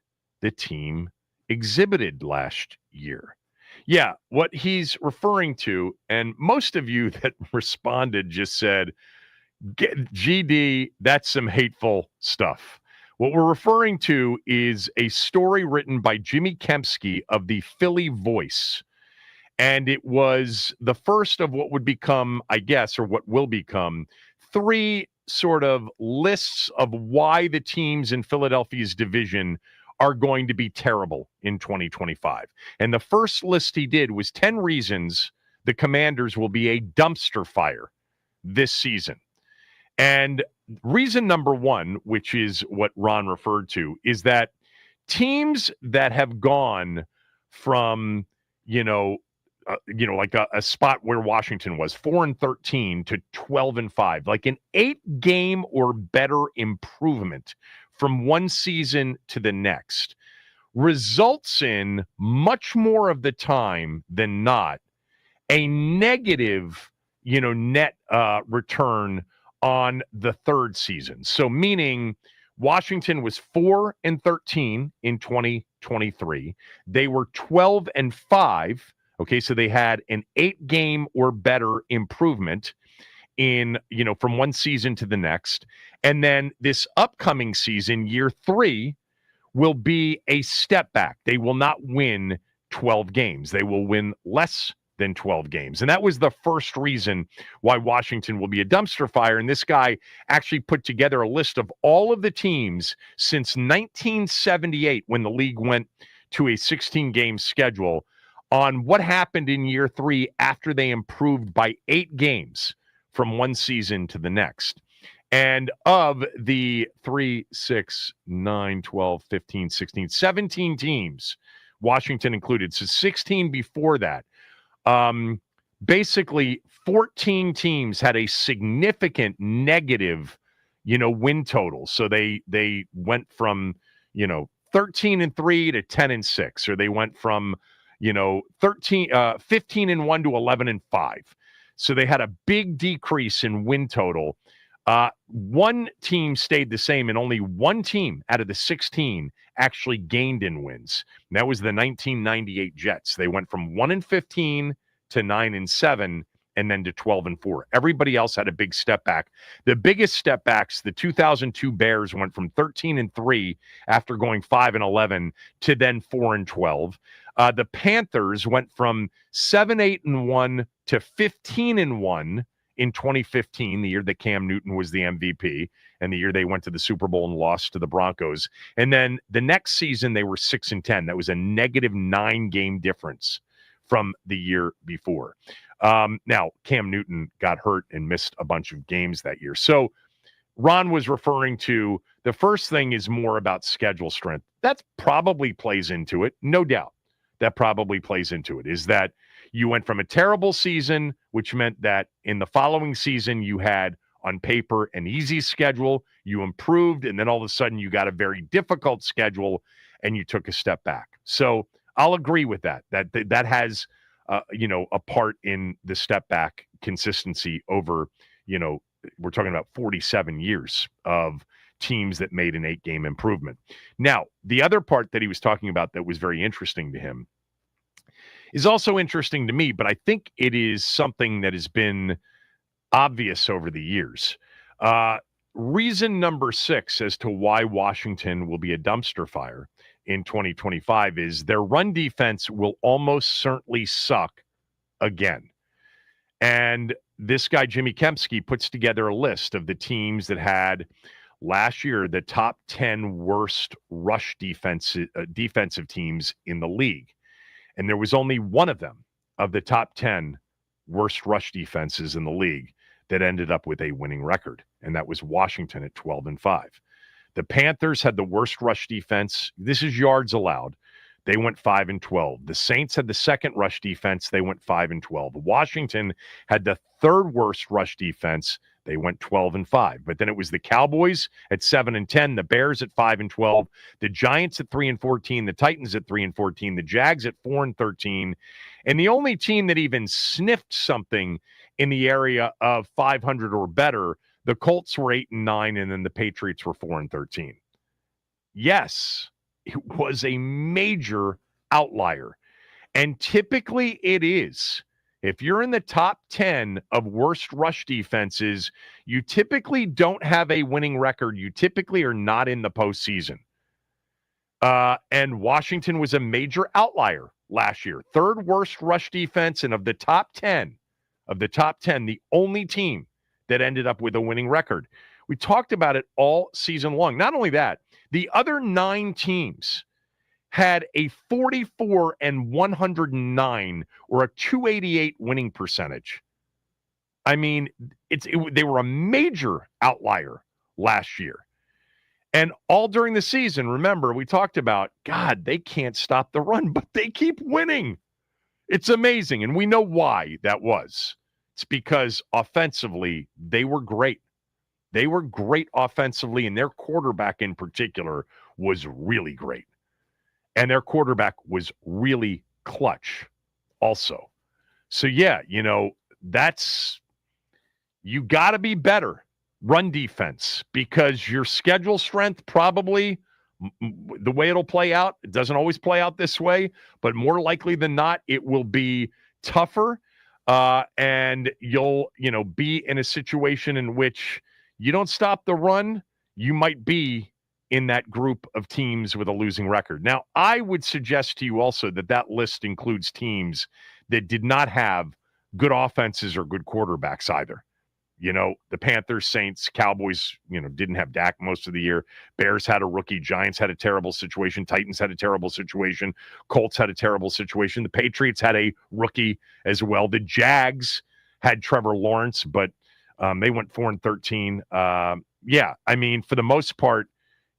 the team exhibited last year. Yeah, what he's referring to, and most of you that responded just said, GD, that's some hateful stuff. What we're referring to is a story written by Jimmy Kempski of the Philly Voice. And it was the first of what would become, I guess, or what will become, 3 sort of lists of why the teams in Philadelphia's division are going to be terrible in 2025. And the first list he did was 10 reasons the Commanders will be a dumpster fire this season. And reason number 1, which is what Ron referred to, is that teams that have gone from, like a spot where Washington was 4-13 to 12-5, like an 8-game or better improvement from one season to the next, results in much more of the time than not a negative, net return on the third season. So meaning Washington was 4-13 in 2023. They were 12-5. Okay, so they had an 8-game or better improvement in, from one season to the next. And then this upcoming season, year 3, will be a step back. They will not win 12 games. They will win less than 12 games. And that was the first reason why Washington will be a dumpster fire. And this guy actually put together a list of all of the teams since 1978, when the league went to a 16-game schedule, on what happened in year 3 after they improved by 8 games from one season to the next. And of the 3, 6, 9, 12, 15, 16, 17 teams, Washington included, so 16 before that, basically 14 teams had a significant negative, win total. So they went from, 13-3 to 10-6, or they went from 15-1 to 11-5. So they had a big decrease in win total. One team stayed the same, and only one team out of the 16 actually gained in wins. And that was the 1998 Jets. They went from 1-15 to 9-7, and then to 12-4. Everybody else had a big step back. The biggest step backs, the 2002 Bears went from 13-3 after going 5-11 to then 4-12. The Panthers went from 7-8-1 to 15-1 in 2015, the year that Cam Newton was the MVP, and the year they went to the Super Bowl and lost to the Broncos. And then the next season, they were 6-10. That was a negative 9-game difference from the year before. Now, Cam Newton got hurt and missed a bunch of games that year. So Ron was referring to, the first thing is more about schedule strength. That probably plays into it, no doubt. That probably plays into it, is that you went from a terrible season, which meant that in the following season you had, on paper, an easy schedule. You improved, and then all of a sudden you got a very difficult schedule, and you took a step back. So I'll agree with that. That has, a part in the step back consistency over, we're talking about 47 years of teams that made an 8-game improvement. Now, the other part that he was talking about that was very interesting to him is also interesting to me, but I think it is something that has been obvious over the years. Reason number 6 as to why Washington will be a dumpster fire in 2025 is their run defense will almost certainly suck again. And this guy, Jimmy Kempski, puts together a list of the teams that had last year the top 10 worst rush defensive teams in the league. And there was only one of them, of the top 10 worst rush defenses in the league, that ended up with a winning record, and that was Washington at 12-5. The Panthers had the worst rush defense. This is yards allowed. They went 5-12. The Saints had the second rush defense. They went 5-12. Washington had the third worst rush defense. They went 12-5. But then it was the Cowboys at 7-10, the Bears at 5-12, the Giants at 3-14, the Titans at 3-14, the Jags at 4-13, and the only team that even sniffed something in the area of 500 or better, the Colts were 8-9, and then the Patriots were 4-13. Yes, it was a major outlier, and typically it is. If you're in the top 10 of worst rush defenses, you typically don't have a winning record. You typically are not in the postseason. And Washington was a major outlier last year. Third worst rush defense, and of the top 10, the only team that ended up with a winning record. We talked about it all season long. Not only that, the other 9 teams had a 44-109 or a 288 winning percentage. I mean, they were a major outlier last year. And all during the season, remember, we talked about, God, they can't stop the run, but they keep winning. It's amazing. And we know why that was. It's because offensively, they were great. They were great offensively, and their quarterback in particular was really great. And their quarterback was really clutch also. So, yeah, you got to be better run defense, because your schedule strength probably, the way it'll play out, it doesn't always play out this way, but more likely than not, it will be tougher. And you'll, be in a situation in which you don't stop the run, you might be in that group of teams with a losing record. Now, I would suggest to you also that list includes teams that did not have good offenses or good quarterbacks either. The Panthers, Saints, Cowboys, didn't have Dak most of the year. Bears had a rookie. Giants had a terrible situation. Titans had a terrible situation. Colts had a terrible situation. The Patriots had a rookie as well. The Jags had Trevor Lawrence, but they went 4-13. Yeah, I mean, for the most part,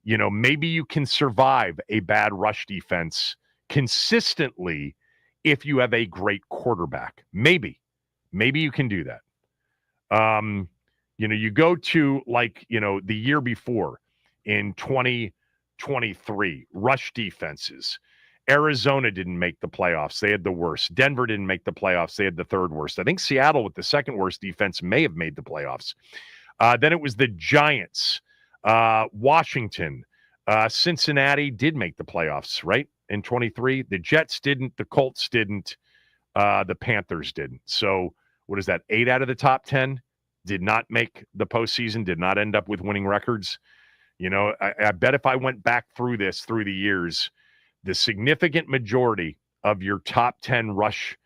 maybe you can survive a bad rush defense consistently if you have a great quarterback. Maybe you can do that. You go to the year before in 2023, rush defenses. Arizona didn't make the playoffs. They had the worst. Denver didn't make the playoffs. They had the third worst. I think Seattle, with the second worst defense, may have made the playoffs. Then it was the Giants. Washington, Cincinnati did make the playoffs, right? In 23, the Jets didn't, the Colts didn't, the Panthers didn't. So what is that? 8 out of the top 10 did not make the postseason, did not end up with winning records. I bet if I went back through the years, the significant majority of your top 10 worst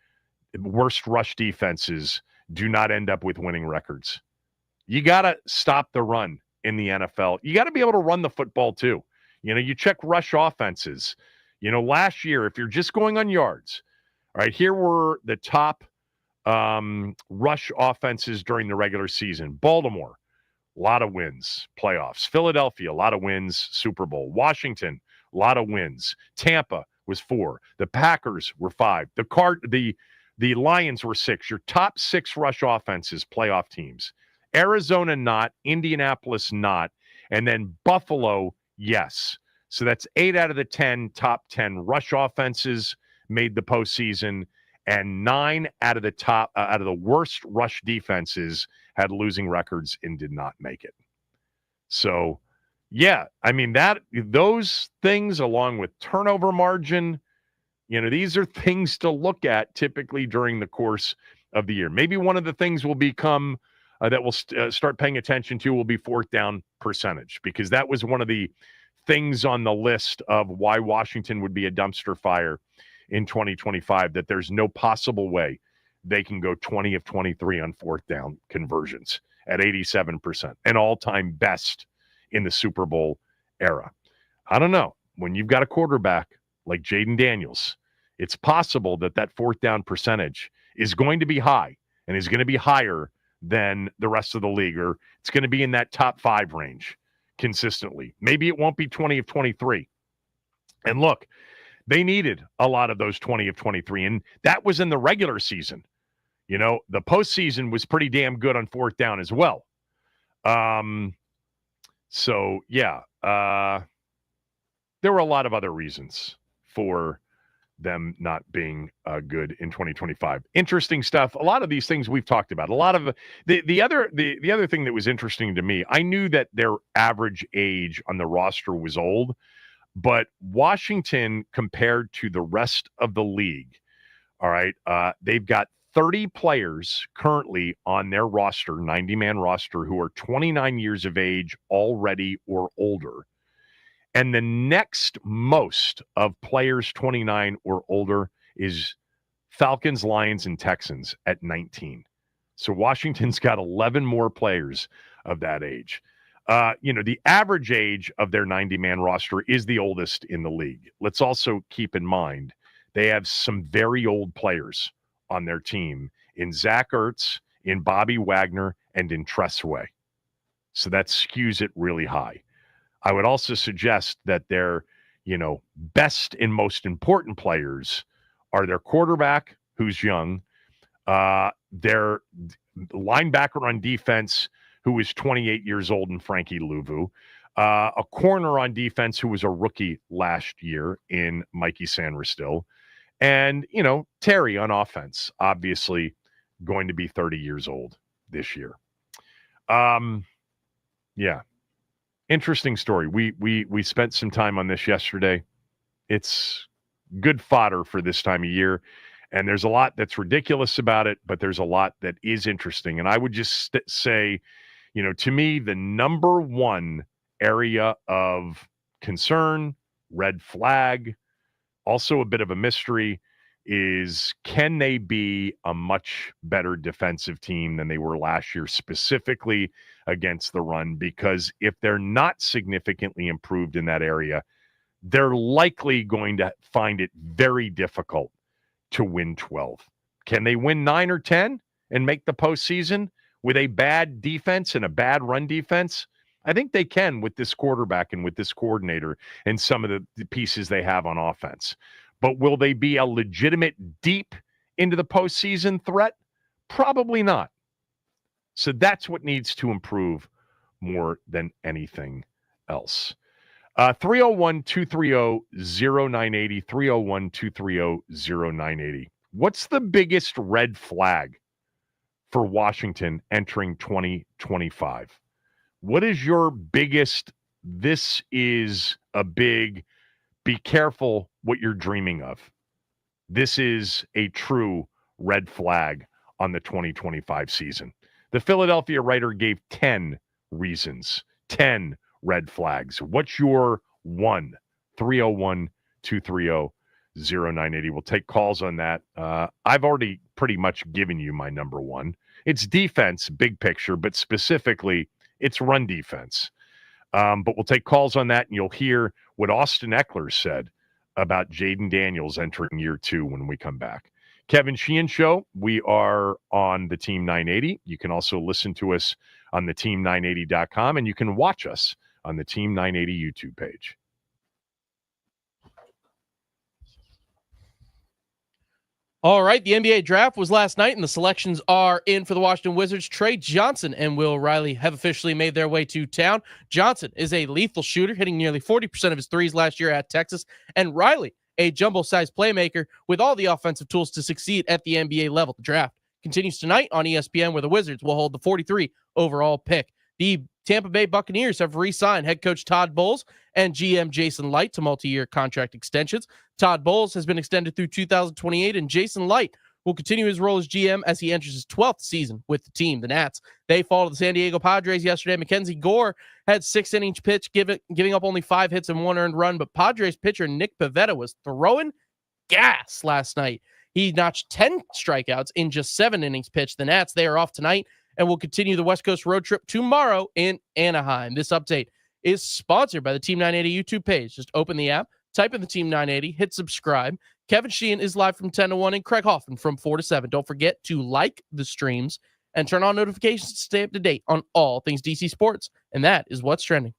rush defenses do not end up with winning records. You got to stop the run in the NFL. You got to be able to run the football too. You check rush offenses. Last year, if you're just going on yards, all right, here were the top rush offenses during the regular season. Baltimore, a lot of wins, playoffs. Philadelphia, a lot of wins, Super Bowl. Washington, a lot of wins. Tampa was 4. The Packers were 5. The Lions were 6. Your top 6 rush offenses, playoff teams. Arizona, not. Indianapolis, not. And then Buffalo, yes. So that's 8 out of the 10 top 10 rush offenses made the postseason, and 9 out of the worst rush defenses had losing records and did not make it. So, yeah, I mean, those things, along with turnover margin, these are things to look at typically during the course of the year. Maybe one of the things will become that we'll start paying attention to will be fourth down percentage, because that was one of the things on the list of why Washington would be a dumpster fire in 2025, that there's no possible way they can go 20 of 23 on fourth down conversions at 87%, an all-time best in the Super Bowl era. I don't know. When you've got a quarterback like Jaden Daniels, it's possible that fourth down percentage is going to be high and is going to be higher than the rest of the league, or it's going to be in that top 5 range consistently. Maybe it won't be 20 of 23. And look, they needed a lot of those 20 of 23, and that was in the regular season. You know, the postseason was pretty damn good on fourth down as well. So, yeah, there were a lot of other reasons for them not being good in 2025. Interesting stuff. A lot of these things we've talked about. A lot of the other thing that was interesting to me, I knew that their average age on the roster was old, but Washington compared to the rest of the league, all right, they've got 30 players currently on their roster, 90-man roster, who are 29 years of age already or older. And the next most of players 29 or older is Falcons, Lions, and Texans at 19. So Washington's got 11 more players of that age. The average age of their 90-man roster is the oldest in the league. Let's also keep in mind they have some very old players on their team in Zach Ertz, in Bobby Wagner, and in Tressway. So that skews it really high. I would also suggest that their, best and most important players are their quarterback, who's young, their linebacker on defense, who is 28 years old, and Frankie Louvu, a corner on defense who was a rookie last year in Mikey Sanristil, and, Terry on offense, obviously going to be 30 years old this year. Yeah. Interesting story. We spent some time on this yesterday. It's good fodder for this time of year, and there's a lot that's ridiculous about it, but there's a lot that is interesting. And I would just say, to me, the number one area of concern, red flag, also a bit of a mystery, is can they be a much better defensive team than they were last year, specifically against the run? Because if they're not significantly improved in that area, they're likely going to find it very difficult to win 12. Can they win 9 or 10 and make the postseason with a bad defense and a bad run defense? I think they can with this quarterback and with this coordinator and some of the pieces they have on offense. But will they be a legitimate deep into the postseason threat? Probably not. So that's what needs to improve more than anything else. 301-230-0980, 301-230-0980. What's the biggest red flag for Washington entering 2025? What is your biggest, this is a big, be careful what you're dreaming of? This is a true red flag on the 2025 season. The Philadelphia writer gave 10 reasons, 10 red flags. What's your one? 301-230-0980. We'll take calls on that. I've already pretty much given you my number one. It's defense, big picture, but specifically it's run defense. But we'll take calls on that, and you'll hear what Austin Eckler said about Jaden Daniels entering year 2 when we come back. Kevin Sheehan Show. We are on the Team 980. You can also listen to us on the team980.com, and you can watch us on the Team 980 YouTube page. All right, the NBA draft was last night, and the selections are in for the Washington Wizards. Trey Johnson and Will Riley have officially made their way to town. Johnson is a lethal shooter, hitting nearly 40% of his threes last year at Texas, and Riley, a jumbo-sized playmaker with all the offensive tools to succeed at the NBA level. The draft continues tonight on ESPN, where the Wizards will hold the 43 overall pick. The Tampa Bay Buccaneers have re-signed head coach Todd Bowles and GM Jason Light to multi-year contract extensions. Todd Bowles has been extended through 2028, and Jason Light will continue his role as GM as he enters his 12th season with the team. The Nats, they fall to the San Diego Padres yesterday. Mackenzie Gore had 6-inning pitch, giving up only 5 hits and 1 earned run, but Padres pitcher Nick Pivetta was throwing gas last night. He notched 10 strikeouts in just 7 innings pitched. The Nats, they are off tonight and will continue the West Coast road trip tomorrow in Anaheim. This update is sponsored by the Team 980 YouTube page. Just open the app, type in the Team 980, hit subscribe. Kevin Sheehan is live from 10 to 1 and Craig Hoffman from 4 to 7. Don't forget to like the streams and turn on notifications to stay up to date on all things DC sports. And that is what's trending.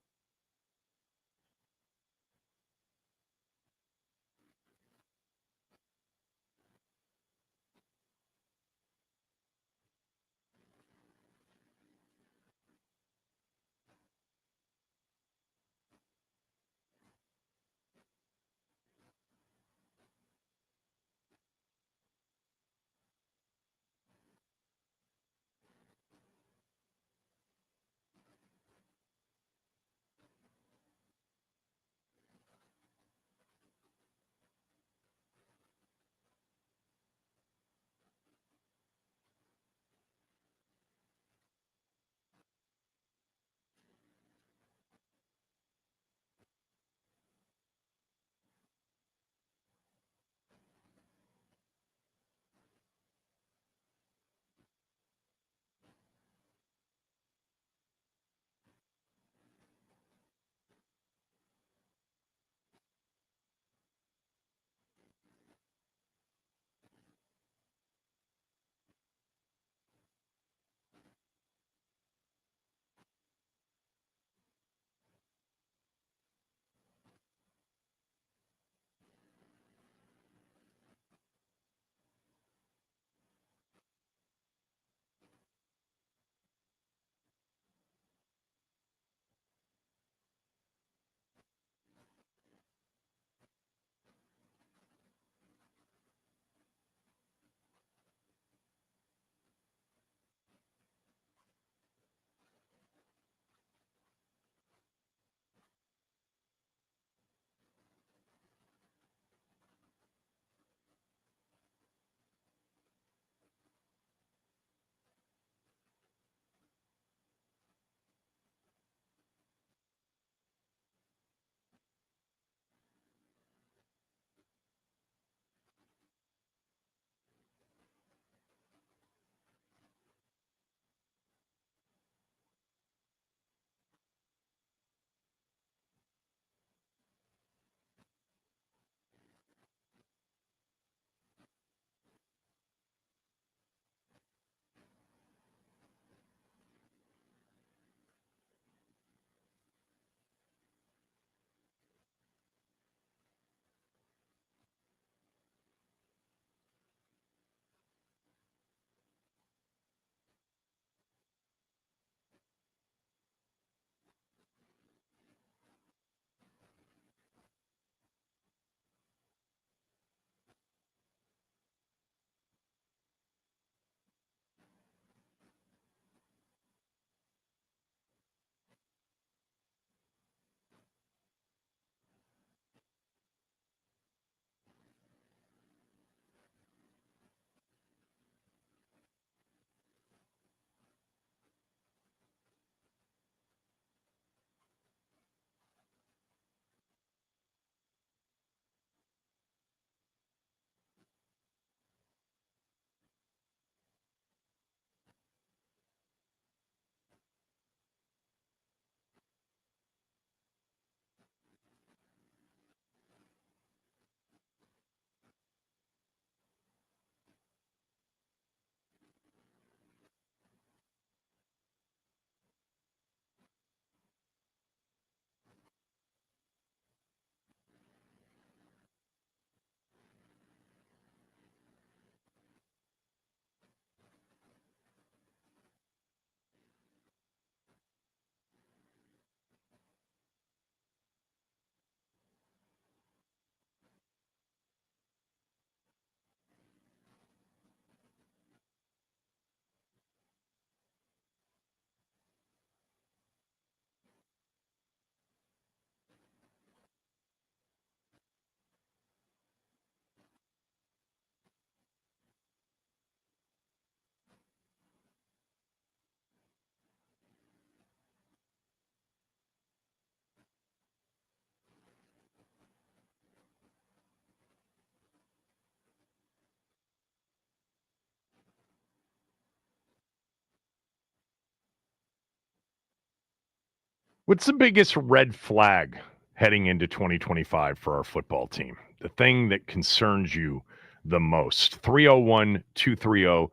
What's the biggest red flag heading into 2025 for our football team? The thing that concerns you the most? 301 230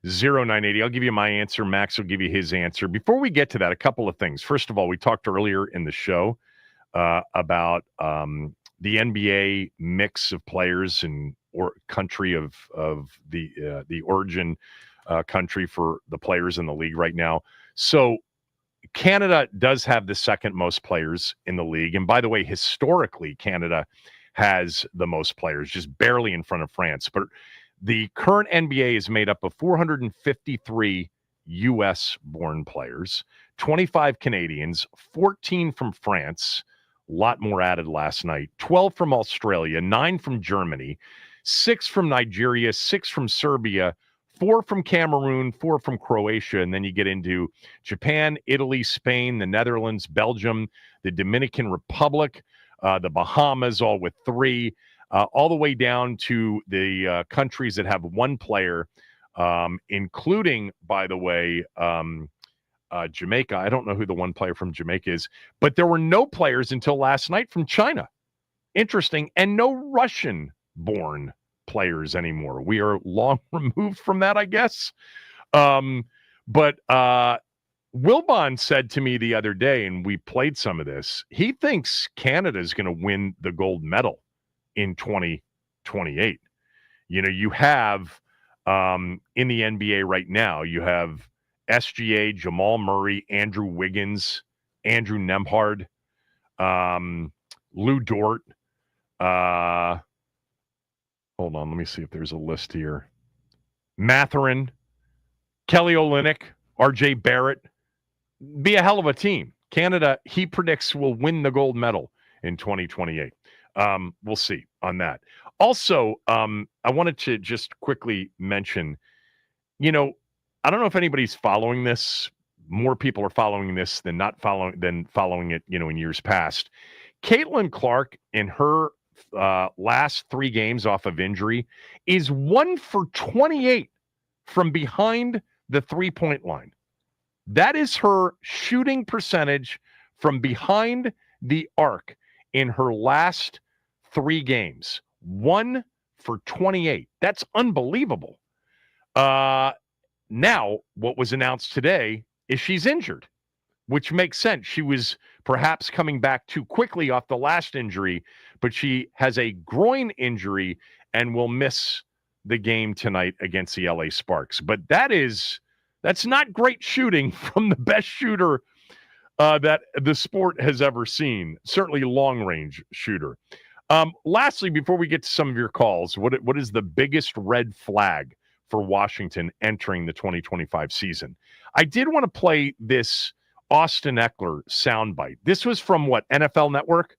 0980. I'll give you my answer. Max will give you his answer. Before we get to that, a couple of things. First of all, we talked earlier in the show about the NBA mix of players and or country of the origin country for the players in the league right now. So Canada does have the second most players in the league. And by the way, historically, Canada has the most players, just barely in front of France. But the current NBA is made up of 453 U.S.-born players, 25 Canadians, 14 from France, a lot more added last night, 12 from Australia, 9 from Germany, 6 from Nigeria, 6 from Serbia, 4 from Cameroon, 4 from Croatia, and then you get into Japan, Italy, Spain, the Netherlands, Belgium, the Dominican Republic, the Bahamas, all with 3, all the way down to the countries that have 1 player, including, by the way, Jamaica. I don't know who the 1 player from Jamaica is, but there were no players until last night from China. Interesting. And no Russian-born players anymore. We are long removed from that, I guess. But Wilbon said to me the other day, and we played some of this, he thinks Canada is going to win the gold medal in 2028. You know, you have in the NBA right now, you have SGA, Jamal Murray, Andrew Wiggins, Andrew Nembhard, Lou Dort. Hold on, let me see if there's a list here. Mathurin, Kelly Olynyk, RJ Barrett. Be a hell of a team. Canada, he predicts, will win the gold medal in 2028. We'll see on that. Also, I wanted to just quickly mention, you know, I don't know if anybody's following this. More people are following this than following it, you know, in years past. Caitlin Clark, in her last 3 games off of injury, is 1 for 28 from behind the 3-point line. That is her shooting percentage from behind the arc in her last 3 games. 1 for 28. That's unbelievable. Now, what was announced today is she's injured, which makes sense. She was perhaps coming back too quickly off the last injury, but she has a groin injury and will miss the game tonight against the LA Sparks. But that's not great shooting from the best shooter that the sport has ever seen, certainly long-range shooter. Lastly, before we get to some of your calls, what is the biggest red flag for Washington entering the 2025 season? I did want to play this Austin Eckler soundbite. This was from what, NFL Network?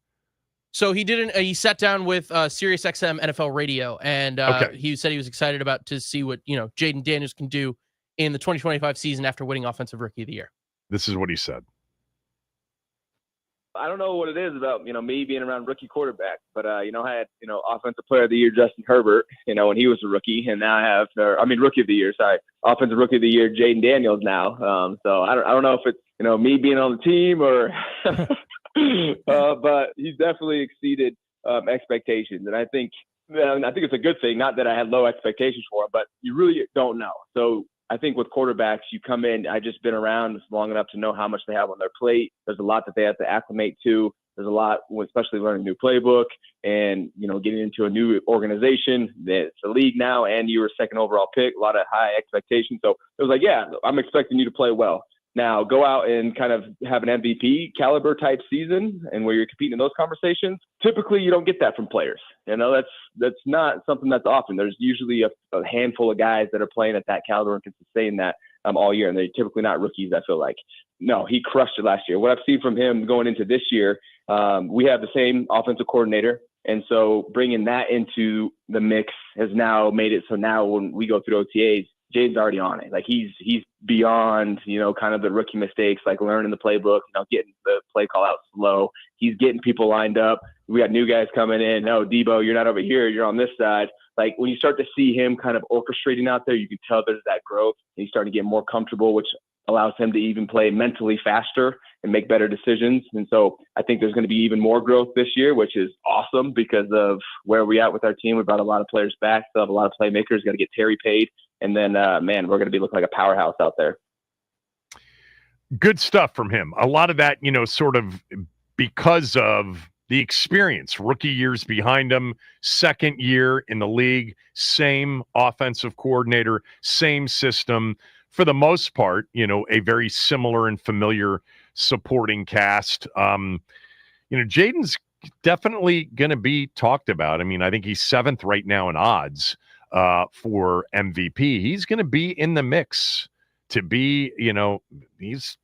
So he sat down with Sirius XM NFL Radio, and he said he was excited to see what, you know, Jaden Daniels can do in the 2025 season after winning Offensive Rookie of the Year. This is what he said. I don't know what it is about, you know, me being around rookie quarterbacks, but, you know, I had, you know, Offensive Player of the Year, Justin Herbert, you know, when he was a rookie, and now I have, Rookie of the Year, Offensive Rookie of the Year, Jaden Daniels now. So I don't know if it's, you know, me being on the team or, but he's definitely exceeded expectations. And I think it's a good thing, not that I had low expectations for him, but you really don't know. So I think with quarterbacks, you come in, I've just been around long enough to know how much they have on their plate. There's a lot that they have to acclimate to. There's a lot, especially learning a new playbook and, you know, getting into a new organization. It's a league now, and you were second overall pick, a lot of high expectations. So it was like, yeah, I'm expecting you to play well. Now go out and kind of have an MVP caliber type season, and where you're competing in those conversations. Typically, you don't get that from players. You know, that's not something that's often. There's usually a handful of guys that are playing at that caliber and can sustain that all year, and they're typically not rookies. I feel like. No, he crushed it last year. What I've seen from him going into this year, we have the same offensive coordinator, and so bringing that into the mix has now made it so now when we go through OTAs, Jaden's already on it. Like he's beyond, you know, kind of the rookie mistakes, like learning the playbook, you know, getting the play call out slow. He's getting people lined up. We got new guys coming in. No, Debo, you're not over here. You're on this side. Like when you start to see him kind of orchestrating out there, you can tell there's that growth. He's starting to get more comfortable, which allows him to even play mentally faster and make better decisions. And so I think there's going to be even more growth this year, which is awesome because of where we're at with our team. We brought a lot of players back. Still have a lot of playmakers. Got to get Terry paid. And then, man, we're going to be looking like a powerhouse out there. Good stuff from him. A lot of that, sort of because of the experience. Rookie years behind him, second year in the league, same offensive coordinator, same system. For the most part, a very similar and familiar supporting cast. Jaden's definitely going to be talked about. I mean, I think he's 7th right now in odds for MVP. He's going to be in the mix to be, he's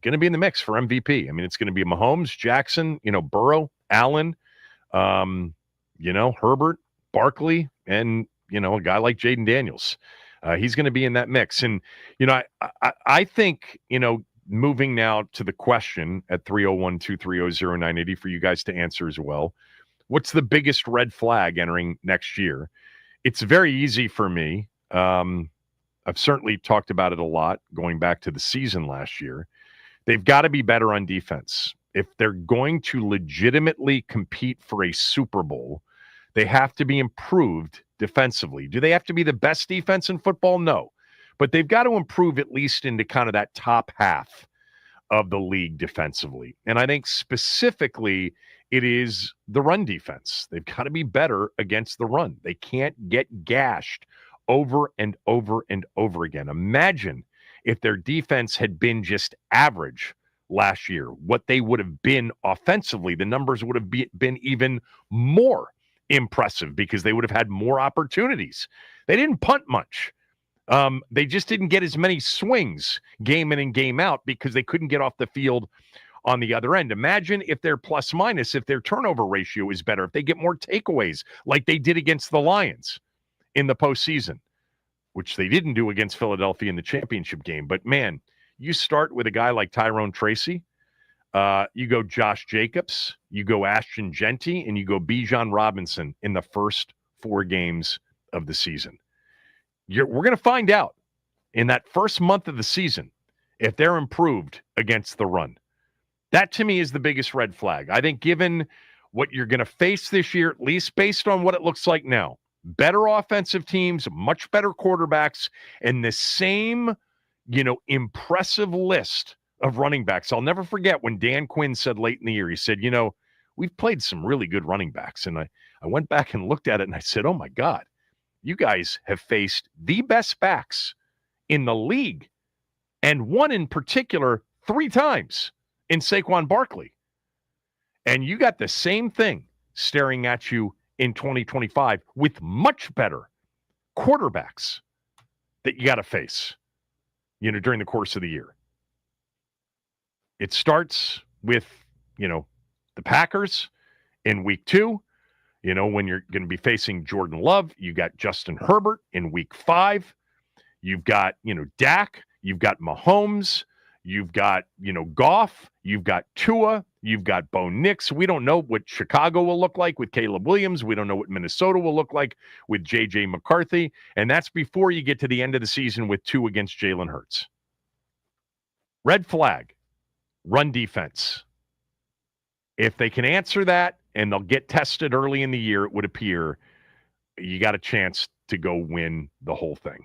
going to be in the mix for MVP. I mean, it's going to be Mahomes, Jackson, Burrow, Allen, Herbert, Barkley, and, a guy like Jaden Daniels. He's going to be in that mix. And, I think, moving now to the question at 301-230-0980 for you guys to answer as well. What's the biggest red flag entering next year? It's very easy for me. I've certainly talked about it a lot going back to the season last year. They've got to be better on defense. If they're going to legitimately compete for a Super Bowl, they have to be improved defensively. Do they have to be the best defense in football? No. But they've got to improve at least into kind of that top half of the league defensively. And I think specifically it is the run defense. They've got to be better against the run. They can't get gashed over and over and over again. Imagine if their defense had been just average last year, what they would have been offensively. The numbers would have been even more impressive because they would have had more opportunities. They didn't punt much. They just didn't get as many swings game in and game out because they couldn't get off the field on the other end. Imagine if their plus minus, if their turnover ratio is better, if they get more takeaways like they did against the Lions in the postseason, which they didn't do against Philadelphia in the championship game. But, man, you start with a guy like Tyrone Tracy, you go Josh Jacobs, you go Ashton Genty, and you go Bijan Robinson in the first 4 games of the season. We're going to find out in that first month of the season if they're improved against the run. That, to me, is the biggest red flag. I think given what you're going to face this year, at least based on what it looks like now, better offensive teams, much better quarterbacks, and the same, impressive list of running backs. I'll never forget when Dan Quinn said late in the year, he said, we've played some really good running backs. And I went back and looked at it and I said, oh my God, you guys have faced the best backs in the league, and one in particular 3 times in Saquon Barkley. And you got the same thing staring at you in 2025 with much better quarterbacks that you got to face, during the course of the year. It starts with, the Packers in week 2, when you're going to be facing Jordan Love. You got Justin Herbert in week 5. You've got, Dak. You've got Mahomes. You've got, Goff. You've got Tua. You've got Bo Nix. We don't know what Chicago will look like with Caleb Williams. We don't know what Minnesota will look like with J.J. McCarthy. And that's before you get to the end of the season with 2 against Jalen Hurts. Red flag, run defense. If they can answer that and they'll get tested early in the year, it would appear you got a chance to go win the whole thing.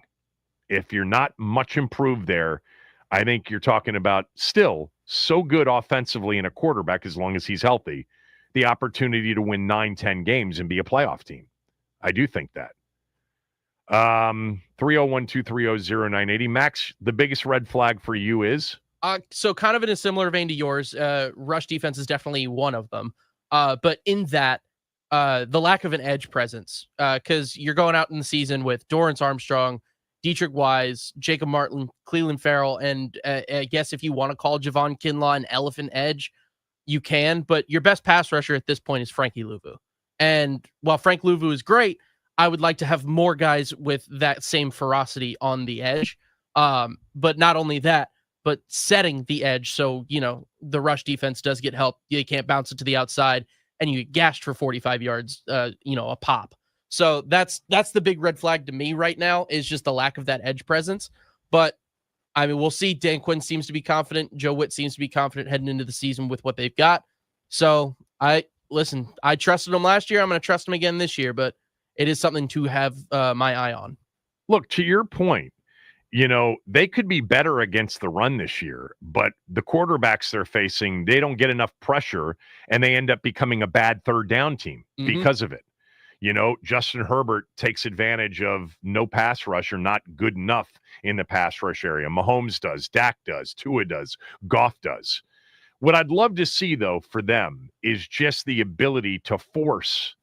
If you're not much improved there, I think you're talking about still so good offensively in a quarterback, as long as he's healthy, the opportunity to win 9-10 games and be a playoff team. I do think that. 301-230-0980. Max, the biggest red flag for you is? So kind of in a similar vein to yours, rush defense is definitely one of them. But in that, the lack of an edge presence, because you're going out in the season with Dorrance Armstrong, Dietrich Wise, Jacob Martin, Cleveland Farrell, and I guess if you want to call Javon Kinlaw an elephant edge, you can, but your best pass rusher at this point is Frankie Louvu. And while Frank Louvu is great, I would like to have more guys with that same ferocity on the edge. But not only that, but setting the edge so, the rush defense does get help. They can't bounce it to the outside, and you get gashed for 45 yards, a pop. So that's the big red flag to me right now, is just the lack of that edge presence. But, we'll see. Dan Quinn seems to be confident. Joe Witt seems to be confident heading into the season with what they've got. So, I trusted them last year. I'm going to trust them again this year, but it is something to have my eye on. Look, to your point, they could be better against the run this year, but the quarterbacks they're facing, they don't get enough pressure, and they end up becoming a bad third down team because of it. Justin Herbert takes advantage of no pass rush or not good enough in the pass rush area. Mahomes does, Dak does, Tua does, Goff does. What I'd love to see, though, for them is just the ability to force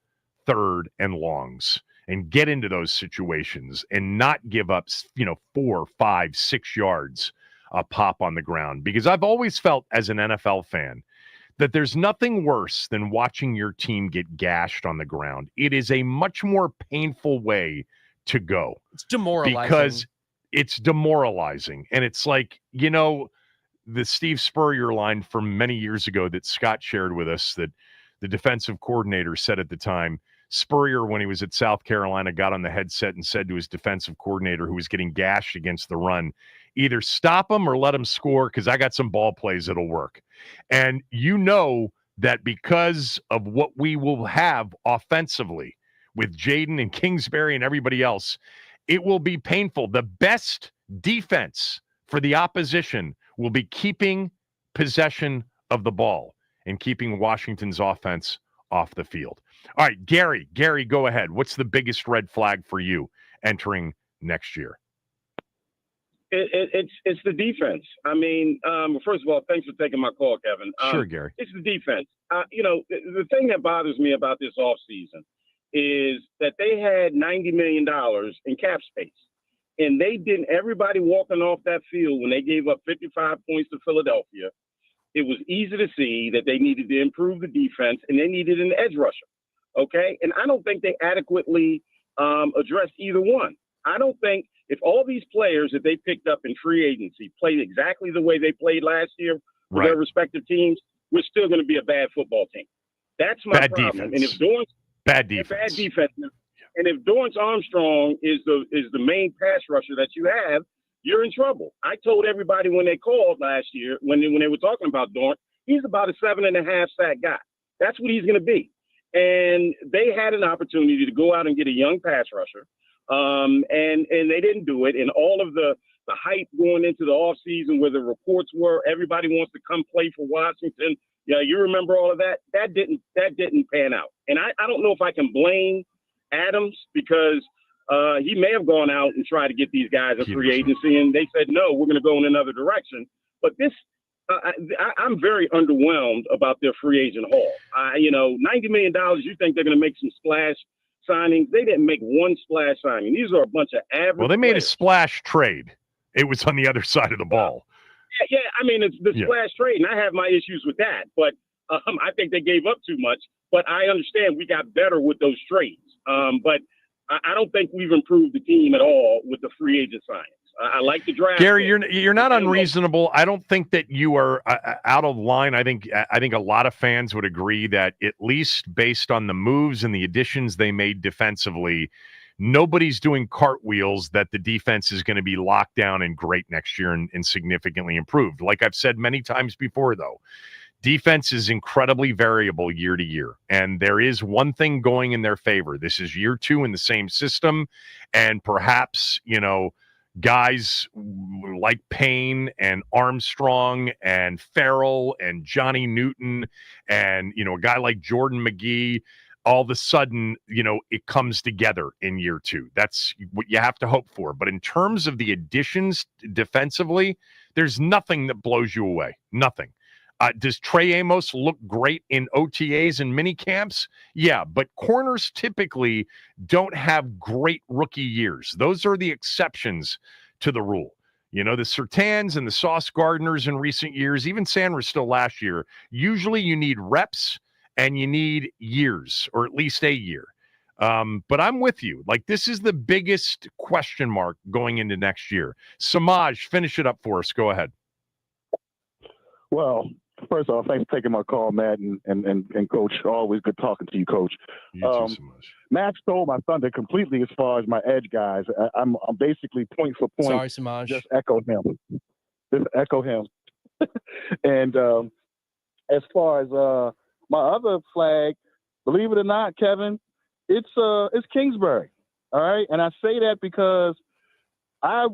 third and longs and get into those situations and not give up, 4, 5, 6 yards a pop on the ground. Because I've always felt as an NFL fan that there's nothing worse than watching your team get gashed on the ground. It is a much more painful way to go. It's demoralizing. Because it's demoralizing. And it's like, the Steve Spurrier line from many years ago that Scott shared with us that the defensive coordinator said at the time, Spurrier, when he was at South Carolina, got on the headset and said to his defensive coordinator who was getting gashed against the run, either stop him or let him score because I got some ball plays that'll work. And that because of what we will have offensively with Jaden and Kingsbury and everybody else, it will be painful. The best defense for the opposition will be keeping possession of the ball and keeping Washington's offense off the field. All right, Gary, go ahead. What's the biggest red flag for you entering next year? It's the defense. I mean, first of all, thanks for taking my call, Kevin. Sure, Gary. It's the defense. The thing that bothers me about this offseason is that they had $90 million in cap space. And everybody walking off that field when they gave up 55 points to Philadelphia, it was easy to see that they needed to improve the defense and they needed an edge rusher. Okay. And I don't think they adequately addressed either one. I don't think if all these players that they picked up in free agency played exactly the way they played last year with their respective teams, we're still going to be a bad football team. That's my bad problem. Defense. And if Dorrance, bad defense. And if Dorrance Armstrong is the main pass rusher that you have, you're in trouble. I told everybody when they called last year, when they were talking about Dorrance, he's about a 7.5 sack guy. That's what he's going to be. And they had an opportunity to go out and get a young pass rusher, and they didn't do it. And all of the hype going into the offseason where the reports were, everybody wants to come play for Washington. Yeah, you remember all of that? That didn't pan out. And I don't know if I can blame Adams because he may have gone out and tried to get these guys a free agency, and they said, no, we're going to go in another direction. But this, I'm very underwhelmed about their free agent haul. $90 million, you think they're going to make some splash signings? They didn't make one splash signing. These are a bunch of average Well, they made players. a splash trade. It was on the other side of the ball. Yeah, I mean, it's the splash trade, and I have my issues with that. But I think they gave up too much. But I understand we got better with those trades. But I don't think we've improved the team at all with the free agent signings. I like the draft. Gary, you're not unreasonable. I don't think that you are out of line. I think a lot of fans would agree that at least based on the moves and the additions they made defensively, nobody's doing cartwheels that the defense is going to be locked down and great next year and significantly improved. Like I've said many times before, though, defense is incredibly variable year to year. And there is one thing going in their favor. This is year 2 in the same system. And perhaps, guys like Payne and Armstrong and Farrell and Johnny Newton and, a guy like Jordan McGee, all of a sudden, it comes together in year 2. That's what you have to hope for. But in terms of the additions defensively, there's nothing that blows you away. Nothing. Does Trey Amos look great in OTAs and mini camps? Yeah, but corners typically don't have great rookie years. Those are the exceptions to the rule. The Surtans and the Sauce Gardners in recent years, even Sanders still last year, usually you need reps and you need years, or at least a year. But I'm with you. Like, this is the biggest question mark going into next year. Samaj, finish it up for us. Go ahead. Well, first off, thanks for taking my call, Matt and Coach. Always good talking to you, Coach. You too, Samaj. Matt stole my thunder completely as far as my edge guys. I'm basically point for point. Sorry, Samaj. Just echo him. And as far as my other flag, believe it or not, Kevin, it's Kingsbury. All right, and I say that because I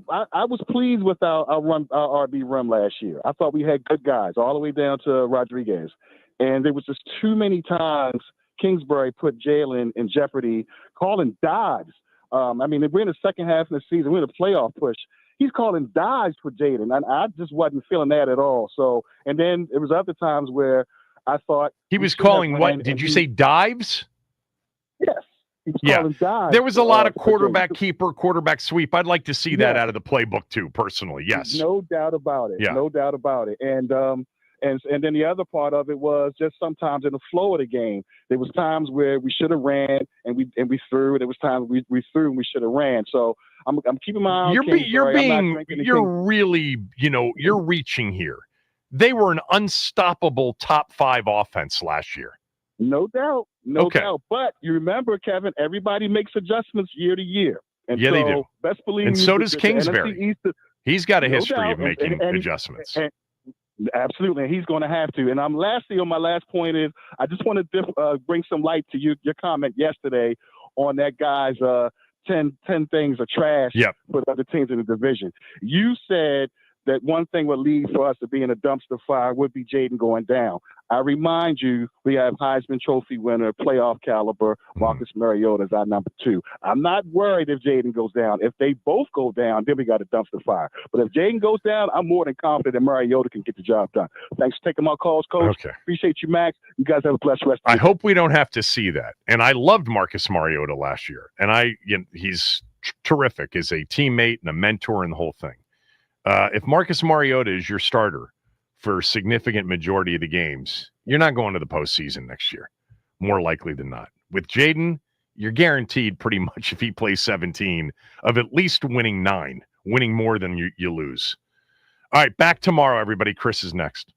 was pleased with our RB run last year. I thought we had good guys all the way down to Rodriguez, and there was just too many times Kingsbury put Jalen in jeopardy, calling dives. I mean, we're in the second half of the season, we're in a playoff push. He's calling dives for Jaden, and I just wasn't feeling that at all. So, and then there was other times where I thought he was calling what? Did you say dives? Yes. Yeah, there was a lot of quarterback keeper, quarterback sweep. I'd like to see that out of the playbook too, personally. Yes, no doubt about it. Yeah. No doubt about it. And then the other part of it was just sometimes in the flow of the game, there was times where we should have ran and we threw. There was times we threw and we should have ran. So I'm keeping my eye on you're really, you're reaching here. They were an unstoppable top 5 offense last year. No doubt. No doubt. But you remember, Kevin, everybody makes adjustments year to year. And yeah, so, they do. Best believe and so does the Kingsbury. He's got a history doubt. of making adjustments. Absolutely, and he's going to have to. And lastly, on my last point is, I just want to bring some light to your comment yesterday on that guy's 10 things are trash for the other teams in the division. You said that one thing would lead for us to be in a dumpster fire would be Jaden going down. I remind you, we have Heisman Trophy winner, playoff caliber, Marcus Mariota is our number 2. I'm not worried if Jaden goes down. If they both go down, then we got a dumpster fire. But if Jaden goes down, I'm more than confident that Mariota can get the job done. Thanks for taking my calls, Coach. Okay. Appreciate you, Max. You guys have a blessed rest of the I day. hope we don't have to see that. And I loved Marcus Mariota last year. And he's terrific as a teammate and a mentor and the whole thing. If Marcus Mariota is your starter for a significant majority of the games, you're not going to the postseason next year, more likely than not. With Jaden, you're guaranteed pretty much, if he plays 17, of at least winning 9, winning more than you lose. All right, back tomorrow, everybody. Chris is next.